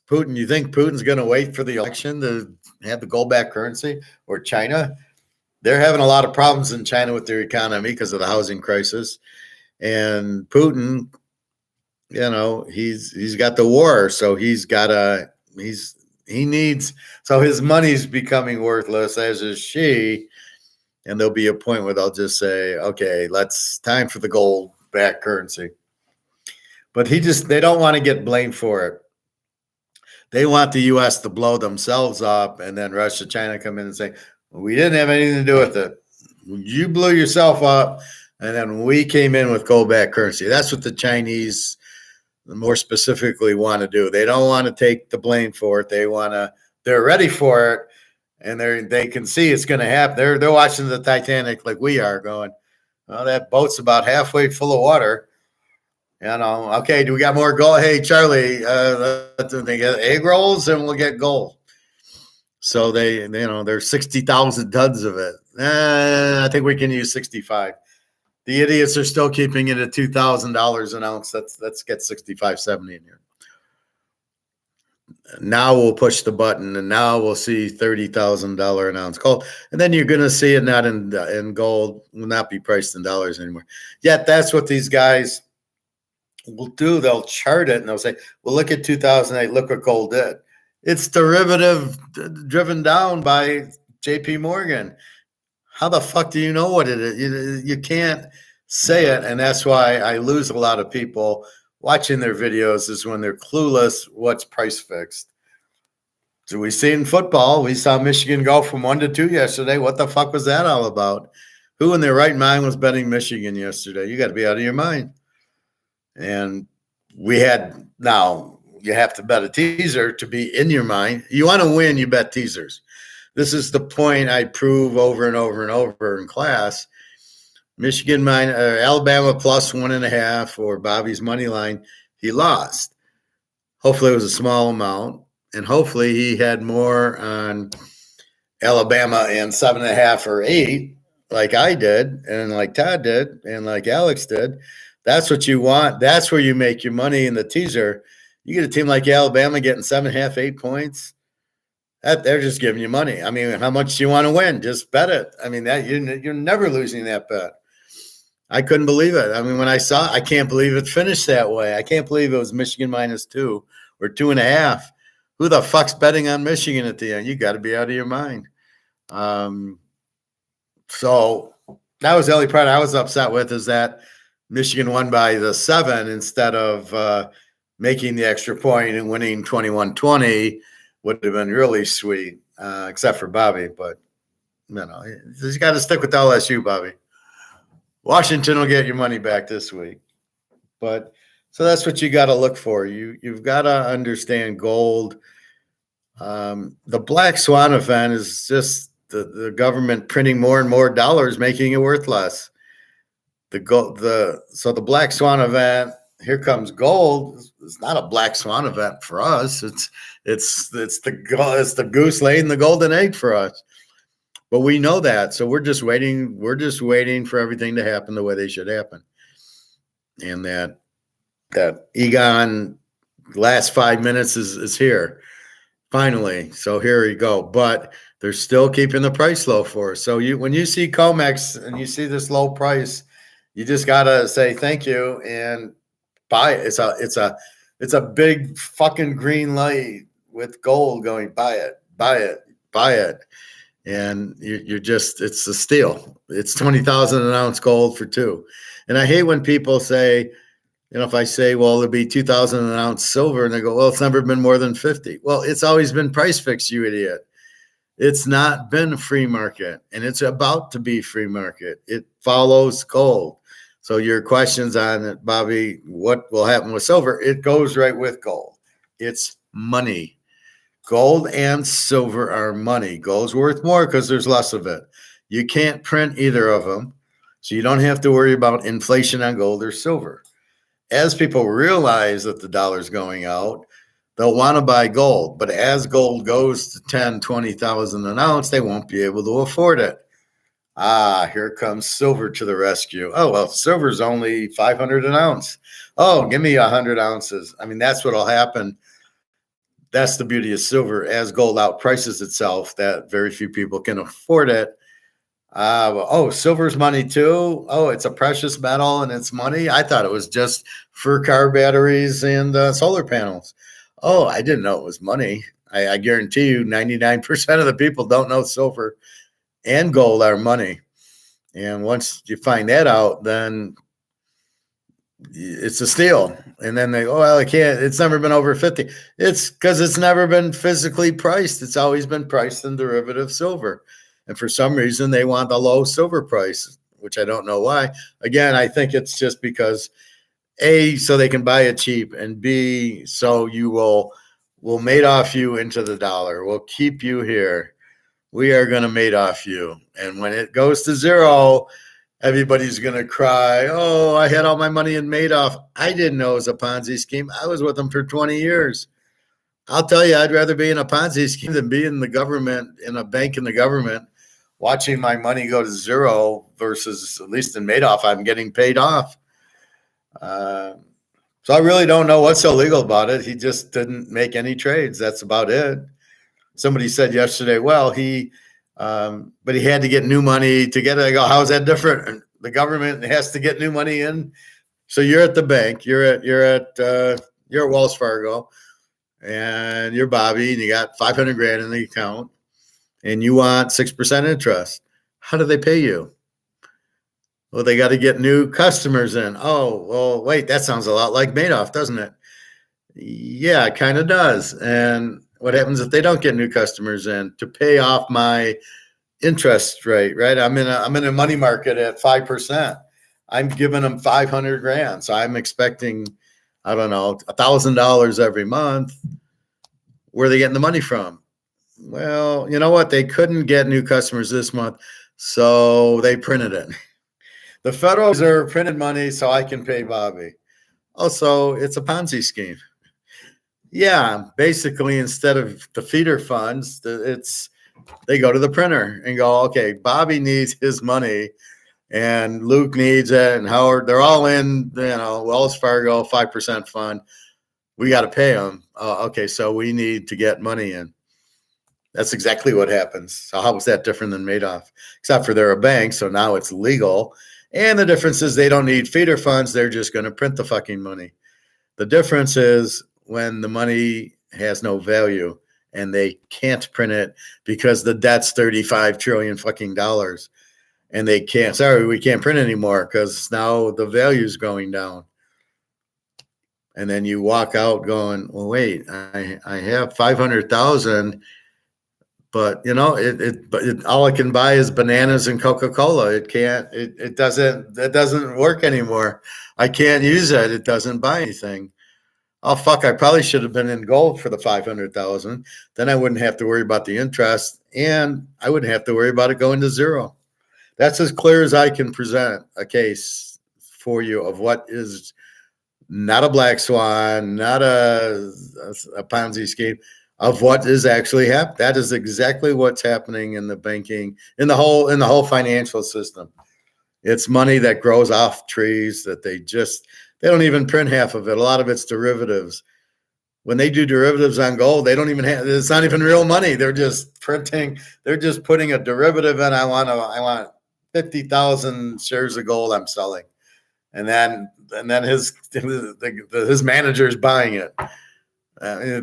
Speaker 1: Putin, you think Putin's going to wait for the election to have the gold-backed currency? Or China? They're having a lot of problems in China with their economy because of the housing crisis. And Putin, he's got the war, so so his money's becoming worthless, as is she. And there'll be a point where they'll just say, okay, time for the gold-backed currency. But they don't want to get blamed for it. They want the U.S. to blow themselves up, and then Russia, China come in and say, we didn't have anything to do with it. You blew yourself up, and then we came in with gold-backed currency. That's what the Chinese more specifically want to do. They don't want to take the blame for it. They're ready for it, and they can see it's going to happen. They're watching the Titanic like we are, going, well, that boat's about halfway full of water. Okay, do we got more gold? Hey, Charlie, they get egg rolls and we'll get gold. So there's 60,000 tons of it. I think we can use 65. The idiots are still keeping it at $2,000 an ounce. Let's get 65.70 in here. Now we'll push the button, and now we'll see $30,000 an ounce gold, and then you're going to see it not in gold, will not be priced in dollars anymore. Yet that's what these guys will do. They'll chart it and they'll say, "Well, look at 2008. Look what gold did." It's derivative driven down by J.P. Morgan. How the fuck do you know what it is? You can't say it, and that's why I lose a lot of people watching their videos, is when they're clueless what's price fixed. So we see in football, we saw Michigan go from 1-2 yesterday. What the fuck was that all about? Who in their right mind was betting Michigan yesterday? You got to be out of your mind. And now you have to bet a teaser to be in your mind. You want to win, you bet teasers. This is the point I prove over and over and over in class. Michigan Alabama plus 1.5, or Bobby's money line, he lost. Hopefully it was a small amount, and hopefully he had more on Alabama and 7.5 or 8, like I did, and like Todd did, and like Alex did. That's what you want. That's where you make your money in the teaser. You get a team like Alabama getting 7.5, 8 points. They're just giving you money. I mean, how much do you want to win? Just bet it. I mean, that you're never losing that bet. I couldn't believe it. I mean, when I saw it, I can't believe it finished that way. I can't believe it was Michigan -2 or 2.5. Who the fuck's betting on Michigan at the end? You got to be out of your mind. So that was the only part I was upset with, is that Michigan won by the 7 instead of making the extra point and winning 21-20. Would have been really sweet, except for Bobby. But, you got to stick with LSU, Bobby. Washington will get your money back this week. But so that's what you got to look for. You've got to understand gold. The black swan event is just the government printing more and more dollars, making it worth less. So the black swan event, here comes gold. It's not a black swan event for us. It's the goose laying the golden egg for us. But we know that, so we're just waiting. We're just waiting for everything to happen the way they should happen. And that Egon last 5 minutes is here, finally. So here we go. But they're still keeping the price low for us. So when you see COMEX and you see this low price, you just gotta say thank you and buy it. It's a big fucking green light with gold going, buy it, buy it, buy it. And it's a steal. It's 20,000 an ounce gold for 2. And I hate when people say, if I say, well, it'll be 2,000 an ounce silver, and they go, well, it's never been more than 50. Well, it's always been price fixed, you idiot. It's not been free market, and it's about to be free market. It follows gold. So your questions on it, Bobby, what will happen with silver? It goes right with gold. It's money. Gold and silver are money. Gold's worth more because there's less of it. You can't print either of them, so you don't have to worry about inflation on gold or silver. As people realize that the dollar's going out, they'll want to buy gold. But as gold goes to 10, 20,000 an ounce, they won't be able to afford it. Here comes silver to the rescue. Oh, well, silver's only 500 an ounce. Oh, give me 100 ounces. I mean, that's what'll happen. That's the beauty of silver. As gold outprices itself, that very few people can afford it. Silver's money too. Oh, it's a precious metal and it's money. I thought it was just for car batteries and solar panels. Oh, I didn't know it was money. I guarantee you 99% of the people don't know silver and gold are money. And once you find that out, then it's a steal. And then they go, well, it's never been over 50. It's because it's never been physically priced. It's always been priced in derivative silver. And for some reason, they want the low silver price, which I don't know why. Again, I think it's just because A, so they can buy it cheap, and B, so we'll mate off you into the dollar. We'll keep you here. we are going to Madoff you. And when it goes to zero, everybody's going to cry, oh, I had all my money in Madoff. I didn't know it was a Ponzi scheme. I was with them for 20 years. I'll tell you, I'd rather be in a Ponzi scheme than be in the government, in a bank in the government, watching my money go to zero versus, at least in Madoff, I'm getting paid off. So I really don't know what's illegal about it. He just didn't make any trades. That's about it. Somebody said yesterday, well, but he had to get new money to get it. I go, how is that different? The government has to get new money in. So you're at the bank, you're at Wells Fargo, and you're Bobby, and you got 500 grand in the account, and you want 6% interest. How do they pay you? Well, they got to get new customers in. Oh, well, wait, that sounds a lot like Madoff, doesn't it? Yeah, it kind of does. And what happens if they don't get new customers in to pay off my interest rate, right? I'm in a money market at 5%. I'm giving them 500 grand. So I'm expecting, I don't know, $1,000 every month. Where are they getting the money from? Well, you know what? They couldn't get new customers this month, so they printed it. The Federal Reserve printed money so I can pay Bobby. Also, it's a Ponzi scheme. Yeah, basically, instead of the feeder funds, they go to the printer and go, okay, Bobby needs his money, and Luke needs it, and Howard. They're all in, Wells Fargo 5% fund. We got to pay them. Oh, okay, so we need to get money in. That's exactly what happens. So how was that different than Madoff? Except for they're a bank, so now it's legal. And the difference is they don't need feeder funds. They're just going to print the fucking money. The difference is when the money has no value and they can't print it because the debt's 35 trillion fucking dollars, and they can't. Sorry, we can't print anymore because now the value's going down. And then you walk out going, well, wait, I have 500,000. But all I can buy is bananas and Coca-Cola. It doesn't work anymore. I can't use it. It doesn't buy anything. Oh, fuck, I probably should have been in gold for the 500,000. Then I wouldn't have to worry about the interest, and I wouldn't have to worry about it going to zero. That's as clear as I can present a case for you of what is not a black swan, not a Ponzi scheme, of what is actually happening. That is exactly what's happening in the banking, in the whole financial system. It's money that grows off trees that they don't even print half of it. A lot of it's derivatives. When they do derivatives on gold, they don't even it's not even real money. They're just putting a derivative in. I want 50,000 shares of gold I'm selling. And then his manager is buying it. He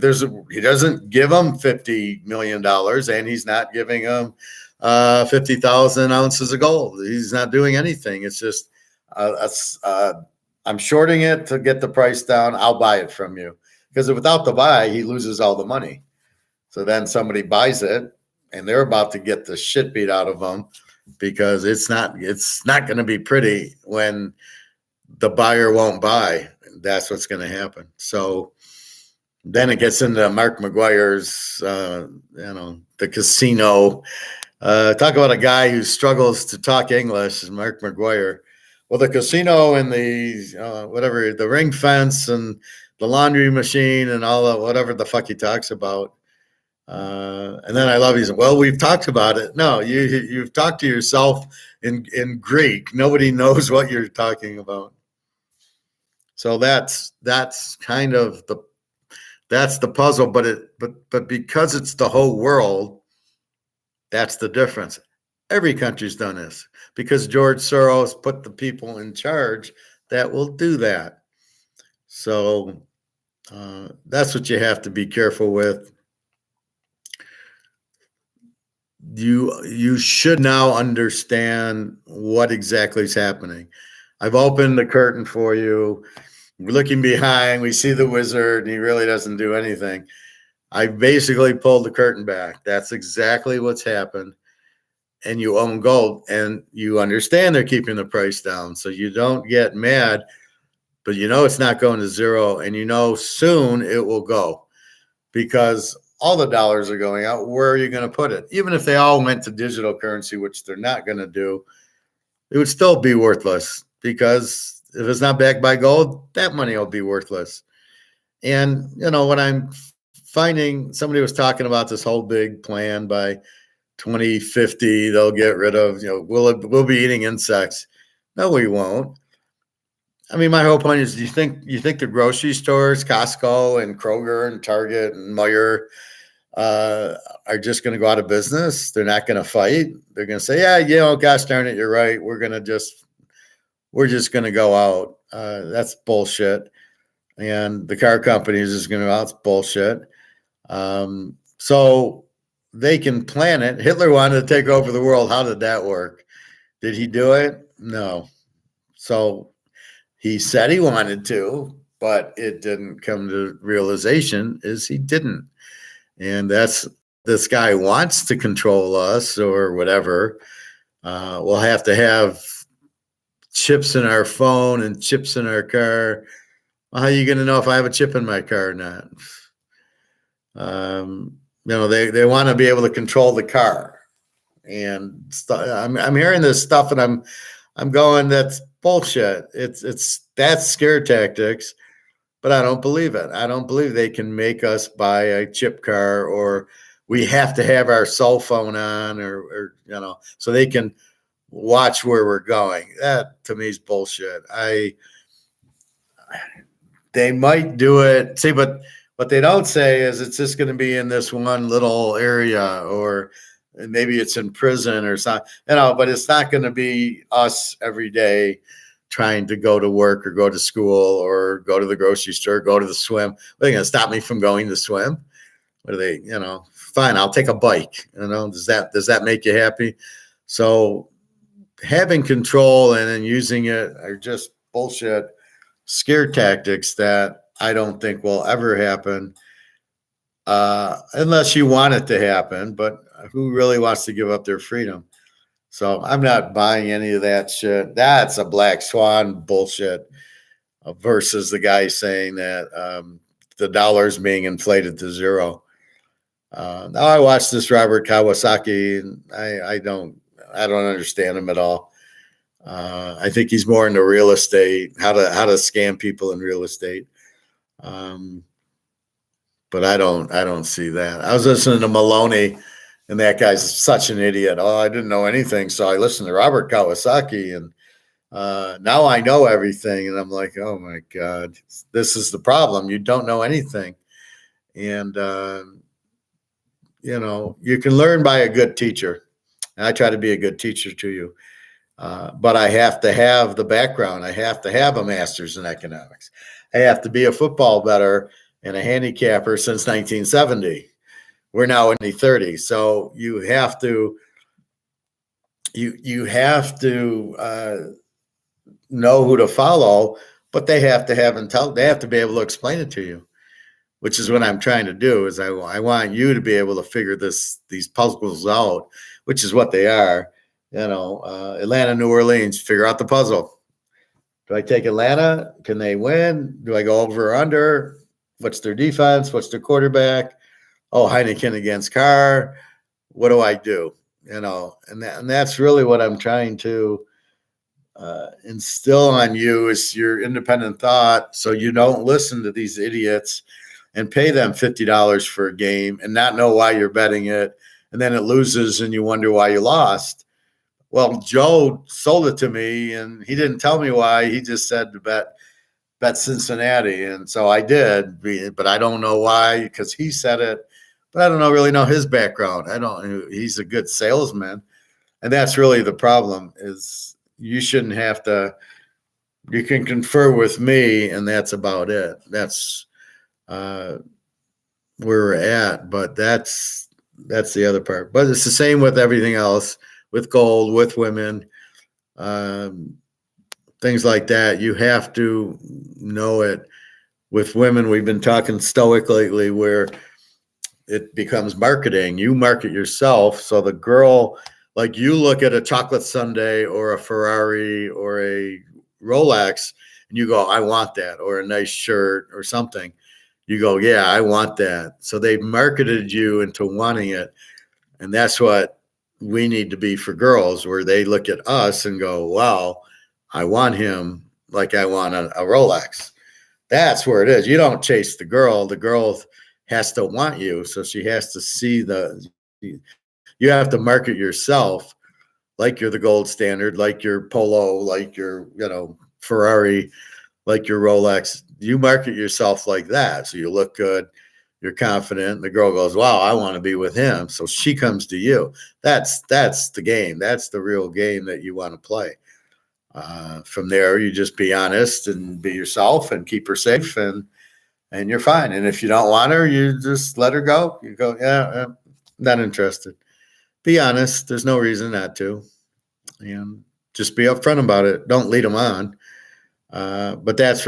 Speaker 1: doesn't give them $50 million, and he's not giving them 50,000 ounces of gold. He's not doing anything. It's just I'm shorting it to get the price down. I'll buy it from you, because without the buy, he loses all the money. So then somebody buys it, and they're about to get the shit beat out of them, because it's not going to be pretty when the buyer won't buy. That's what's going to happen. So then it gets into Mark McGuire's, the casino. Talk about a guy who struggles to talk English, is Mark McGuire. Well, the casino and the the ring fence and the laundry machine and all the whatever the fuck he talks about. And then I love he's, well, we've talked about it. No, you've talked to yourself in Greek. Nobody knows what you're talking about. So that's kind of the puzzle, but because it's the whole world, that's the difference. Every country's done this because George Soros put the people in charge that will do that. So that's what you have to be careful with. You should now understand what exactly is happening. I've opened the curtain for you. We're looking behind. We see the wizard, and he really doesn't do anything. I basically pulled the curtain back. That's exactly what's happened. And you own gold, and you understand they're keeping the price down, so you don't get mad, but it's not going to zero, and soon it will go, because all the dollars are going out, where are you going to put it? Even if they all went to digital currency, which they're not going to do, it would still be worthless, because if it's not backed by gold, that money will be worthless. And, what I'm finding, somebody was talking about this whole big plan by 2050, they'll get rid of, we'll be eating insects. No, we won't. I mean, my whole point is, you think the grocery stores, Costco and Kroger and Target and Meijer, are just going to go out of business? They're not going to fight. They're going to say, yeah, gosh darn it, you're right. We're just going to go out. That's bullshit. And the car companies is going to go out. It's bullshit. So they can plan it. Hitler wanted to take over the world. How did that work? Did he do it? No. So he said he wanted to, but it didn't come to realization is he didn't. And this guy wants to control us or whatever. We'll have to have chips in our phone and chips in our car. Well, how are you going to know if I have a chip in my car or not? They want to be able to control the car. And I'm hearing this stuff, and I'm going, that's bullshit. That's scare tactics. But I don't believe it. I don't believe they can make us buy a chip car, or we have to have our cell phone on, or so they can watch where we're going. That to me is bullshit. They might do it. See, but what they don't say is it's just going to be in this one little area, or maybe it's in prison or something. But it's not going to be us every day trying to go to work or go to school or go to the grocery store, go to the swim. Are they going to stop me from going to swim? What are they, fine, I'll take a bike. Does that make you happy? So having control and then using it are just bullshit scare tactics that I don't think will ever happen, unless you want it to happen. But who really wants to give up their freedom? So I'm not buying any of that shit. That's a black swan bullshit, versus the guy saying that the dollar's being inflated to zero. Now I watched this Robert Kawasaki, and I don't understand him at all. I think he's more into real estate, how to scam people in real estate. But I don't see that. I was listening to Maloney, and that guy's such an idiot. Oh, I didn't know anything, so I listened to Robert Kawasaki, and now I know everything. And I'm like, oh my God, this is the problem. You don't know anything. And, you can learn by a good teacher. And I try to be a good teacher to you. But I have to have the background. I have to have a master's in economics. I have to be a football bettor and a handicapper since 1970. We're now in the 30s. So you have to know who to follow, but they have to have they have to be able to explain it to you, which is what I'm trying to do. Is I want you to be able to figure these puzzles out, which is what they are. Atlanta, New Orleans, figure out the puzzle. Do I take Atlanta? Can they win? Do I go over or under? What's their defense? What's their quarterback? Oh, Heineken against Carr. What do I do? And that's really what I'm trying to instill on you, is your independent thought, so you don't listen to these idiots and pay them $50 for a game and not know why you're betting it, and then it loses and you wonder why you lost. Well, Joe sold it to me, and he didn't tell me why. He just said to bet Cincinnati, and so I did, but I don't know why, because he said it. But I don't really know his background. He's a good salesman. And that's really the problem, is you shouldn't have to, you can confer with me, and that's about it. That's where we're at. But that's the other part. But it's the same with everything else, with gold, with women, things like that. You have to know it. With women, we've been talking stoic lately, where it becomes marketing. You market yourself. So the girl, like, you look at a chocolate sundae or a Ferrari or a Rolex, and you go, I want that, or a nice shirt or something. you go, yeah, I want that. So they marketed you into wanting it. And that's what we need to be for girls, where they look at us and go, wow, I want him like I want a Rolex. That's where it is. You don't chase the girl. The girl has to want you. So she has to see you have to market yourself like you're the gold standard, like your Polo, like your, Ferrari, like your Rolex. You market yourself like that. So you look good, you're confident. The girl goes, wow, I want to be with him. So she comes to you. That's the game. That's the real game that you want to play. From there, you just be honest and be yourself and keep her safe, and you're fine. And if you don't want her, you just let her go. You go, yeah, not interested. Be honest. There's no reason not to. And just be upfront about it. Don't lead them on. But that's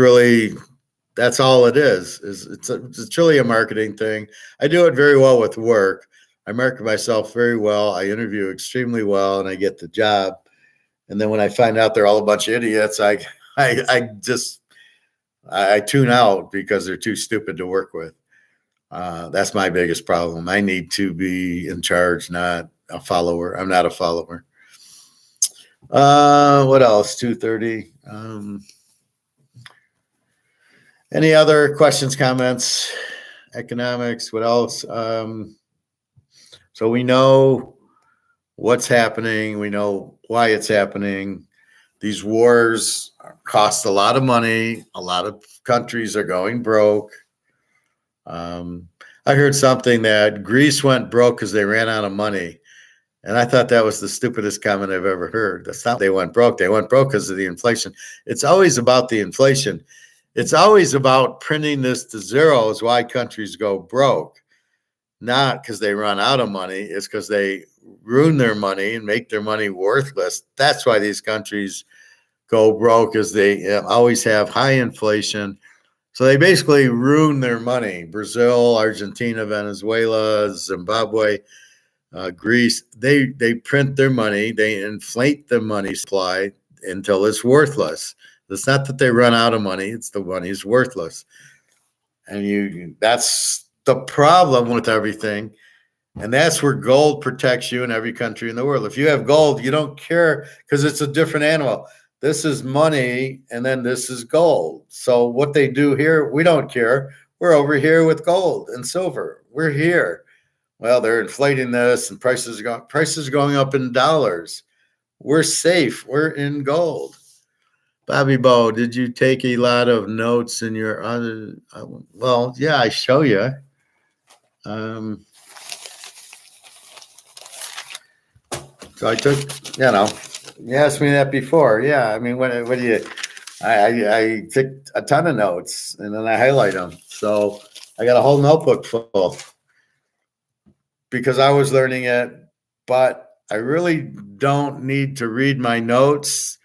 Speaker 1: all it is it's truly a marketing thing. I do it very well with work. I market myself very well. I interview extremely well, and I get the job. And then when I find out they're all a bunch of idiots, I tune out because they're too stupid to work with. That's my biggest problem. I need to be in charge, not a follower. I'm not a follower. What else? 2:30. Any other questions, comments, economics? What else? So we know what's happening. We know why it's happening. These wars cost a lot of money. A lot of countries are going broke. I heard something that Greece went broke because they ran out of money. And I thought that was the stupidest comment I've ever heard. That's not they went broke. They went broke because of the inflation. It's always about the inflation. It's always about printing this to zero is why countries go broke. Not because they run out of money. It's because they ruin their money and make their money worthless. That's why these countries go broke, is they always have high inflation. So they basically ruin their money. Brazil, Argentina, Venezuela, Zimbabwe, Greece, they print their money. They inflate the money supply until it's worthless. It's not that they run out of money. It's the money's worthless. And that's the problem with everything. And that's where gold protects you in every country in the world. If you have gold, you don't care because it's a different animal. This is money, and then this is gold. So what they do here, we don't care. We're over here with gold and silver. We're here. Well, they're inflating this, and prices are going up in dollars. We're safe. We're in gold. Bobby Bo, did you take a lot of notes in your other? Well, yeah, I show you. So I took, you asked me that before. Yeah, I mean, what do you? I took a ton of notes, and then I highlight them. So I got a whole notebook full because I was learning it, but I really don't need to read my notes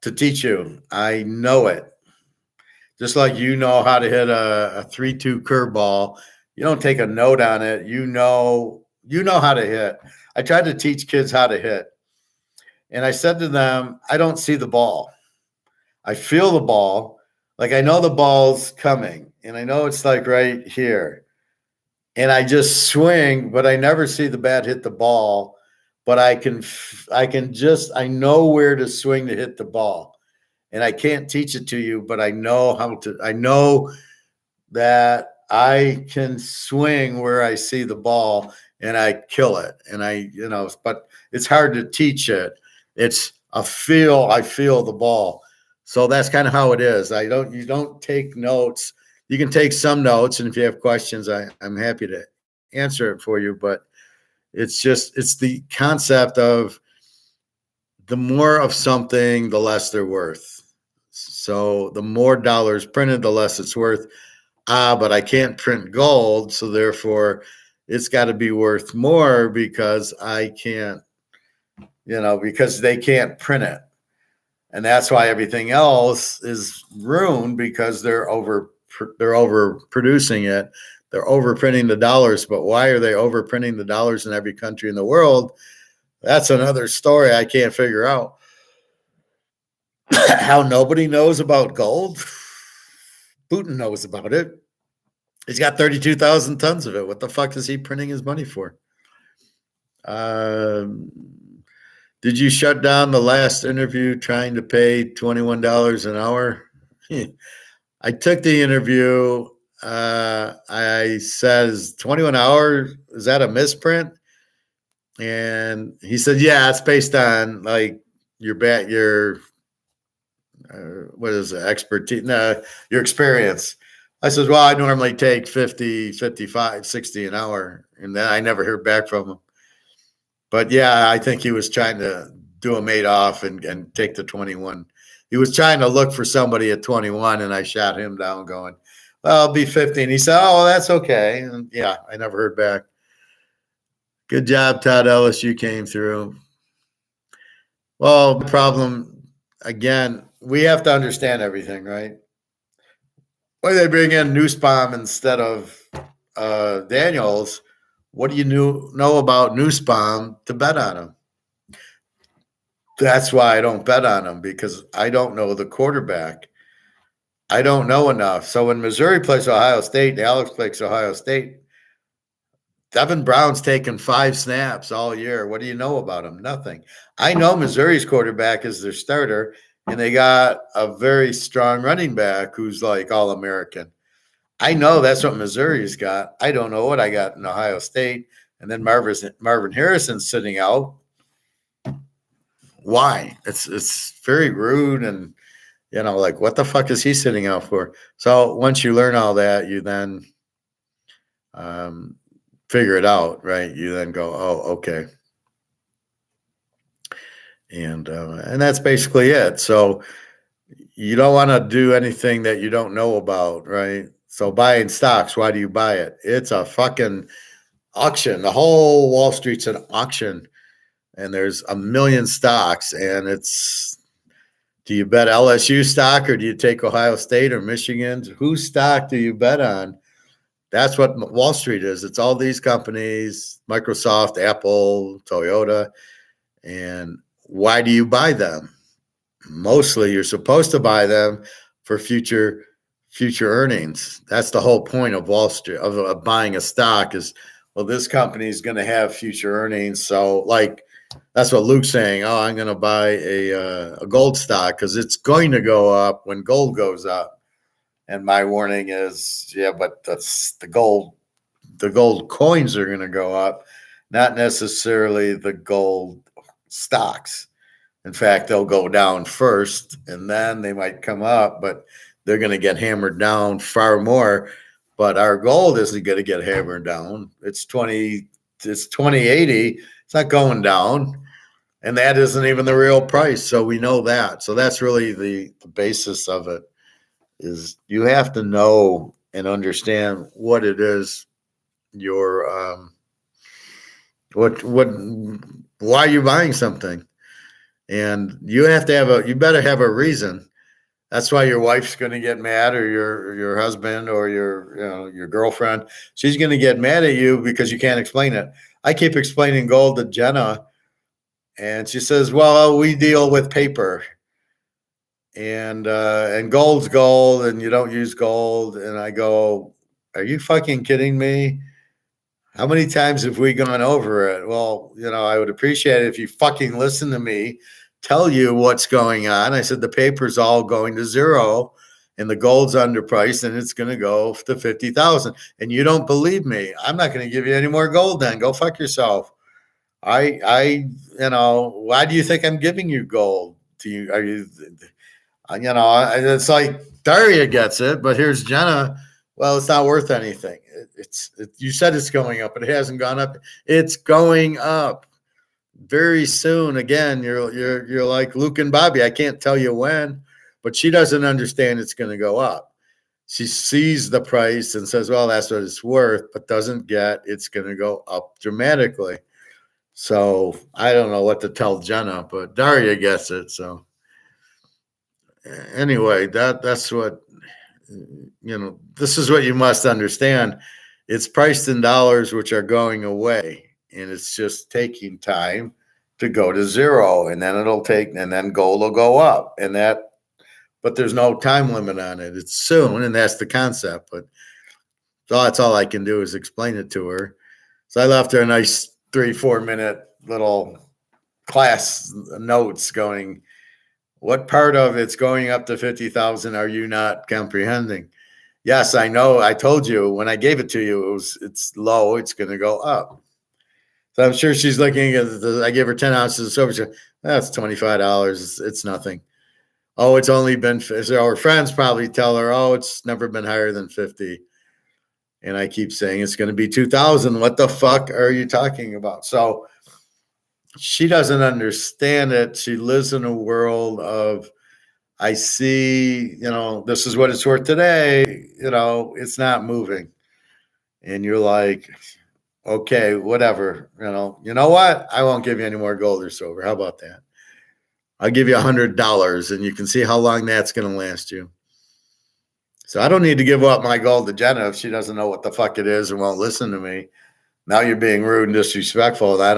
Speaker 1: to teach you. I know it. Just like you know how to hit a 3-2 curveball. You don't take a note on it. You know how to hit. I tried to teach kids how to hit. And I said to them, I don't see the ball. I feel the ball. Like I know the ball's coming. And I know it's like right here. And I just swing, but I never see the bat hit the ball. But I know where to swing to hit the ball. And I can't teach it to you, but I know that I can swing where I see the ball and I kill it. And but it's hard to teach it. It's I feel the ball. So that's kind of how it is. You don't take notes. You can take some notes. And if you have questions, I'm happy to answer it for you. But it's the concept of the more of something, the less they're worth. So the more dollars printed, the less it's worth. But I can't print gold. So therefore it's got to be worth more because I can't, because they can't print it. And that's why everything else is ruined because they're overproducing it. They're overprinting the dollars. But why are they overprinting the dollars in every country in the world? That's another story I can't figure out. How nobody knows about gold? Putin knows about it. He's got 32,000 tons of it. What the fuck is he printing his money for? Did you shut down the last interview trying to pay $21 an hour? I took the interview. I said, is 21 hours, is that a misprint? And he said, yeah, it's based on like your what is it, expertise? No, your experience. I said, well, I normally take 50, 55, 60 an hour. And then I never heard back from him. But yeah, I think he was trying to do a Madoff and take the 21. He was trying to look for somebody at 21, and I shot him down going, well, I'll be 50. And he said, oh, that's okay. And yeah, I never heard back. Good job, Todd Ellis. You came through. Well, the problem, again, we have to understand everything, right? Why they bring in Newsbaum instead of Daniels? What do you know about Newsbaum to bet on him? That's why I don't bet on him, because I don't know the quarterback. I don't know enough. So when Missouri plays Ohio State, and Alex plays Ohio State, Devin Brown's taken 5 snaps all year. What do you know about him? Nothing. I know Missouri's quarterback is their starter, and they got a very strong running back who's like All-American. I know that's what Missouri's got. I don't know what I got in Ohio State. And then Marvin Harrison's sitting out. Why? It's very rude, and like, what the fuck is he sitting out for? So once you learn all that, you then figure it out, right? You then go, oh, okay. And that's basically it. So you don't want to do anything that you don't know about, right? So buying stocks, why do you buy it? It's a fucking auction. The whole Wall Street's an auction, and there's a million stocks, and do you bet LSU stock, or do you take Ohio State or Michigan? Whose stock do you bet on? That's what Wall Street is. It's all these companies, Microsoft, Apple, Toyota. And why do you buy them? Mostly you're supposed to buy them for future earnings. That's the whole point of Wall Street, of buying a stock is, well, this company is going to have future earnings. So like, that's what Luke's saying. Oh, I'm going to buy a gold stock because it's going to go up when gold goes up. And my warning is, yeah, but that's the gold coins are going to go up, not necessarily the gold stocks. In fact, they'll go down first and then they might come up, but they're going to get hammered down far more. But our gold isn't going to get hammered down. It's 2080. It's not going down. And that isn't even the real price. So we know that. So that's really the basis of it, is you have to know and understand what it is your why you're buying something. And you have to you better have a reason. That's why your wife's going to get mad, or your husband, or your girlfriend. She's going to get mad at you because you can't explain it. I keep explaining gold to Jenna, and she says, well, we deal with paper, and gold's gold, and you don't use gold. And I go, are you fucking kidding me? How many times have we gone over it? Well, I would appreciate it if you fucking listen to me, tell you what's going on. I said, the paper's all going to zero and the gold's underpriced and it's going to go to 50,000. And you don't believe me. I'm not going to give you any more gold then. Go fuck yourself. why do you think I'm giving you gold? To you? Are you, it's like Daria gets it, but here's Jenna. Well, it's not worth anything. You said it's going up, but it hasn't gone up. It's going up very soon. Again, you're like Luke and Bobby. I can't tell you when, but she doesn't understand it's going to go up. She sees the price and says, well, that's what it's worth, but doesn't get it's going to go up dramatically. So I don't know what to tell Jenna, but Daria gets it. So anyway, that's what, this is what you must understand. It's priced in dollars, which are going away, and it's just taking time to go to zero, and then and then gold will go up, but there's no time limit on it. It's soon, and that's the concept. But So that's all I can do is explain it to her. So I left her a nice 3-4 minute little class notes going, what part of it's going up to 50,000 are you not comprehending? Yes, I know. I told you when I gave it to you, it's low. It's going to go up. So I'm sure she's looking at I give her 10 ounces of silver. That's $25. It's nothing. Oh, it's only been, so her friends probably tell her, oh, it's never been higher than 50. And I keep saying it's going to be 2,000. What the fuck are you talking about? So she doesn't understand it. She lives in a world of, I see, this is what it's worth today. It's not moving. And you're like, okay, whatever. You know what? I won't give you any more gold or silver. How about that? I'll give you $100 and you can see how long that's going to last you. So I don't need to give up my gold to Jenna if she doesn't know what the fuck it is and won't listen to me. Now you're being rude and disrespectful, and I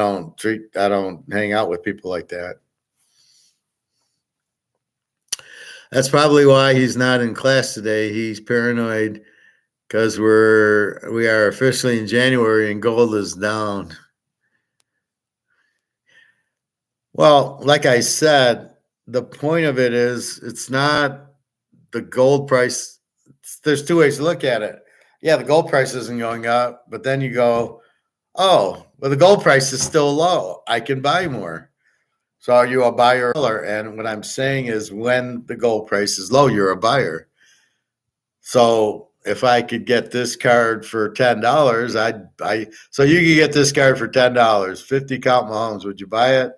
Speaker 1: don't hang out with people like that. That's probably why he's not in class today. He's paranoid because we are officially in January and gold is down. Well, like I said, the point of it is it's not the gold price. There's two ways to look at it. Yeah, the gold price isn't going up, but then you go, oh, well, the gold price is still low. I can buy more. So are you a buyer or seller? And what I'm saying is when the gold price is low, you're a buyer. So if I could get this card for $10, so you could get this card for $10, 50 count Mahomes. Would you buy it?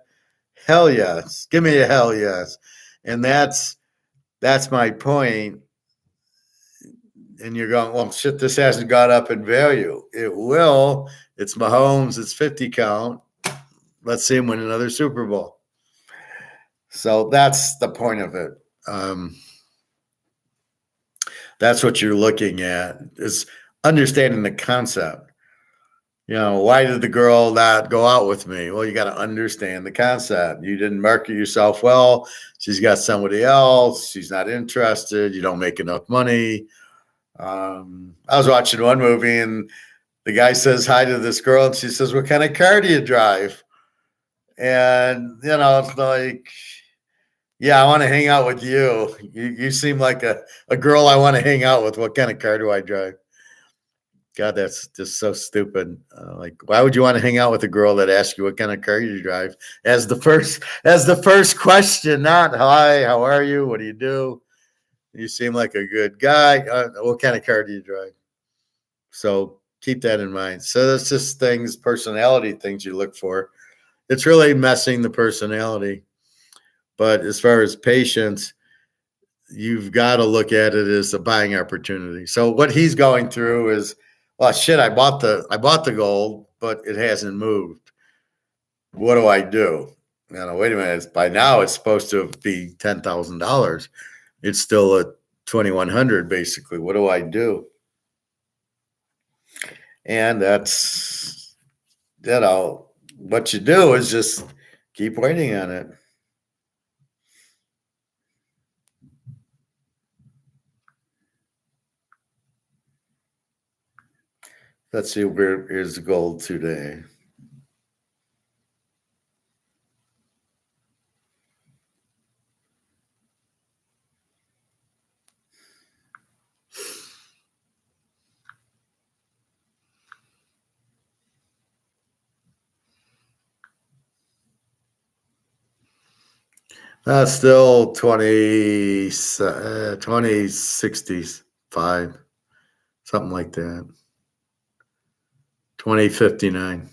Speaker 1: Hell yes. Give me a hell yes. And that's my point. And you're going, well, shit, this hasn't got up in value. It will. It's Mahomes. It's 50 count. Let's see him win another Super Bowl. So that's the point of it. That's what you're looking at, is understanding the concept. Why did the girl not go out with me? Well, you got to understand the concept. You didn't market yourself well. She's got somebody else. She's not interested. You don't make enough money. I was watching one movie and the guy says hi to this girl and she says, what kind of car do you drive? And, it's like, yeah, I want to hang out with you. You seem like a girl I want to hang out with. What kind of car do I drive? God, that's just so stupid. Like, why would you want to hang out with a girl that asks you what kind of car you drive as the first question? Not hi, how are you? What do you do? You seem like a good guy. What kind of car do you drive? So keep that in mind. So that's just personality things you look for. It's really messing the personality. But as far as patience, you've got to look at it as a buying opportunity. So what he's going through is, well, shit, I bought the gold, but it hasn't moved. What do I do? Wait a minute. By now it's supposed to be $10,000. It's still at 2,100 basically. What do I do? And that's, what you do is just keep waiting on it. Let's see, where is gold today? Still 2065, something like that. 2059.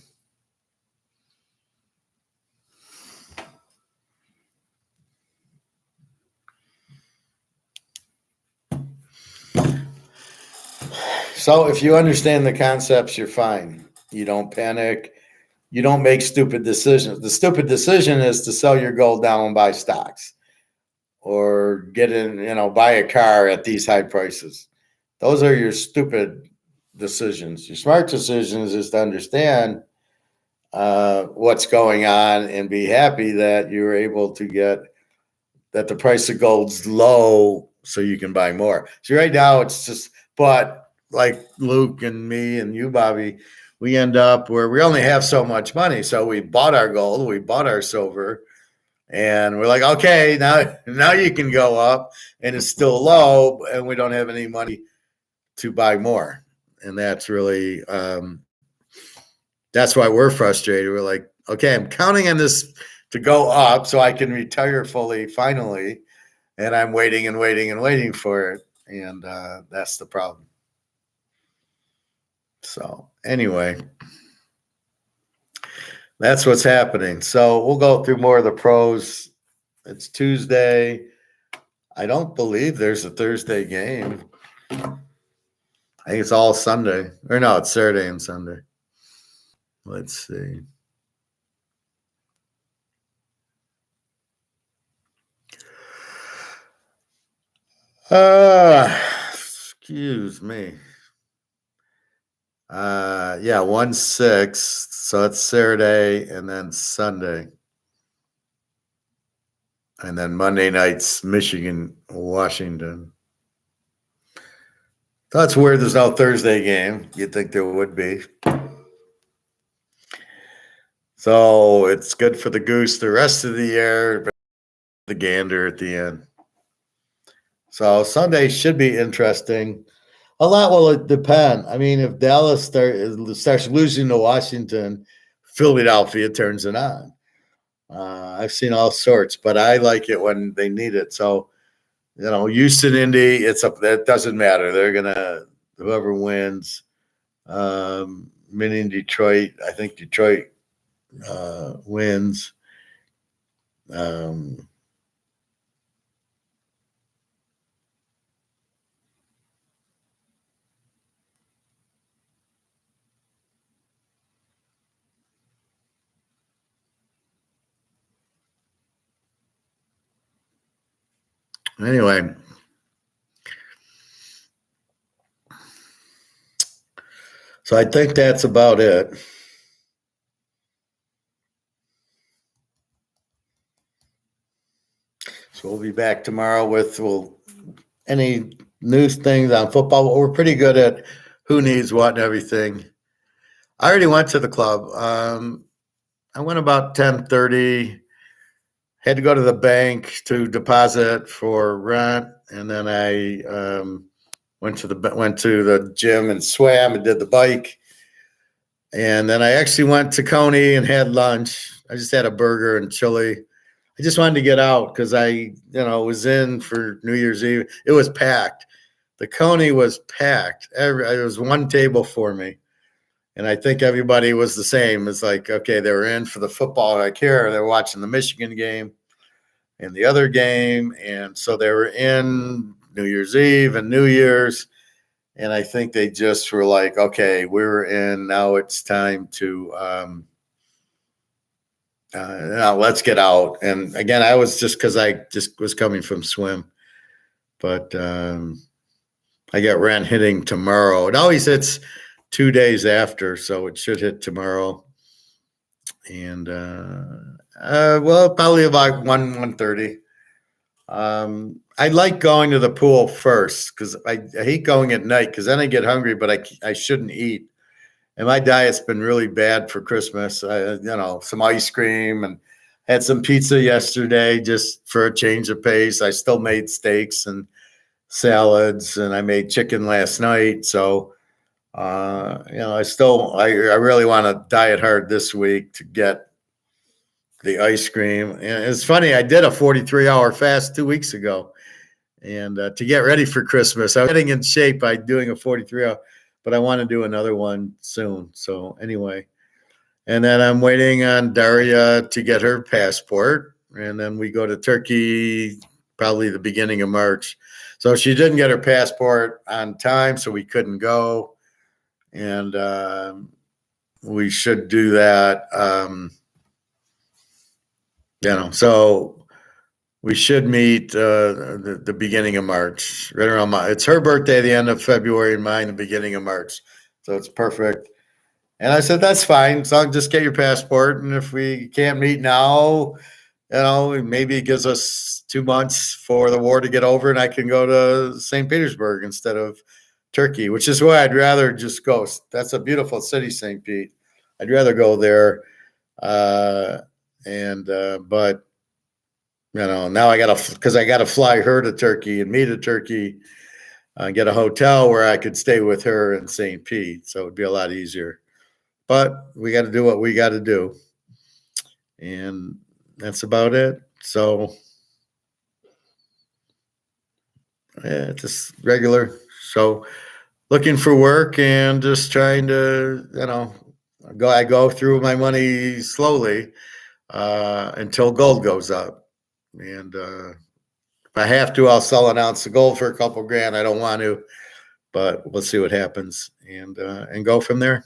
Speaker 1: So if you understand the concepts, you're fine. You don't panic. You don't make stupid decisions. The stupid decision is to sell your gold down and buy stocks or get in, buy a car at these high prices. Those are your stupid decisions. Your smart decisions is to understand what's going on and be happy that you're able to get that the price of gold's low so you can buy more. So right now it's just, but like Luke and me and you, Bobby, we end up where we only have so much money. So we bought our gold, we bought our silver, and we're like, okay, now you can go up, and it's still low, and we don't have any money to buy more. And that's really that's why we're frustrated. We're like, okay, I'm counting on this to go up so I can retire fully finally, and I'm waiting and waiting and waiting for it, and that's the problem. So anyway, that's what's happening. So we'll go through more of the pros. It's Tuesday. I don't believe there's a Thursday game. I think it's all Sunday. Or no, it's Saturday and Sunday. Let's see. Excuse me. Yeah, 1-6. So it's Saturday and then Sunday. And then Monday night's Michigan, Washington. That's weird. There's no Thursday game. You'd think there would be. So it's good for the goose the rest of the year, but the gander at the end. So Sunday should be interesting. A lot will depend. I mean, if Dallas starts losing to Washington, Philadelphia turns it on. I've seen all sorts, but I like it when they need it. So, Houston, Indy, that doesn't matter. They're gonna whoever wins. Meaning Detroit. I think Detroit wins. Anyway, so I think that's about it. So we'll be back tomorrow with any news things on football. We're pretty good at who needs what and everything. I already went to the club. I went about 10:30. Had to go to the bank to deposit for rent, and then I went to the gym and swam and did the bike. And then I actually went to Coney and had lunch. I just had a burger and chili. I just wanted to get out because I was in for New Year's Eve. It was packed. The Coney was packed. There was one table for me. And I think everybody was the same. It's like, okay, they were in for the football. I care. They were watching the Michigan game and the other game. And so they were in New Year's Eve and New Year's. And I think they just were like, okay, we're in. Now it's time to now let's get out. And again, I was because I just was coming from swim. But I got rent hitting tomorrow. It always hits 2 days after, so it should hit tomorrow. And probably about 1:30. I like going to the pool first because I hate going at night because then I get hungry, but I shouldn't eat. And my diet's been really bad for Christmas. Some ice cream and had some pizza yesterday just for a change of pace. I still made steaks and salads, and I made chicken last night. So, I really want to diet hard this week to get the ice cream. And it's funny, I did a 43-hour fast 2 weeks ago, and to get ready for Christmas. I was getting in shape by doing a 43-hour, but I want to do another one soon. So anyway, and then I'm waiting on Daria to get her passport, and then we go to Turkey probably the beginning of March. So she didn't get her passport on time, so we couldn't go. And we should do that. So we should meet the beginning of March, right around it's her birthday, the end of February, and mine, the beginning of March. So it's perfect. And I said, that's fine. So I'll just get your passport. And if we can't meet now, maybe it gives us 2 months for the war to get over and I can go to St. Petersburg instead of Turkey, which is why I'd rather just go. That's a beautiful city, St. Pete. I'd rather go there. But now I gotta fly her to Turkey and me to Turkey, get a hotel where I could stay with her in St. Pete. So it'd be a lot easier. But we got to do what we got to do. And that's about it. So, yeah, just regular. So, looking for work and just trying to, I go through my money slowly until gold goes up. And if I have to, I'll sell an ounce of gold for a couple grand. I don't want to, but we'll see what happens and go from there.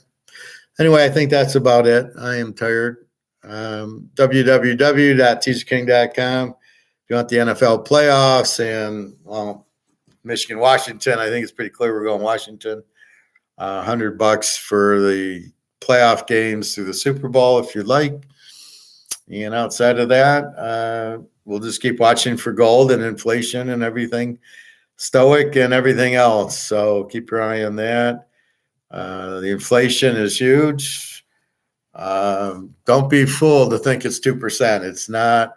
Speaker 1: Anyway, I think that's about it. I am tired. www.teaserking.com. If you want the NFL playoffs and Michigan, Washington, I think it's pretty clear we're going Washington. $100 for the playoff games through the Super Bowl if you'd like. And outside of that, we'll just keep watching for gold and inflation and everything, stoic and everything else. So keep your eye on that. The inflation is huge. Don't be fooled to think it's 2%. It's not.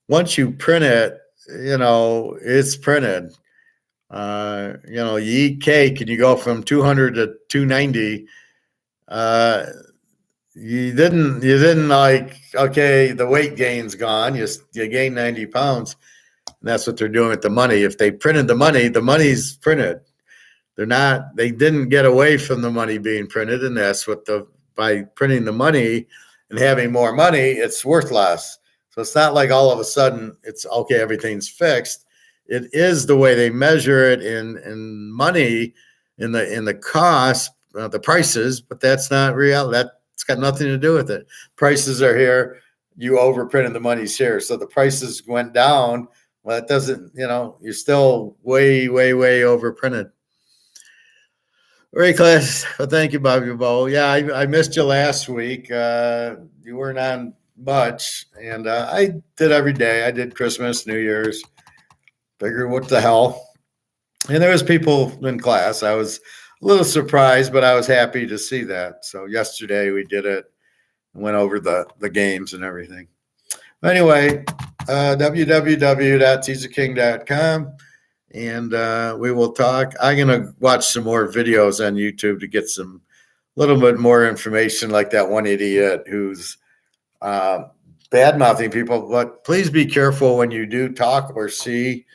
Speaker 1: Once you print it, it's printed. You eat cake and you go from 200 to 290. You didn't like, okay, the weight gain's gone. You gain 90 pounds. And that's what they're doing with the money. If they printed the money's printed. They didn't get away from the money being printed. And that's by printing the money and having more money, it's worth less. So it's not like all of a sudden it's okay, everything's fixed. It is the way they measure it in money, in the cost, the prices, but that's not real. That's got nothing to do with it. Prices are here. You overprinted, the money's here. So the prices went down. Well, it doesn't, you're still way, way, way overprinted. All right, class. Well, thank you, Bobby Bo. Yeah, I missed you last week. You weren't on much, and I did every day. I did Christmas, New Year's. Figured, what the hell? And there was people in class. I was a little surprised, but I was happy to see that. So yesterday we did it and went over the games and everything. Anyway, www.teaserking.com. And we will talk. I'm going to watch some more videos on YouTube to get some little bit more information, like that one idiot who's bad-mouthing people. But please be careful when you do talk or see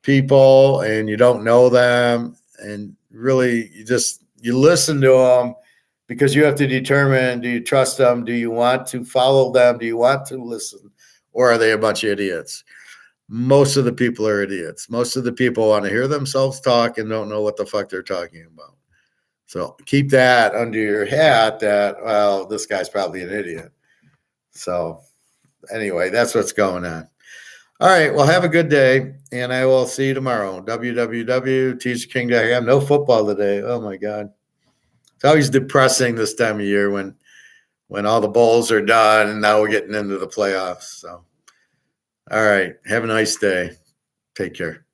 Speaker 1: people and you don't know them. And really, you listen to them because you have to determine, do you trust them? Do you want to follow them? Do you want to listen? Or are they a bunch of idiots? Most of the people are idiots. Most of the people want to hear themselves talk and don't know what the fuck they're talking about. So keep that under your hat that, well, this guy's probably an idiot. So anyway, that's what's going on. All right. Well, have a good day, and I will see you tomorrow. www.teaserking.com. No football today. Oh, my God. It's always depressing this time of year when all the bowls are done and now we're getting into the playoffs. So. All right. Have a nice day. Take care.